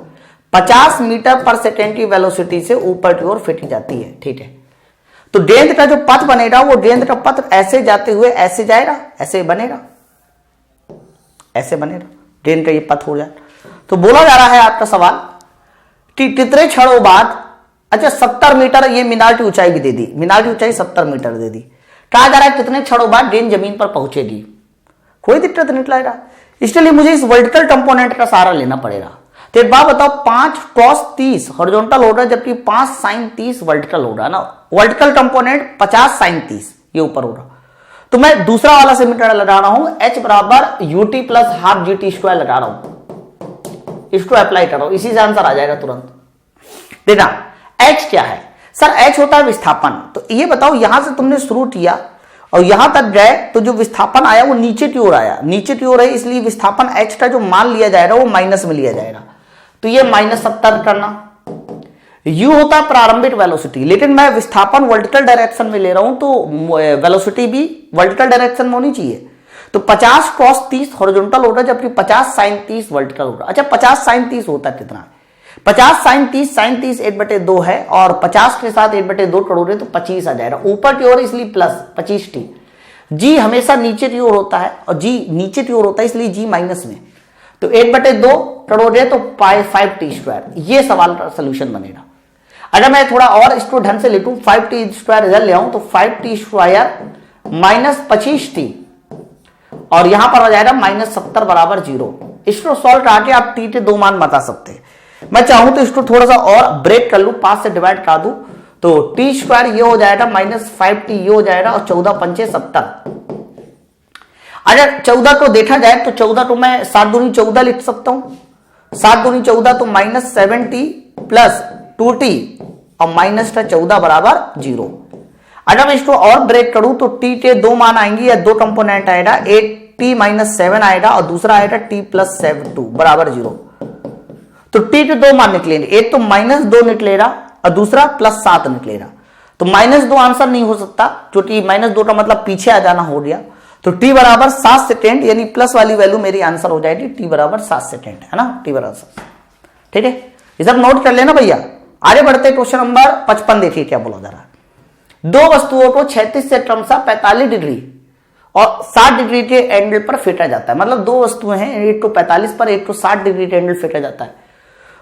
50 मीटर पर सेकेंड की वेलोसिटी से ऊपर की ओर फेंकी जाती है। ठीक है, तो गेंद का जो पथ बनेगा वो गेंद का पथ ऐसे जाते हुए ऐसे जाएगा, ऐसे बनेगा, ऐसे बनेगा, गेंद का ये पथ हो जाए। तो बोला जा रहा है आपका सवाल कि कितने क्षणों बाद, अच्छा 70 मीटर ये मीनार की ऊंचाई भी दे दी, मीनार की ऊंचाई 70 मीटर दे दी। कहा जा रहा है कितने क्षणों बाद गेंद जमीन पर पहुंचेगी, कोई दिक्कत नहीं लाएगा, इसलिए मुझे इस वर्टिकल कंपोनेंट का सहारा लेना पड़ेगा। तो एक बात बताओ, 5 cos 30 हॉरिजॉन्टल होगा जबकि 5 sin 30 वर्टिकल होगा ना। वर्टिकल कंपोनेंट 50 sin 30 ये ऊपर होगा। तो मैं दूसरा वाला समीकरण लगा रहा हूं, h बराबर ut प्लस हाफ GT² लगा रहा हूं, इसको अप्लाई करो, इसी से आंसर आ जाएगा तुरंत। देखना h क्या है सर, h होता है विस्थापन। तो ये बताओ यहां से तुमने शुरू किया और यहां तक गए तो जो विस्थापन आया वो नीचे की ओर आया, नीचे की ओर है, इसलिए विस्थापन h का जो मान लिया जाएगा वो माइनस में लिया जाएगा। तो ये -70 करना। u होता है प्रारंभिक वेलोसिटी, लेकिन मैं विस्थापन वर्टिकल डायरेक्शन में ले रहा हूं तो वेलोसिटी भी वर्टिकल डायरेक्शन में होनी चाहिए। तो 50 cos 30 हॉरिजॉन्टल होगा जबकि 50 sin 30 वर्टिकल होगा। अच्छा 50 sin 30 होता है कितना, 50 sin 30 1/2 है, और 50 के साथ 1/2 करोगे तो 25 आ जाएगा ऊपर की ओर, इसलिए प्लस 25t। जी हमेशा नीचे की ओर होता है और जी नीचे की ओर होता है, इसलिए जी माइनस में, तो 1/2 करोगे तो 5t²। ये सवाल का सोल्यूशन बनेगा। अगर मैं थोड़ा और इसको ढंग से लिखूं, 5t² इधर ले आऊं तो 5t² माइनस 25t, और यहां पर आ जाएगा -70 बराबर 0। इसको सॉल्व करके आप t के 2 मान बता सकते हैं। मैं चाहूं तो इसको थोड़ा सा और ब्रेक कर लूं, 5 से डिवाइड कर दूं तो t² ये हो जाएगा -5t ये हो जाएगा, और 14 पंचे 70। अगर 14 को देखा जाए तो 14 को मैं 7 दूनी 14 लिख सकता हूं, 7 दूनी 14 तो -7t प्लस 2t और माइनस का 14 बराबर 0। अगर मैं इसको और ब्रेक करूं तो t के 2 मान आएंगे या 2 कंपोनेंट आएगा, एक t -7 आएगा और दूसरा आएगा t प्लस 2 बराबर 0। तो t के 2 मान निकलेंगे, एक तो -2 निकलेगा और दूसरा +7 निकलेगा। तो -2 आंसर नहीं हो सकता क्योंकि -2 का मतलब पीछे आ जाना हो गया। तो t बराबर 7 सेकेंड, यानी प्लस वाली वैल्यू मेरी आंसर हो जाएगी t बराबर 7 सेकेंड, है ना, t बराबर 7। ठीक है, इधर नोट कर लेना भैया। आगे बढ़ते क्वेश्चन नंबर 55 देखिए क्या बोला जा रहा है। दो वस्तुओं को 36 से क्रमशः 45 डिग्री और 60 डिग्री के एंगल पर फेंका जाता है। मतलब दो वस्तुएं हैं, एक को 45 पर, एक को 60 डिग्री के एंगल फेंका जाता है।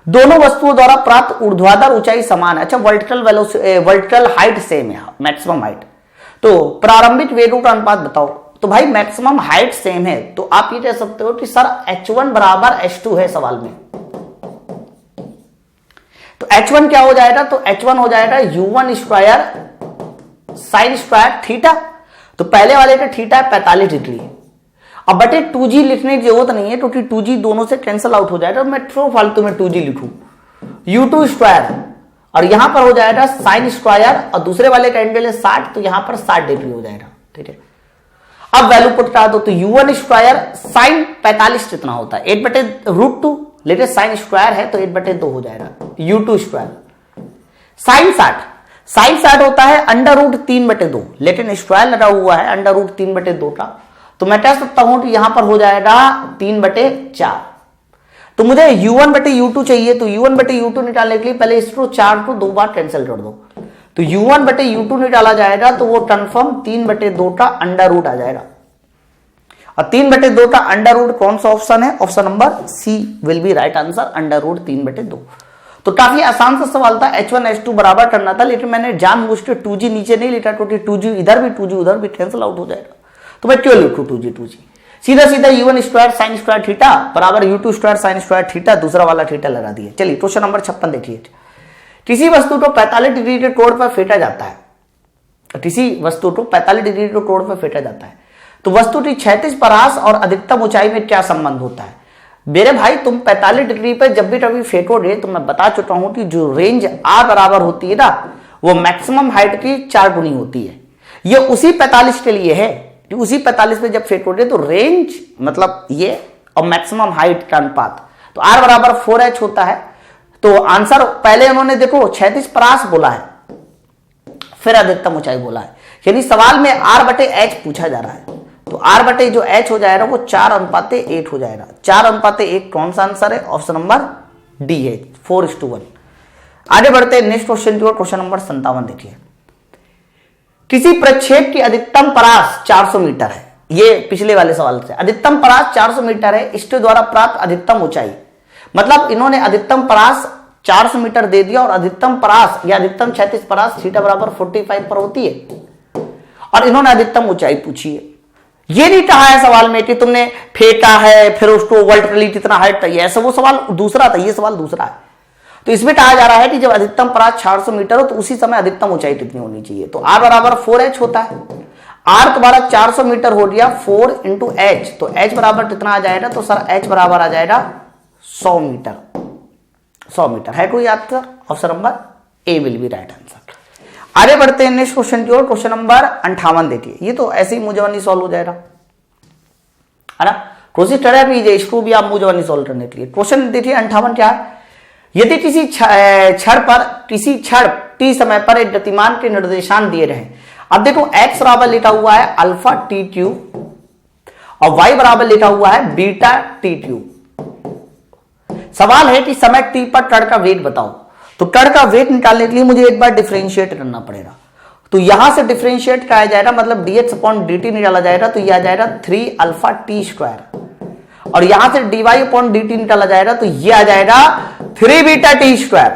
दोनों वस्तुओं द्वारा प्राप्त ऊर्ध्वाधर ऊंचाई समान है। अच्छा वर्टिकल हाइट सेम है, मैक्सिमम हाइट। तो प्रारंभिक वेगों का अनुपात बताओ। तो भाई मैक्सिमम हाइट सेम है, तो आप ये कह सकते हो कि सर h1 बराबर h2 है सवाल में। तो h1 क्या हो जाएगा, तो h1 हो जाएगा u1² sin स्क्वायर थीटा। तो पहले वाले का थीटा है 45 डिग्री। अब बटे 2g लिखने की जरूरत नहीं है क्योंकि 2g दोनों से कैंसिल आउट हो जाएगा। मैं क्यों फालतू में 2g लिखूं, u2² और यहां पर हो जाएगा sin स्क्वायर और दूसरे वाले का एंगल है 60, तो यहां पर 60 डिग्री हो जाएगा। ठीक है, अब वैल्यू पुट करा दो तो u1² sin 45 कितना होता है 1/√2, लेकिन sin स्क्वायर है तो 1/2 हो जाएगा। u2² sin 60 होता है √3/2, लेकिन स्क्वायर लगा हुआ है √3/2 का, तो मैं कह सकता हूं कि यहां पर हो जाएगा 3/4। तो मुझे u1 बटे u2 चाहिए, तो u1 बटे u2 निकालने के लिए पहले इसको 4 को 2 बार कैंसिल कर दो, तो u1 बटे u2 निकाला जाएगा तो वो कन्फर्म 3 बटे 2 का अंडर रूट आ जाएगा। और 3 बटे 2 का अंडर रूट कौन सा ऑप्शन है? Option number C will be right answer, under root 3 बटे 2। तो काफी आसान सा सवाल था, h1 h2 बराबर करना था, लेकिन मैंने जानबूझ के 2g नीचे नहीं लिखा क्योंकि 2g इधर भी 2g उधर भी कैंसिल आउट हो जाएगा, तो मैं क्यों लिखूं 2g सीधा सीधा u1 square sine square theta बराबर u2 square sine square theta, दूसरा वाला थीटा लगा दिए। चलिए क्वेश्चन नंबर 56 देखिए। किसी वस्तु को 45 डिग्री के कोण पर फेंटा जाता है, किसी वस्तु को 45 डिग्री के कोण पर फेंटा जाता है, तो वस्तु की क्षैतिज परास और अधिकतम ऊंचाई में क्या संबंध होता है? मेरे भाई तुम 45 डिग्री पर जब भी कभी फेंकोगे तो मैं बता चुका हूं कि जो रेंज आर बराबर होती है ना, वो मैक्सिमम हाइट की 4 गुनी होती है। ये उसी 45 के लिए है, उसी 45 पे जब फेंकोगे तो रेंज मतलब ये और मैक्सिमम हाइट का अनुपात, तो आर बराबर 4h होता है। तो आंसर पहले उन्होंने देखो क्षैतिज परास बोला है, फिर अधिकतम ऊंचाई बोला है, यानी सवाल में आर बटे एच पूछा जा रहा है, तो आर बटे जो एच हो जाएगा वो 4:8 हो जाएगा। 4:8 कौन सा आंसर है? ऑप्शन नंबर डी है, 4:1। आगे बढ़ते हैं नेक्स्ट क्वेश्चन की ओर, क्वेश्चन नंबर 57 देखिए। किसी प्रक्षेप की अधिकतम परास 400 मीटर है, ये पिछले वाले सवाल से, अधिकतम परास 400 मीटर है, इसके द्वारा प्राप्त अधिकतम ऊंचाई, मतलब इन्होंने अधिकतम परास 400 मीटर दे दिया और अधिकतम परास या अधिकतम क्षैतिज परास थीटा बराबर 45 पर होती है, और इन्होंने अधिकतम ऊंचाई पूछी है। ये नहीं कहा है सवाल में कि तुमने फेंका है फिर उसको वर्टिकली कितना हाइट चाहिए, ऐसा वो सवाल दूसरा था, ये सवाल दूसरा है। तो इसमें कहा जा रहा है कि जब अधिकतम परास 400 मीटर हो तो उसी समय अधिकतम ऊंचाई कितनी होनी चाहिए, तो r बराबर 4h होता है। r तुम्हारा 400 मीटर हो गया, 4 इंटू h, तो h बराबर कितना आ जाएगा? तो सर h बराबर आ जाएगा 100 मीटर। 100 मीटर है कोई answer? Option number A will be right answer. आगे बढ़ते हैं नेक्स्ट क्वेश्चन की ओर, क्वेश्चन नंबर 58 देखिए। ये तो ऐसे ही मुझे सॉल्व हो जाएगा, है ना, कोशिश करें भी इसको भी आप मुझे सॉल्व करने के लिए। क्वेश्चन देखिए 58 क्या है? यदि किसी क्षण t समय पर एक गतिमान के निर्देशांक दिए रहे, अब देखो x बराबर लिखा हुआ है अल्फा टी क्यूब और y बराबर लिखा हुआ है बीटा टी क्यूब। सवाल है कि समय t पर कण का वेग बताओ, तो कण का वेग निकालने के लिए मुझे एक बार डिफरेंशिएट करना पड़ेगा, तो यहां से डिफरेंशिएट किया जाएगा, मतलब dx/dt निकाला जाएगा, तो यह आ जाएगा 3 अल्फा टी स्क्वायर, और यहां से dy/dt निकाला जाएगा, तो यह आ जाएगा 3 बीटा टी स्क्वायर,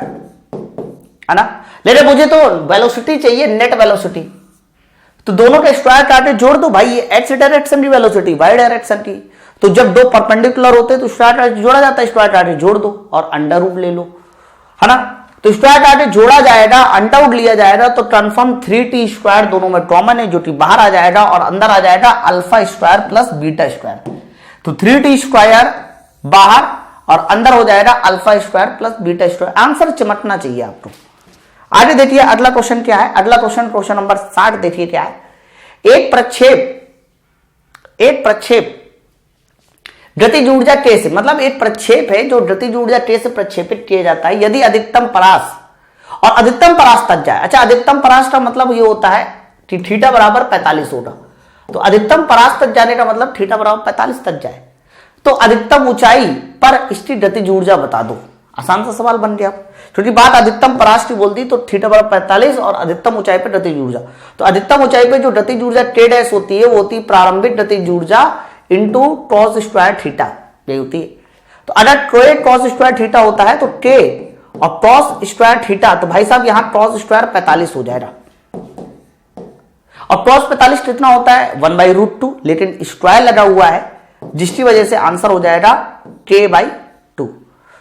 है ना। लेकिन मुझे तो वेलोसिटी चाहिए, नेट वेलोसिटी, तो दोनों के स्क्वायर काटे जोड़ दो भाई, ये एक्स डायरेक्शन की वेलोसिटी वाई डायरेक्शन की, तो जब दो परपेंडिकुलर होते हैं तो स्क्वायर काटे जोड़ा जाता है, स्क्वायर काटे जोड़ दो और अंडर रूट ले लो, है ना। तो स्क्वायर काटे जोड़ा जाएगा, अंडर रूट लिया जाएगा, तो कन्फर्म 3t स्क्वायर दोनों में कॉमन है, जो कि बाहर आ जाएगा और अंदर आ जाएगा alpha square plus beta square, तो 3t स्क्वायर बाहर और अंदर हो जाएगा alpha square plus beta square. Answer चमकना चाहिए आपको। आगे देखिए अगला क्वेश्चन क्या है। अगला क्वेश्चन नंबर 60 देखिए क्या है। एक प्रक्षेप गतिज ऊर्जा k से, मतलब एक प्रक्षेप है जो गतिज ऊर्जा k से प्रक्षेपित किया जाता है, यदि अधिकतम परास और अधिकतम परास तक जाए। अच्छा, अधिकतम परास का मतलब ये होता है कि थीटा बराबर 45 होगा, तो अधिकतम परास तक जाने का मतलब थीटा बराबर 45 तक जाए, तो अधिकतम ऊंचाई पर इसकी गतिज ऊर्जा बता दो। आसान सा सवाल बन गया, क्योंकि बात अधिकतम परास की बोल दी, तो थीटा बराबर 45 और अधिकतम ऊंचाई पर गतिज ऊर्जा, तो अधिकतम ऊंचाई पर जो गतिज ऊर्जा k डैश होती है वो होती है प्रारंभिक गतिज ऊर्जा इंटू कॉस स्क्वायर थीटा, ये होती है। तो अगर k कॉस स्क्वायर थीटा होता है तो k और कॉस स्क्वायर थीटा, तो भाई साहब यहां कॉस स्क्वायर 45 हो जाएगा, और कॉस 45 कितना होता है 1/√2, लेकिन स्क्वायर लगा हुआ है जिसकी वजह से आंसर हो जाएगा k/2।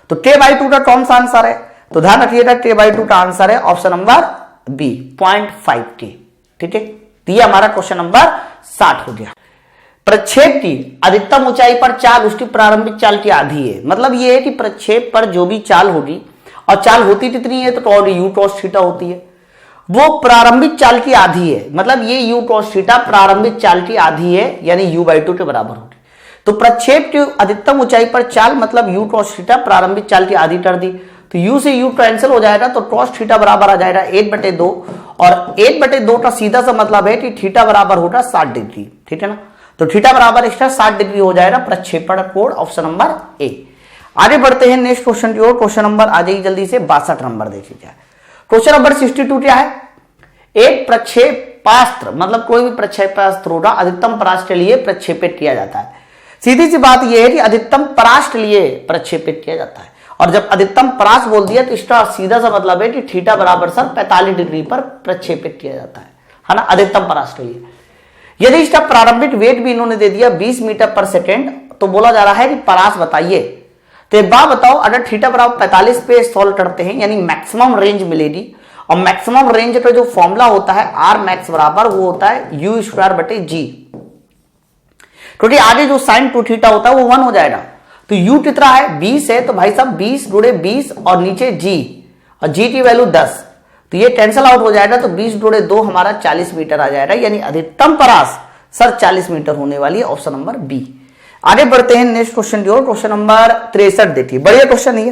तो k/2 का कौन सा आंसर है? तो ध्यान रखिएगा k/2 का आंसर है ऑप्शन नंबर बी 0.5k। ठीक है, तो ये हमारा क्वेश्चन नंबर 60 हो गया। प्रक्षेप की अधिकतम ऊंचाई पर चाल उसकी प्रारंभिक चाल की आधी है, मतलब ये है कि प्रक्षेप पर जो भी चाल होगी, और चाल होती कितनी है तो u cos थीटा होती है, वो प्रारंभिक चाल की आधी है, मतलब ये u cos थीटा प्रारंभिक चाल की आधी है, यानी u/2 के बराबर होगी। तो प्रक्षेप की अधिकतम ऊंचाई पर चाल मतलब u cos थीटा प्रारंभिक चाल की आधी कर दी, तो u से u कैंसिल हो जाएगा, तो cos थीटा बराबर आ जाएगा 1/2, और 1/2 का सीधा सा मतलब है कि थीटा बराबर होगा 60 डिग्री। ठीक है ना, तो थीटा बराबर एक्स्ट्रा 60 डिग्री हो जाएगा प्रक्षेपण कोण, ऑप्शन नंबर ए। आगे बढ़ते हैं नेक्स्ट क्वेश्चन की ओर। क्वेश्चन नंबर आ जाइए जल्दी से 62 नंबर देखिए क्या है। क्वेश्चन नंबर 62 क्या है? एक प्रक्षेपास्त्र मतलब कोई भी प्रक्षेपास्त्र होगा अधिकतम परास के लिए प्रक्षेपित किया जाता है। सीधी सी बात यह है कि अधिकतम परास के लिए प्रक्षेपित किया जाता है, और जब अधिकतम परास बोल दिया तो इसका सीधा सा मतलब है कि थीटा बराबर सर 45 डिग्री पर प्रक्षेपित किया जाता है ना, अधिकतम परास के लिए। यदि इसका प्रारंभिक वेट भी इन्होंने दे दिया 20 मीटर पर सेकेंड, तो बोला जा रहा है कि परास बताइए। तो एक बात बताओ, अगर थीटा बराबर 45 पे सॉल्व करते हैं यानी मैक्सिमम रेंज मिलेगी, और मैक्सिमम रेंज का जो फॉर्मूला होता है आर मैक्स बराबर वो होता है यू स्क्वायर बटे जी, क्योंकि आगे जो साइन टू थीटा होता है वो 1 हो जाएगा। तो u कितना है 20 है, तो भाई साहब 20 गुणे 20 और नीचे g, और g की वैल्यू 10, तो ये कैंसल आउट हो जाएगा। तो 20 गुणे 2 हमारा 40 मीटर आ जाएगा, यानी अधिकतम परास सर 40 मीटर होने वाली है, ऑप्शन नंबर बी। आगे बढ़ते हैं नेक्स्ट क्वेश्चन की ओर। क्वेश्चन नंबर 63 देखिए, बढ़िया क्वेश्चन है,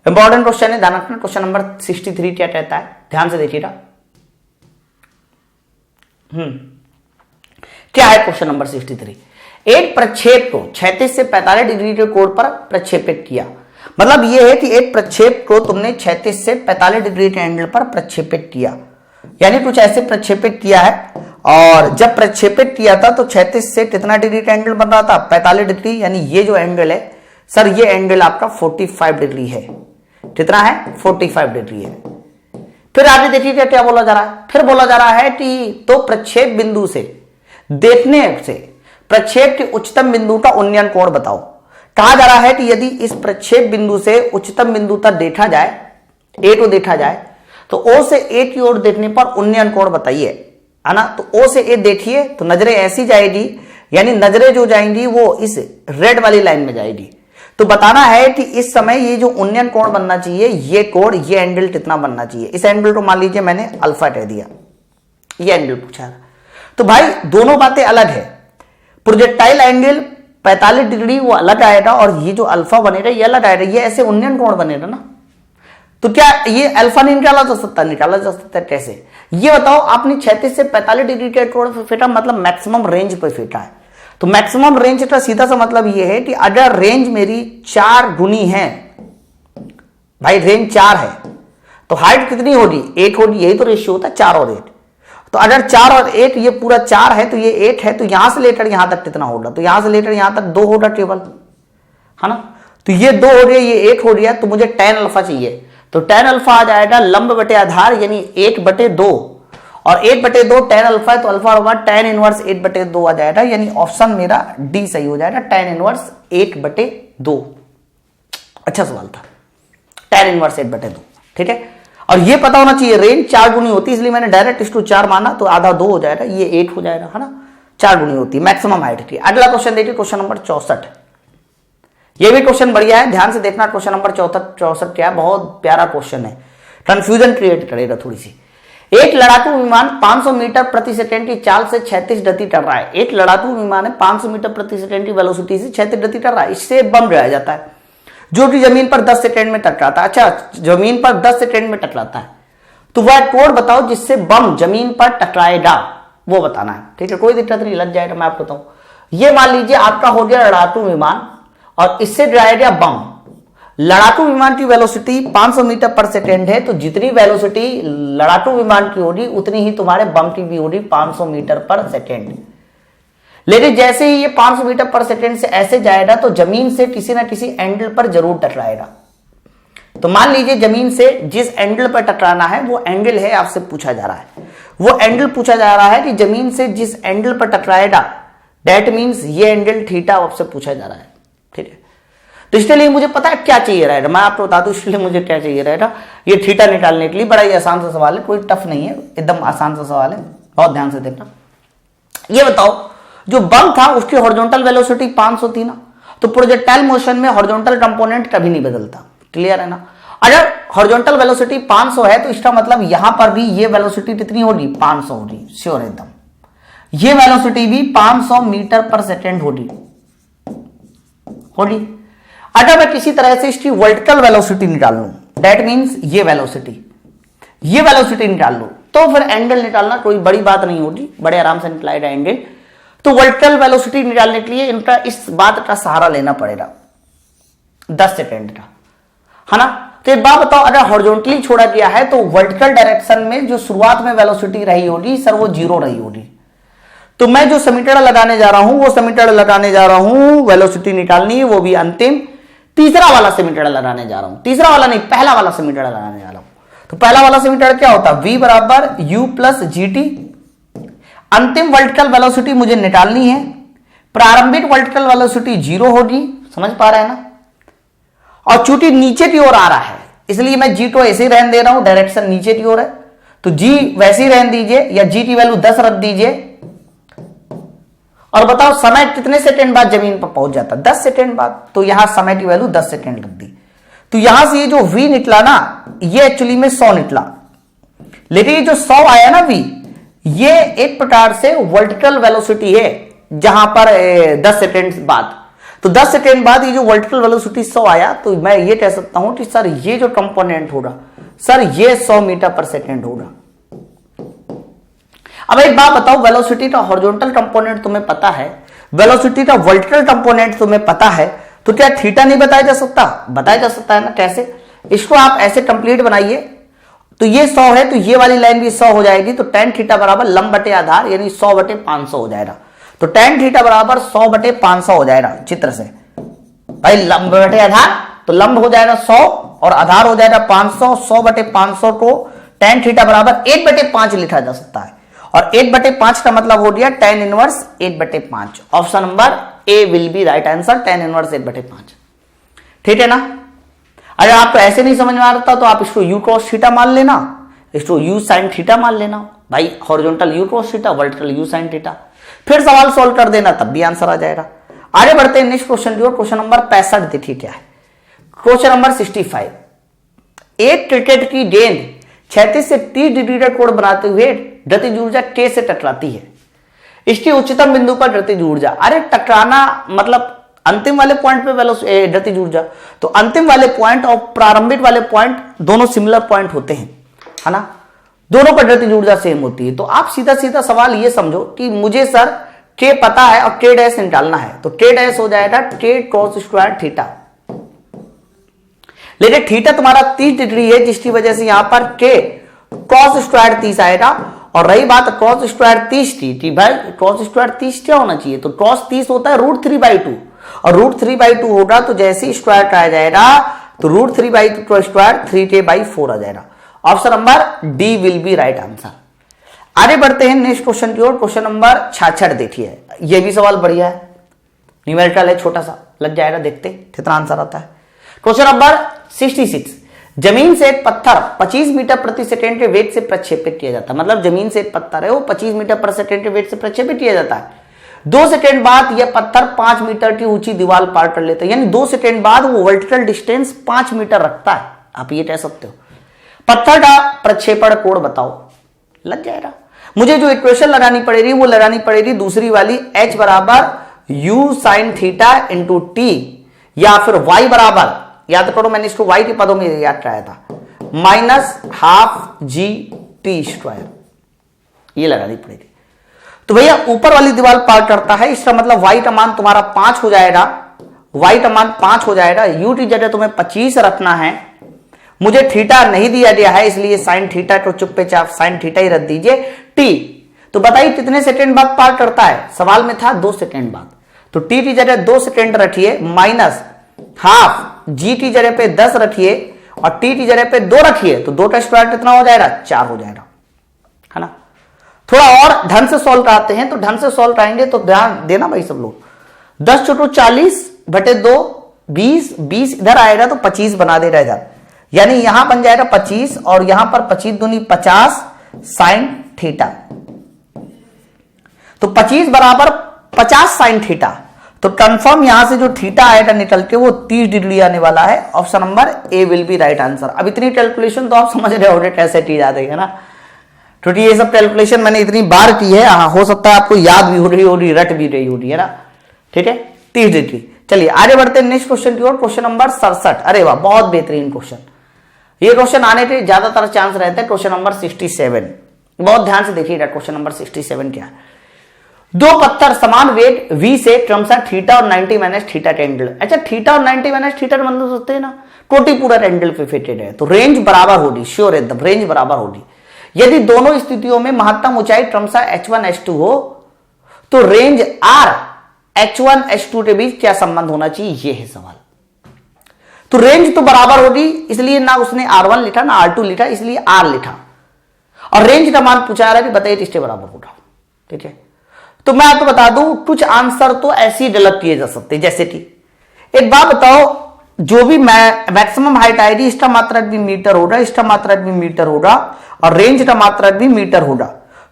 इंपॉर्टेंट क्वेश्चन है, ध्यान रखना। क्वेश्चन नंबर 63 क्या कहता है, ध्यान से देखिएगा। क्या है क्वेश्चन नंबर 63? एक प्रक्षेप को क्षैतिज से 45 डिग्री के कोण पर प्रक्षेपित किया। मतलब यह है कि एक प्रक्षेप को तुमने क्षैतिज से 45 डिग्री के एंगल पर प्रक्षेपित किया, यानी कुछ ऐसे प्रक्षेपित किया है, और जब प्रक्षेपित किया था तो क्षैतिज से कितना डिग्री का एंगल बन रहा था 45 डिग्री, यानी ये जो एंगल है सर ये एंगल आपका 45 डिग्री है। कितना है 45 डिग्री है। फिर आगे देखिए क्या बोला जा रहा है, फिर बोला जा रहा है कि तो प्रक्षेप बिंदु से देखने से प्रक्षेप के उच्चतम बिंदु का उन्नयन कोण बताओ। कहा जा रहा है कि यदि इस प्रक्षेप बिंदु से उच्चतम बिंदु तक देखा जाए, ए को देखा जाए, तो ओ से ए की ओर देखने पर उन्नयन कोण बताइए, है ना। तो ओ से ए देखिए तो नजरें ऐसी जाएगी, यानी नजरें जो जाएंगी वो इस रेड वाली लाइन में जाएगी। तो बताना है कि इस समय ये जो उन्नयन कोण बनना चाहिए, ये कोण, ये एंगल कितना बनना चाहिए। इस एंगल को मान लीजिए मैंने अल्फा कह दिया, ये एंगल पूछा। तो भाई दोनों बातें अलग है, प्रोजेक्टाइल एंगल 45 डिग्री वो अलग आएगा, और ये जो अल्फा बनेगा ये अलग आएगा, ये ऐसे उन्नयन कोण बनेगा ना। तो क्या ये अल्फा नहीं निकाला जा सकता? निकाला जा सकता है। कैसे ये बताओ? आपने 36 से 45 डिग्री के कोण पे फेंटा, मतलब मैक्सिमम रेंज पे फेंटा है। तो मैक्सिमम रेंज का सीधा सा मतलब ये है कि अगर रेंज मेरी 4 गुनी है, भाई रेंज 4 है, तो हाइट कितनी होगी 8 होगी, यही तो रेशियो होता है 4 और 8। तो अगर 4 और 8, ये पूरा 4 है तो ये 8 है, तो यहां से लेकर यहां तक कितना होगा? तो यहां से लेकर यहां तक 2 होगा केवल, है ना। तो ये 2 हो गया, ये 8 हो गया, तो मुझे tan अल्फा चाहिए। तो tan अल्फा आ जाएगा लंब बटे आधार, यानी 1/2, और 1/2 tan अल्फा है, तो अल्फा होगा tan इनवर्स 1/2 आ जाएगा, यानी ऑप्शन मेरा डी सही हो जाएगा, tan इनवर्स 1/2। अच्छा सवाल था, tan इनवर्स 1/2, ठीक है। और ये पता होना चाहिए रेंज 4 गुनी होती है, इसलिए मैंने डायरेक्ट इसको 4 माना, तो आधा 2 हो जाएगा, ये 8 हो जाएगा, है ना। 4 गुनी होती है मैक्सिमम हाइट की। अगला क्वेश्चन देखिए, क्वेश्चन नंबर 64। ये भी क्वेश्चन बढ़िया है, ध्यान से देखना। क्वेश्चन नंबर 64 क्या है, बहुत प्यारा क्वेश्चन है, कंफ्यूजन क्रिएट करेगा थोड़ी सी। एक लड़ाकू विमान 500 मीटर प्रति सेकंड की चाल से 36 गति कर रहा है। एक लड़ाकू विमान है 500 मीटर प्रति सेकंड की वेलोसिटी से 36 गति कर रहा है। इससे बम गिराया जाता है जो कि जमीन पर 10 सेकंड में टकराता है। अच्छा, जमीन पर 10 सेकंड में टकराता है, तो वह कोण बताओ जिससे बम जमीन पर टकराएगा, वो बताना है, ठीक है। कोई दिक्कत नहीं, लग जाएगा, मैं आपको बताऊं। ये मान लीजिए आपका हो गया लड़ाकू विमान, और इससे गिराएगा बम। लड़ाकू विमान की वेलोसिटी 500 मीटर पर सेकेंड है, तो जितनी वेलोसिटी लड़ाकू विमान की होगी उतनी ही तुम्हारे बम की भी होगी 500 मीटर पर सेकेंड। लेकिन जैसे ही ये 500 मीटर पर सेकेंड से ऐसे जाएगा तो जमीन से किसी ना किसी एंगल पर जरूर टकराएगा। तो मान लीजिए जमीन से जिस एंगल पर टकराना है वो एंगल है, आपसे पूछा जा रहा है, वो एंगल पूछा जा रहा है कि जमीन से जिस एंगल पर टकराएगा, दैट मीन्स ये एंगल थीटा आपसे पूछा जा रहा है, ठीक है। तो इसके लिए मुझे पता है क्या चाहिए रहेगा, मैं आपको बता दूं इसलिए मुझे क्या चाहिए रहेगा। ये थीटा निकालने के लिए बड़ा ही आसान सा सवाल है, कोई टफ नहीं है, एकदम आसान सा सवाल है, बहुत ध्यान से देखना। ये बताओ जो बम था उसकी हॉरिजॉन्टल वेलोसिटी 500 थी ना, तो प्रोजेक्टाइल मोशन में हॉरिजॉन्टल कंपोनेंट कभी नहीं बदलता, क्लियर है ना। अगर हॉरिजॉन्टल वेलोसिटी 500 है तो इसका मतलब यहां पर भी ये वेलोसिटी कितनी होगी 500 होगी, श्योर एकदम। ये वेलोसिटी भी 500 मीटर पर सेकेंड होगी। अगर मैं किसी तरह से इसकी वर्टिकल वेलोसिटी निकाल लूं, दैट मीन्स ये वेलोसिटी निकाल लूं, तो फिर एंगल निकालना कोई बड़ी बात नहीं होगी, बड़े आराम से निकलाएगा एंगल। तो वर्टिकल वेलोसिटी निकालने के लिए इनका इस बात का सहारा लेना पड़ेगा। 10 सेकेंड का, है ना। तो एक बात बताओ, अगर हॉरिजॉन्टली छोड़ा गया है तो वर्टिकल डायरेक्शन में जो शुरुआत में वेलोसिटी रही होगी सर वो 0 रही होगी। तो मैं जो समीकरण लगाने जा रहा हूं वो समीकरण लगाने जा रहा हूं, वेलोसिटी निकालनी है, वो भी अंतिम तीसरा वाला समीकरण लगाने जा रहा हूं, तीसरा वाला नहीं पहला वाला समीकरण लगाने जा रहा हूं। तो पहला वाला समीकरण क्या होता है, v बराबर u प्लस जी टी। अंतिम वर्टिकल वेलोसिटी मुझे निकालनी है, प्रारंभिक वर्टिकल वेलोसिटी 0 होगी, समझ पा रहे हैं ना। और चूंकि नीचे की ओर आ रहा है इसलिए मैं जी तो ऐसे ही रहने दे रहा हूं, डायरेक्शन नीचे की ओर है तो जी वैसे ही रहने दीजिए, या जी की वैल्यू 10 रख दीजिए। और बताओ समय कितने सेकंड बाद जमीन पर पहुंच जाता, 10 सेकंड बाद। तो यहां समय की वैल्यू 10 सेकंड रख दी। तो यहां से ये जो v निकला ना ये एक्चुअली में 100 निकला, लेकिन ये जो 100 आया ना v, ये एक प्रकार से वर्टिकल वेलोसिटी है जहां पर 10 सेकंड बाद। तो 10 सेकेंड बाद ये जो वर्टिकल वेलोसिटी 100 आया, तो मैं ये कह सकता हूं कि सर ये जो कंपोनेंट होगा सर ये 100 मीटर पर सेकेंड होगा। अब एक बात बताओ, वेलोसिटी का हॉरिजॉन्टल कंपोनेंट तुम्हें पता है, वेलोसिटी का वर्टिकल कंपोनेंट तुम्हें पता है, तो क्या थीटा नहीं बताया जा सकता? बताया जा सकता है ना। कैसे? इसको आप ऐसे कंप्लीट बनाइए, तो ये 100 है तो ये वाली लाइन भी 100 हो जाएगी, तो tan थीटा बराबर लंब बटे आधार यानी 100 बटे 500 हो जाएगा। तो tan थीटा बराबर 100 बटे 500 हो जाएगा। चित्र से भाई लंब बटे आधार, तो लंब हो जाएगा 100 और आधार हो जाएगा 500। 100 बटे 500 को tan थीटा बराबर 1 बटे 5 लिखा जा सकता है, और 1 बटे 5 का मतलब हो गया tan इनवर्स 1 बटे 5। Option number A will be right answer, tan inverse 1 बटे 5। ठीक है ना। अगर आपको ऐसे नहीं समझ में आ रहा तो आप इसको u cos थीटा मान लेना, इसको u sin थीटा मान लेना। भाई horizontal u cos theta, vertical u sin theta, फिर सवाल सॉल्व कर देना, तब भी आंसर आ जाएगा। आगे बढ़ते हैं नेक्स्ट क्वेश्चन की ओर। क्वेश्चन नंबर 65 देखिए क्या है। क्वेश्चन नंबर 65, एक क्रिकेट की गेंद 36 से 30 डिग्री का कोण बनाते हुए गतिज ऊर्जा k से टकराती है, इसकी उच्चतम बिंदु पर गतिज ऊर्जा। अरे टकराना मतलब अंतिम वाले पॉइंट पे गतिज ऊर्जा, तो अंतिम वाले पॉइंट और प्रारंभिक वाले पॉइंट दोनों सिमिलर पॉइंट होते हैं, है ना, दोनों पर गतिज ऊर्जा सेम होती है। तो आप सीधा सीधा सवाल ये समझो कि मुझे सर k पता है और k डैश निकालना है, तो k डैश हो जाएगा k cos स्क्वायर थीटा। लेकिन थीटा तुम्हारा 30 डिग्री है, जिसकी वजह से यहां पर k cos स्क्वायर 30 आएगा। और रही बात cos स्क्वायर 30 की, भाई cos स्क्वायर 30 क्या होना चाहिए, तो cos 30 होता है √3/2, और √3/2 होगा तो जैसे स्क्वायर का आ जाएगा तो √3/2 का स्क्वायर 3k/4 आ जाएगा। Option number D will be right answer. आगे बढ़ते हैं नेक्स्ट क्वेश्चन की ओर। क्वेश्चन नंबर 66 देखिए, यह भी सवाल बढ़िया है, न्यूमेरिकल है, छोटा सा लग जाएगा, देखते कितना आंसर आता है। क्वेश्चन नंबर 66, जमीन से एक पत्थर 25 मीटर प्रति सेकेंड के वेग से प्रक्षेपित किया जाता है। मतलब जमीन से एक पत्थर है वो 25 मीटर पर सेकेंड के वेग से प्रक्षेपित किया जाता है। 2 सेकेंड बाद यह पत्थर 5 मीटर की ऊंची दीवार पार कर लेता है, यानी 2 सेकेंड बाद वो वर्टिकल डिस्टेंस 5 मीटर रखता है। आप ये कह सकते हो। पत्थर का प्रक्षेपण कोण बताओ, लग जाएगा। मुझे जो इक्वेशन लगानी पड़ेगी वो लगानी पड़ेगी दूसरी वाली, h बराबर u sin theta into T, या फिर y बराबर, याद करो मैंने इसको y के पदों में याद कराया था, -12 g t स्क्वायर, ये लगानी पड़ेगी। तो भैया ऊपर वाली दीवार पार करता है, इसका मतलब y का मान तुम्हारा 5 हो जाएगा, y का मान 5 हो जाएगा। u की जगह तुम्हें 25 रखना है, मुझे थीटा नहीं दिया गया है इसलिए साइन थीटा को चुप्पे चाप साइन थीटा ही रख दीजिए। टी तो बताइए कितने सेकंड बाद पार करता है, सवाल में था 2 सेकंड बाद, तो टी की जगह 2 सेकंड रखिए, -12 जी की जगह पे 10 रखिए और टी की जगह पे 2 रखिए, तो 2 का स्क्वायर कितना हो जाएगा, 4 हो जाएगा, है ना। थोड़ा और ढंग से सॉल्व कराते हैं, तो ढंग से सॉल्व कराएंगे तो ध्यान देना भाई सब लोग। 10 × 40 बटे 2 20 इधर आएगा तो 25 बना दे रहेगा, यानी यहां बन जाएगा 25 और यहां पर 25 दूनी 50 साइन थीटा, तो 25 बराबर 50 साइन थीटा। तो कंफर्म यहां से जो थीटा आएगा निकल के वो 30 डिग्री आने वाला है। Option number A will be right answer. अब इतनी कैलकुलेशन तो आप समझ रहे होंगे कैसे की जाती है ना, क्योंकि ये सब कैलकुलेशन मैंने इतनी बार की है, हो सकता है आपको याद भी हो रही होगी, रट भी रही होगी, है ना। ठीक है, 30 डिग्री। चलिए आगे बढ़ते हैं नेक्स्ट क्वेश्चन की ओर। क्वेश्चन नंबर 67, अरे वाह बहुत बेहतरीन क्वेश्चन, ये क्वेश्चन आने के ज्यादातर चांस रहते हैं। क्वेश्चन नंबर 67, बहुत ध्यान से देखिएगा क्वेश्चन नंबर 67 क्या है। दो पत्थर समान वेट v से क्रमशः थीटा और 90 माइनस थीटा टेंडल। अच्छा थीटा और 90 माइनस थीटा मतलब सोचते हैं ना, टोटी पूरा टेंडल पे फिटेड है, तो रेंज बराबर होगी, श्योर एकदम रेंज बराबर होगी। यदि दोनों स्थितियों में महत्तम ऊंचाई क्रमशः h1 h2 हो तो रेंज r h1 h2 के बीच क्या संबंध होना चाहिए, ये है सवाल। तो रेंज तो बराबर होगी, इसलिए ना उसने r1 लिखा ना r2 लिखा, इसलिए r लिखा, और रेंज का मान पूछा रहा है कि बताइए किसके बराबर होगा। ठीक है, तो मैं आपको बता दूं कुछ आंसर तो ऐसे ही डेवलप किए जा सकते हैं, जैसे कि एक बात बताओ, जो भी मैक्सिमम हाइट आएगी इसका मात्रक भी मीटर होगा, इसका मात्रक भी मीटर होगा, और रेंज का मात्रक भी मीटर होगा।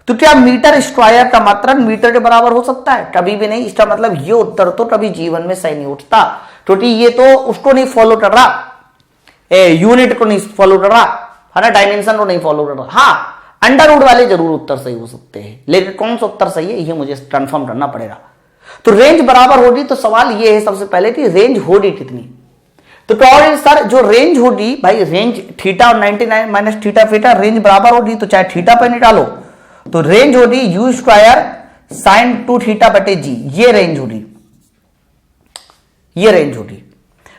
तो क्या मीटर स्क्वायर का मात्रक मीटर के बराबर हो सकता है? कभी भी नहीं। इसका मतलब ये उत्तर तो कभी जीवन में सही नहीं उठता, क्योंकि ये तो उसको नहीं फॉलो कर रहा, यूनिट को नहीं फॉलो कर रहा है ना, डायमेंशन को नहीं फॉलो कर रहा। हाँ अंडर रूट वाले जरूर उत्तर सही हो सकते हैं, लेकिन कौन सा उत्तर सही है ये मुझे कंफर्म करना पड़ेगा। तो रेंज बराबर होगी, तो सवाल ये है सबसे पहले कि रेंज होगी कितनी। तो सर जो रेंज होगी भाई, रेंज थीटा और 99 माइनस थीटा थीटा रेंज बराबर होगी, तो चाहे थीटा पे निकालो तो रेंज होगी यू स्क्वायर साइन 2 थीटा बटे जी, ये रेंज होगी, ये रेंज होगी।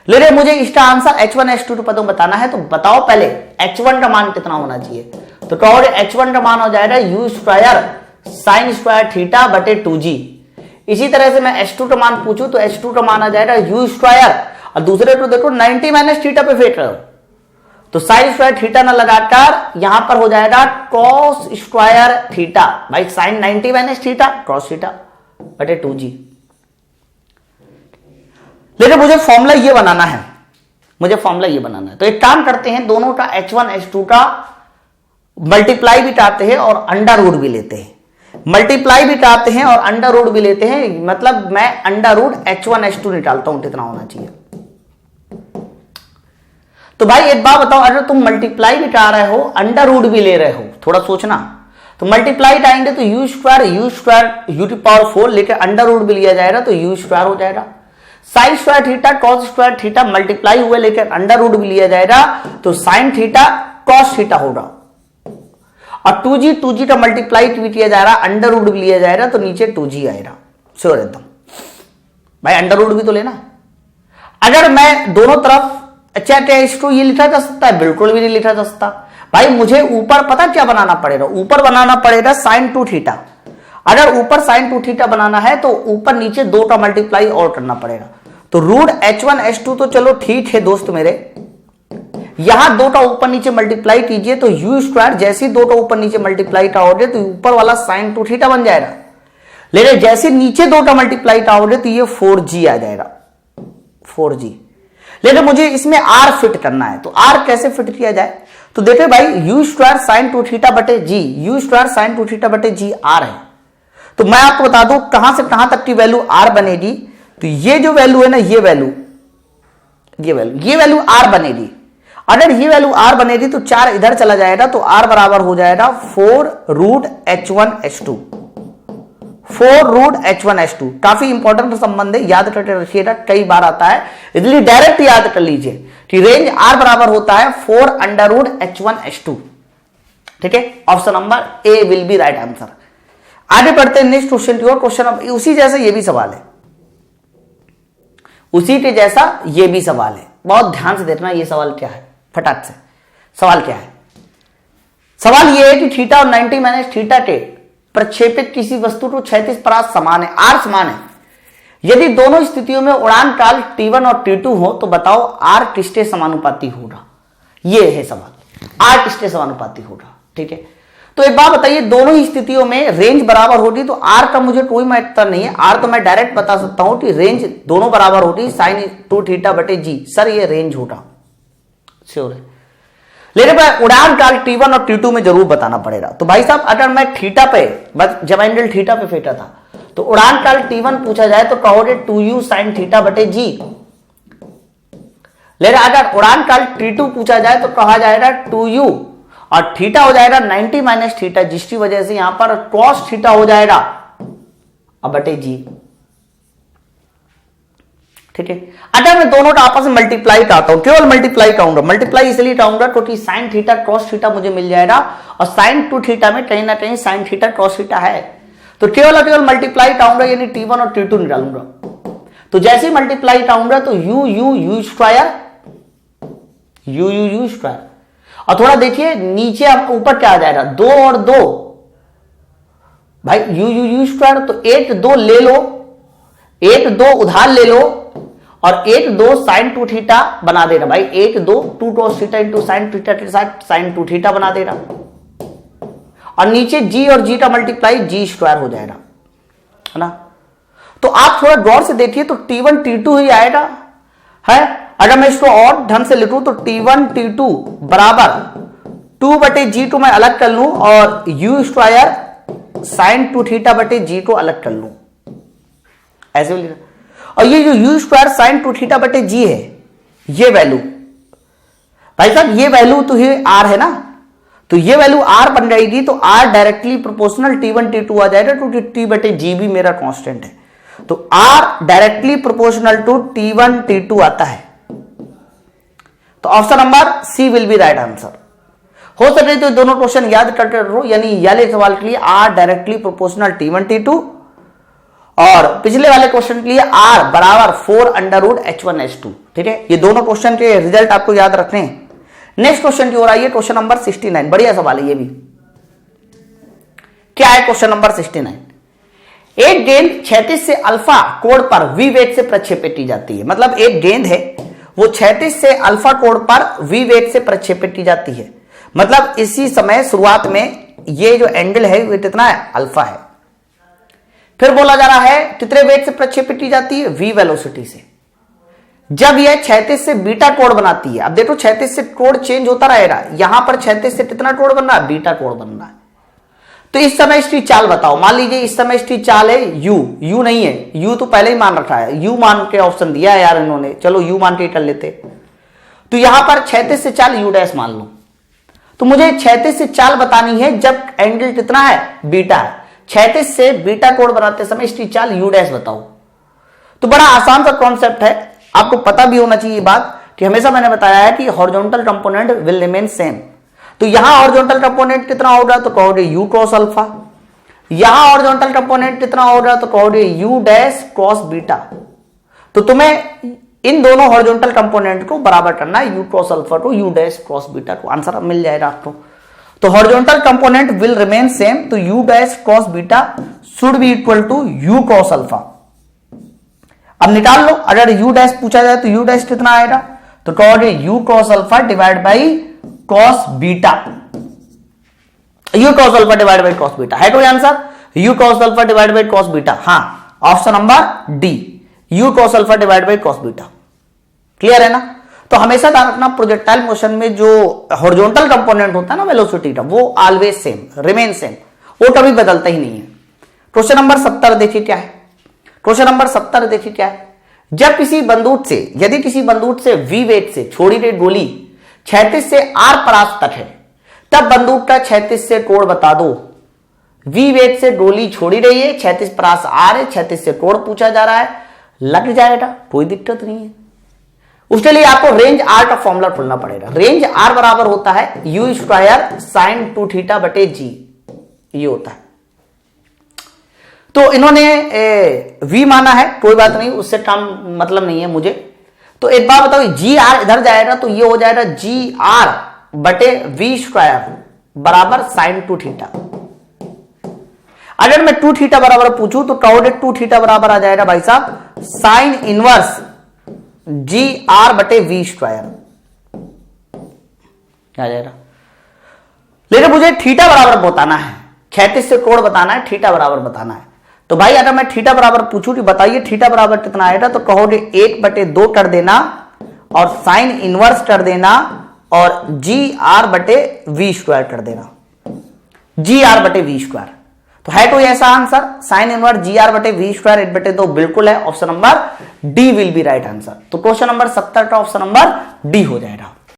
लेकिन मुझे इसका आंसर h1 h2 पदों बताना है, तो बताओ पहले h1 का मान कितना होना चाहिए। तो h1 का मान हो जाएगा you square sine square theta बटे 2g। इसी तरह से मैं h2 का मान पूछूं तो h2 का मान आ जाएगा यू स्क्वायर, और दूसरे को देखो 90 माइनस थीटा पे फेंक रहे हो, तो साइन स्क्वायर थीटा ना लगाकर यहां पर हो जाएगा कॉस स्क्वायर थीटा, भाई sine 90 minus theta cos theta बटे 2g। लेकिन मुझे फॉर्मूला ये बनाना है, मुझे फॉर्मूला ये बनाना है, तो एक काम करते हैं, दोनों का h1 h2 का मल्टीप्लाई भी चाहते हैं और अंडर रूट भी लेते हैं, मल्टीप्लाई भी चाहते हैं और अंडर रूट भी लेते हैं, मतलब मैं अंडर रूट h1 h2 निकालता हूं कितना होना चाहिए। तो भाई एक बात बताओ, अगर तुम मल्टीप्लाई भी चाह रहे हो अंडर रूट भी ले रहे हो, थोड़ा सोचना, तो मल्टीप्लाई चाहेंगे तो u square u to power 4 लेकर अंडर रूट भी लिया जाएगा तो यू स्क्वायर हो जाएगा। Sign square theta cos square theta multiply हुए लेकर अंडर रूट भी लिया जाएगा तो साइन थीटा कॉस थीटा होगा, और 2g का मल्टीप्लाई भी किया जा रहा, अंडर रूट भी लिया जाएगा तो नीचे 2g आएगा, श्योर एकदम। भाई अंडर रूट भी तो लेना। अगर मैं दोनों तरफ अच्छा इसको ये लिखा जा सकता है, बिल्कुल भी नहीं लिखा जा सकता भाई, मुझे ऊपर पता क्या बनाना पड़ेगा, ऊपर बनाना पड़ेगा साइन 2 थीटा। अगर ऊपर साइन 2 थीटा बनाना है तो ऊपर नीचे 2 का मल्टीप्लाई और करना पड़ेगा, तो रूट h1 h2 तो चलो ठीक है दोस्त मेरे, यहां 2 का ऊपर नीचे मल्टीप्लाई कीजिए तो यू स्क्वायर, जैसे 2 का ऊपर नीचे मल्टीप्लाई का हो जाए तो ऊपर वाला साइन 2 थीटा बन जाएगा, लेकिन जैसे नीचे 2 का मल्टीप्लाई का हो जाए तो ये 4g आ जाएगा, 4g। लेकिन मुझे इसमें r फिट करना है, तो r कैसे फिट किया जाए, तो देखिए भाई यू स्क्वायर साइन 2 थीटा बटे जी, यू स्क्वायर साइन 2 थीटा बटे जी r है। तो मैं आपको बता दूं कहां से कहां तक की वैल्यू r बनेगी, तो ये जो वैल्यू है ना, ये वैल्यू r बनेगी। अगर ये वैल्यू r बनेगी तो 4 इधर चला जाएगा, तो r बराबर हो जाएगा 4 root h1 h2, 4 root h1 h2। काफी इंपॉर्टेंट संबंध है, याद करके रखिएगा, कई बार आता है, इसलिए डायरेक्ट याद कर लीजिए कि रेंज r बराबर होता है 4 अंडर रूट h1 h2। ठीक है, option number A will be right answer. आगे बढ़ते हैं नेक्स्ट क्वेश्चन की ओर। क्वेश्चन उसी जैसा ये भी सवाल है, उसी के जैसा ये भी सवाल है, बहुत ध्यान से देखना ये सवाल क्या है, फटाक से। सवाल क्या है, सवाल ये है कि थीटा और 90 माइनस थीटा के प्रक्षेपित किसी वस्तु को क्षैतिज परास समान है, आर समान है, यदि दोनों स्थितियों में उड़ान काल t1 और t2 हो तो बताओ आर किसके समानुपाती होगा। ये है सवाल, आर किसके समानुपाती होगा। ठीक है, तो एक बात बताइए, दोनों ही स्थितियों में रेंज बराबर होगी, तो आर का मुझे कोई महत्व नहीं है, आर तो मैं डायरेक्ट बता सकता हूं कि रेंज दोनों बराबर होगी साइन 2 थीटा बटे जी। सर ये रेंज होगा, श्योर है, लेकिन मैं उड़ान काल t1 और t2 में जरूर बताना पड़ेगा। तो भाई साहब अगर मैं थीटा पे, जब एंगल थीटा पे फेंका था, तो उड़ान काल t1 पूछा जाए तो कहोगे 2u साइन थीटा बटे जी, लेकिन अगर उड़ान काल t2 पूछा जाए तो कहा जाएगा 2u और थीटा हो जाएगा 90 माइनस थीटा, जिसकी वजह से यहां पर कॉस थीटा हो जाएगा अब बटे जी। ठीक है, अगर मैं दोनों का आपस में मल्टीप्लाई करता हूं, केवल मल्टीप्लाई करूंगा, मल्टीप्लाई इसलिए करूंगा क्योंकि साइन थीटा कॉस थीटा मुझे मिल जाएगा, और साइन 2 थीटा में कहीं ना कहीं साइन थीटा कॉस थीटा है, तो टेबल और टेबल मल्टीप्लाई आऊंगा, यानी T1 और T2 निकालूंगा। तो जैसे ही मल्टीप्लाई आऊंगा तो यू स्क्वायर यू स्क्वायर, और थोड़ा देखिए नीचे आपको ऊपर क्या आ जाएगा, 2 और 2 भाई यू स्क्वायर, तो 8 2 ले लो, 8 2 उधार ले लो, और 8 2 साइन 2 थीटा बना देगा भाई, 8 2 2 cos theta into sine theta के साथ साइन 2 थीटा बना देगा, और नीचे जी और जी का मल्टीप्लाई जी स्क्वायर हो जाएगा, है ना। तो आप थोड़ा गौर से देखिए, तो T1 T2 ही आएगा, है। अगर मैं इसको और ढंग से लिखूं तो T1 T2 बराबर 2/G2 मैं अलग कर लूं, और यू स्क्वायर साइन 2 थीटा बटे जी को अलग कर लूं, ऐसे लिखा। और ये जो यू स्क्वायर साइन 2 थीटा बटे जी है, ये वैल्यू भाई साहब, ये वैल्यू तो ये आर है ना, तो ये वैल्यू आर बन जाएगी, तो are directly proportional T1 T2 आ जाएगा, क्योंकि T बटे जी भी मेरा कांस्टेंट है, तो are directly proportional to T1 T2 आता है। तो option number C will be right answer. हो सके तो दोनों क्वेश्चन याद करके रहो, यानी ये वाले सवाल के लिए are directly proportional T1 T2, और पिछले वाले क्वेश्चन के लिए आर बराबर 4√H1H2, ठीक है। ये दोनों क्वेश्चन के रिजल्ट आपको याद रखने हैं। नेक्स्ट क्वेश्चन की ओर आइए, क्वेश्चन नंबर 69, बढ़िया सवाल है ये भी। क्या है क्वेश्चन नंबर 69? एक गेंद क्षैतिज से अल्फा कोण पर वी वेग से प्रक्षेपित की जाती है, मतलब एक गेंद है वो क्षैतिज से अल्फा कोण पर वी वेग से प्रक्षेपित की जाती है, मतलब इसी समय शुरुआत में ये जो एंगल है वो कितना है, अल्फा है। फिर बोला जा रहा है कितने वेग से प्रक्षेपित की जाती है, वी वेलोसिटी से। जब यह क्षैतिज से बीटा कोण बनाती है, अब देखो क्षैतिज से कोण चेंज होता रहेगा, यहां पर क्षैतिज से कितना कोण बन रहा है, बीटा कोण बन रहा है। तो इस समय इसकी चाल बताओ, मान लीजिए इस समय इसकी चाल है यू नहीं है, यू तो पहले ही मान रखा है, यू मान के ऑप्शन दिया है यार इन्होंने, चलो यू मान के कर लेते। तो यहां पर क्षैतिज से चाल यू डैश मान लो, तो मुझे क्षैतिज से चाल बतानी है जब एंगल कितना है, बीटा है। क्षैतिज से बीटा कोण बनाते समय इसकी चाल यू डैश बताओ। तो बड़ा आसान सा कॉन्सेप्ट है, आपको पता भी होना चाहिए बात कि हमेशा मैंने बताया है कि horizontal component will remain same. तो यहां हॉरिजॉन्टल कंपोनेंट कितना होगा, तो कहोगे यू क्रॉस अल्फा। यहां हॉरिजॉन्टल कंपोनेंट कितना होगा, तो कहोगे यू डैश क्रॉस बीटा। तो तुम्हें इन दोनों हॉरिजॉन्टल कंपोनेंट को बराबर करना है, यू क्रॉस अल्फा को यू डैश क्रॉस बीटा को, आंसर मिल जाएगा आपको। तो horizontal component will remain same, तो u dash cross beta should be equal to u cross alpha. अब निकाल लो, अगर यू डैश पूछा जाए तो यू डैश कितना आएगा, तो कहोगे u cross alpha divide by cross beta, u cross alpha divide by cross beta है कोई answer, u cross alpha divide by cross beta, हाँ option number D, u cross alpha divide by cross beta. Clear है ना। तो हमेशा ध्यान रखना projectile motion में जो हॉरिजॉन्टल कंपोनेंट होता है ना वेलोसिटी का, वो ऑलवेज सेम रिमेन सेम, वो कभी बदलता ही नहीं है। क्वेश्चन नंबर 70 देखिए क्या है, क्वेश्चन नंबर 70 देखिए क्या है। जब किसी बंदूक से, यदि किसी बंदूक से वी वेग से छोड़ी गई गोली क्षैतिज से आर परास तक है, तब बंदूक का क्षैतिज से कोण बता दो। वी वेग से गोली छोड़ी रही है, क्षैतिज परास आर है, क्षैतिज से कोण पूछा जा रहा है, लग जाएगा कोई दिक्कत नहीं है। उसके लिए आपको रेंज आर का फॉर्मूला खोलना पड़ेगा। रेंज आर बराबर होता है यू स्क्वायर साइन 2 थीटा बटे जी, ये होता है। तो इन्होंने वी माना है, कोई बात नहीं, उससे काम मतलब नहीं है मुझे। तो एक बात बताओ, जी आर इधर जाएगा तो ये हो जाएगा जी आर बटे वी स्क्वायर बराबर साइन 2 थीटा। अगर मैं 2 थीटा बराबर पूछूं तो कहोगे 2 थीटा बराबर आ जाएगा भाई साहब साइन इनवर्स जी आर बटे वी स्क्वायर आ जाएगा। लेकिन मुझे थीटा बराबर बताना है, क्षैतिज से कोण बताना है, थीटा बराबर बताना है। तो भाई अगर मैं थीटा बराबर पूछूं कि बताइए थीटा बराबर कितना आएगा, तो कहोगे 1/2 कर देना और साइन इनवर्स कर देना और जी आर बटे वी स्क्वायर कर देना, जी आर बटे वी स्क्वायर। तो है कोई ऐसा answer, sine inverse g r बटे वी स्क्वायर 1/2 बिल्कुल है, option number D will be right answer. तो क्वेश्चन नंबर 70 का ऑप्शन नंबर डी हो जाएगा।